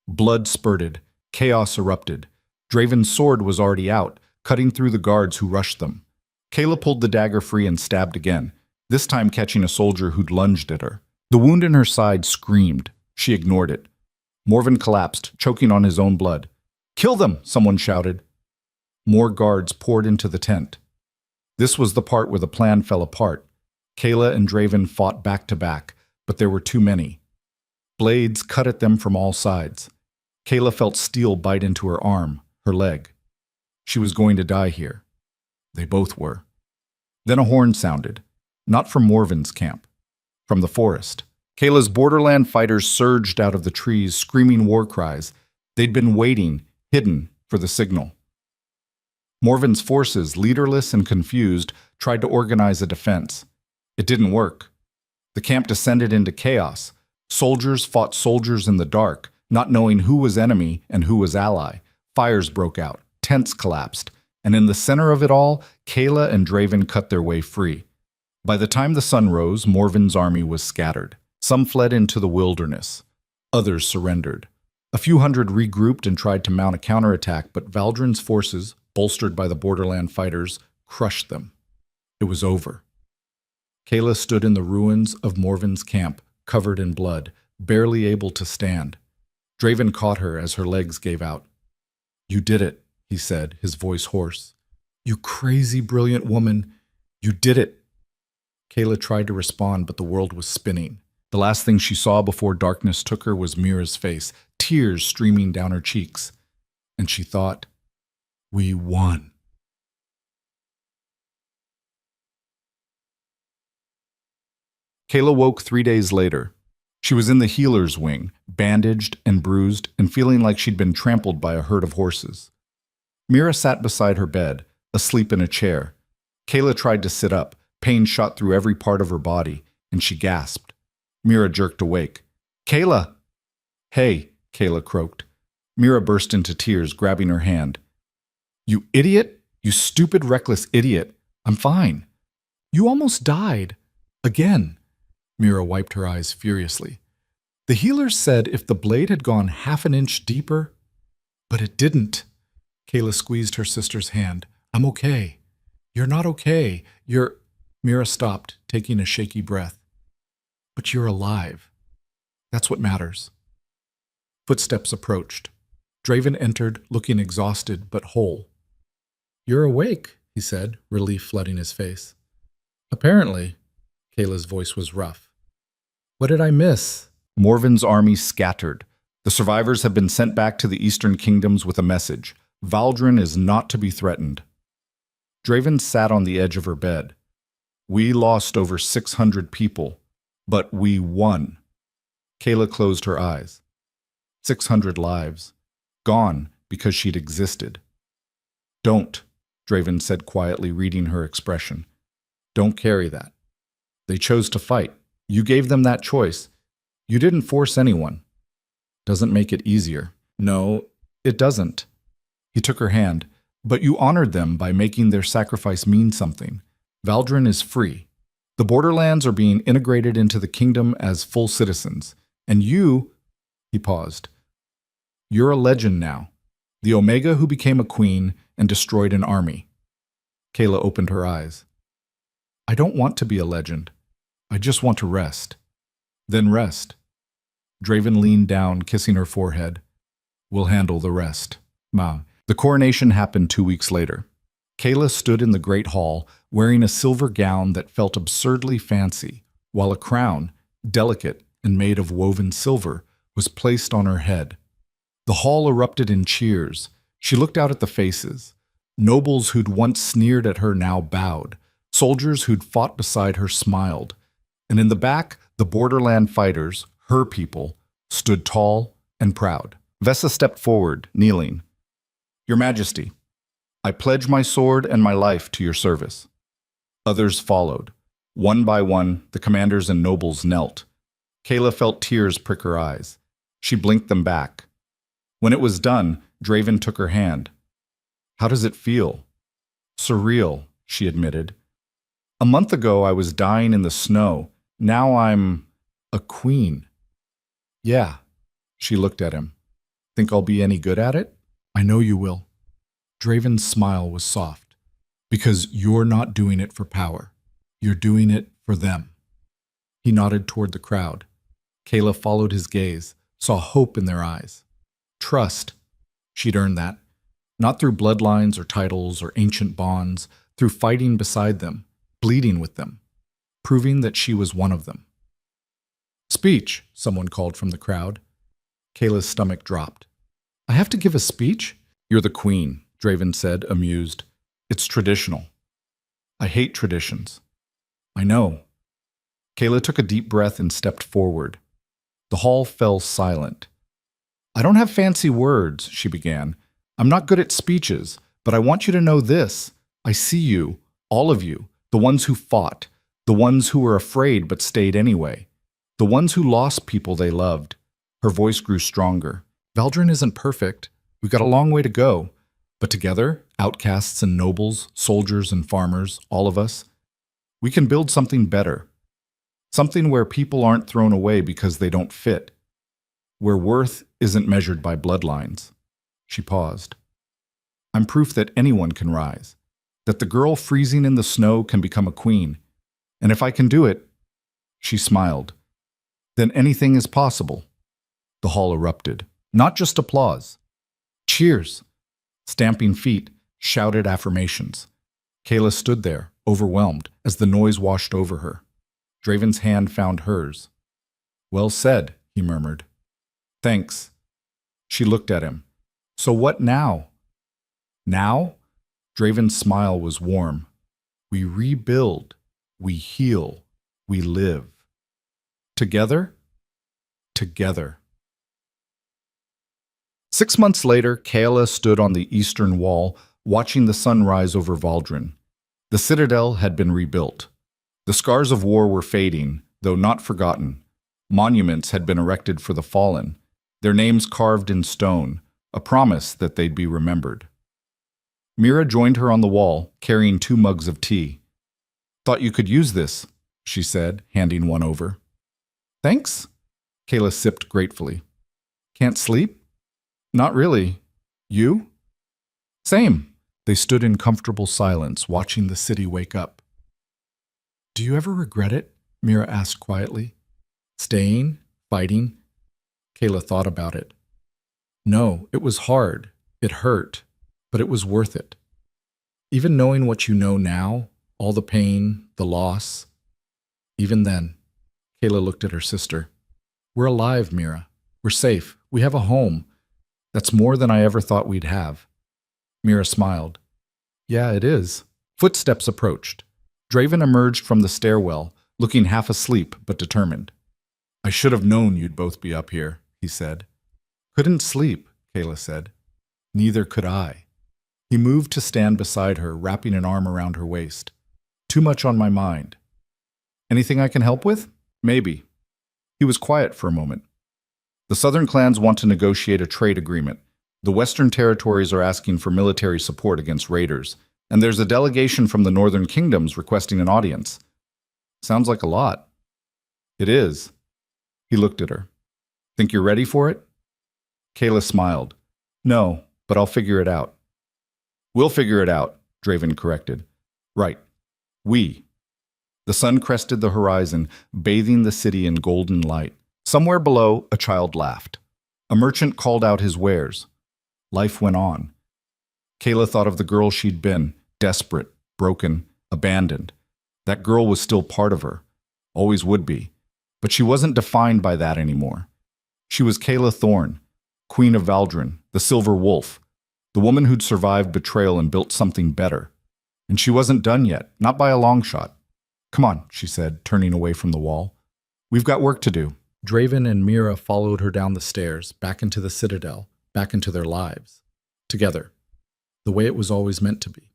Blood spurted. Chaos erupted. Draven's sword was already out, cutting through the guards who rushed them. Kayla pulled the dagger free and stabbed again, this time catching a soldier who'd lunged at her. The wound in her side screamed. She ignored it. Morven collapsed, choking on his own blood. Kill them, someone shouted. More guards poured into the tent. This was the part where the plan fell apart. Kayla and Draven fought back to back, but there were too many. Blades cut at them from all sides. Kayla felt steel bite into her arm, her leg. She was going to die here. They both were. Then a horn sounded, not from Morven's camp, from the forest. Kayla's borderland fighters surged out of the trees, screaming war cries. They'd been waiting, hidden, for the signal. Morven's forces, leaderless and confused, tried to organize a defense. It didn't work. The camp descended into chaos. Soldiers fought soldiers in the dark, not knowing who was enemy and who was ally. Fires broke out. Tents collapsed. And in the center of it all, Kayla and Draven cut their way free. By the time the sun rose, Morven's army was scattered. Some fled into the wilderness. Others surrendered. A few hundred regrouped and tried to mount a counterattack, but Valdrin's forces, bolstered by the borderland fighters, crushed them. It was over. Kayla stood in the ruins of Morven's camp, covered in blood, barely able to stand. Draven caught her as her legs gave out. You did it, he said, his voice hoarse. You crazy, brilliant woman. You did it. Kayla tried to respond, but the world was spinning. The last thing she saw before darkness took her was Mira's face, tears streaming down her cheeks. And she thought, we won. Kayla woke 3 days later. She was in the healer's wing, bandaged and bruised and feeling like she'd been trampled by a herd of horses. Mira sat beside her bed, asleep in a chair. Kayla tried to sit up. Pain shot through every part of her body, and she gasped. Mira jerked awake. Kayla! Hey, Kayla croaked. Mira burst into tears, grabbing her hand. You idiot! You stupid, reckless idiot! I'm fine. You almost died. Again. Mira wiped her eyes furiously. The healer said if the blade had gone half an inch deeper, but it didn't. Kayla squeezed her sister's hand. I'm okay. You're not okay. Mira stopped, taking a shaky breath. But you're alive. That's what matters. Footsteps approached. Draven entered, looking exhausted but whole. "You're awake," he said, relief flooding his face. "Apparently." Kayla's voice was rough. "What did I miss?" Morven's army scattered. The survivors have been sent back to the Eastern Kingdoms with a message. Valdrin is not to be threatened. Draven sat on the edge of her bed. "We lost over 600 people, but we won." Kayla closed her eyes. 600 lives. Gone because she'd existed. "Don't," Draven said quietly, reading her expression. "Don't carry that. They chose to fight. You gave them that choice. You didn't force anyone. Doesn't make it easier." "No, it doesn't." He took her hand. "But you honored them by making their sacrifice mean something. Valdrin is free. The borderlands are being integrated into the kingdom as full citizens. And you," he paused, "you're a legend now. The Omega who became a queen and destroyed an army." Kayla opened her eyes. "I don't want to be a legend. I just want to rest." "Then rest." Draven leaned down, kissing her forehead. "We'll handle the rest, Ma." The coronation happened 2 weeks later. Kayla stood in the great hall, wearing a silver gown that felt absurdly fancy, while a crown, delicate and made of woven silver, was placed on her head. The hall erupted in cheers. She looked out at the faces. Nobles who'd once sneered at her now bowed. Soldiers who'd fought beside her smiled. And in the back, the borderland fighters, her people, stood tall and proud. Vesa stepped forward, kneeling. "Your Majesty, I pledge my sword and my life to your service." Others followed. One by one, the commanders and nobles knelt. Kayla felt tears prick her eyes. She blinked them back. When it was done, Draven took her hand. "How does it feel?" "Surreal," she admitted. "A month ago I was dying in the snow. Now I'm a queen." "Yeah." She looked at him. "Think I'll be any good at it?" "I know you will." Draven's smile was soft. "Because you're not doing it for power. You're doing it for them." He nodded toward the crowd. Kayla followed his gaze, saw hope in their eyes. Trust. She'd earned that. Not through bloodlines or titles or ancient bonds, through fighting beside them, bleeding with them, proving that she was one of them. "Speech," someone called from the crowd. Kayla's stomach dropped. "I have to give a speech?" "You're the queen," Draven said, amused. "It's traditional." "I hate traditions." "I know." Kayla took a deep breath and stepped forward. The hall fell silent. "I don't have fancy words," she began. "I'm not good at speeches, but I want you to know this. I see you, all of you, the ones who fought, the ones who were afraid but stayed anyway, the ones who lost people they loved." Her voice grew stronger. "Valdrin isn't perfect. We've got a long way to go. But together, outcasts and nobles, soldiers and farmers, all of us, we can build something better. Something where people aren't thrown away because they don't fit. Where worth isn't measured by bloodlines." She paused. "I'm proof that anyone can rise, that the girl freezing in the snow can become a queen. And if I can do it," she smiled, "then anything is possible." The hall erupted. Not just applause. Cheers. Stamping feet, shouted affirmations. Kayla stood there, overwhelmed, as the noise washed over her. Draven's hand found hers. "Well said," he murmured. "Thanks." She looked at him. "So what now?" "Now?" Draven's smile was warm. "We rebuild. We heal. We live. Together? Together." 6 months later, Kayla stood on the eastern wall, watching the sun rise over Valdrin. The citadel had been rebuilt. The scars of war were fading, though not forgotten. Monuments had been erected for the fallen, their names carved in stone, a promise that they'd be remembered. Mira joined her on the wall, carrying 2 mugs of tea. "Thought you could use this," she said, handing one over. "Thanks." Kayla sipped gratefully. "Can't sleep?" "Not really. You?" "Same." They stood in comfortable silence, watching the city wake up. "Do you ever regret it?" Mira asked quietly. "Staying? Fighting?" Kayla thought about it. No, it was hard. It hurt, but it was worth it. Even knowing what you know now, all the pain, the loss, even then, Kayla looked at her sister. We're alive, Mira. We're safe. We have a home. That's more than I ever thought we'd have. Mira smiled. Yeah, it is. Footsteps approached. Draven emerged from the stairwell, looking half asleep but determined. I should have known you'd both be up here, he said. Couldn't sleep, Kayla said. Neither could I. He moved to stand beside her, wrapping an arm around her waist. Too much on my mind. Anything I can help with? Maybe. He was quiet for a moment. The southern clans want to negotiate a trade agreement. The western territories are asking for military support against raiders, and there's a delegation from the northern kingdoms requesting an audience. Sounds like a lot. It is. He looked at her. Think you're ready for it? Kayla smiled. No, but I'll figure it out. We'll figure it out, Draven corrected. Right. We. The sun crested the horizon, bathing the city in golden light. Somewhere below, a child laughed. A merchant called out his wares. Life went on. Kayla thought of the girl she'd been, desperate, broken, abandoned. That girl was still part of her, always would be. But she wasn't defined by that anymore. She was Kayla Thorne, Queen of Valdrin, the Silver Wolf, the woman who'd survived betrayal and built something better. And she wasn't done yet, not by a long shot. Come on, she said, turning away from the wall. We've got work to do. Draven and Mira followed her down the stairs, back into the citadel, back into their lives. Together. The way it was always meant to be.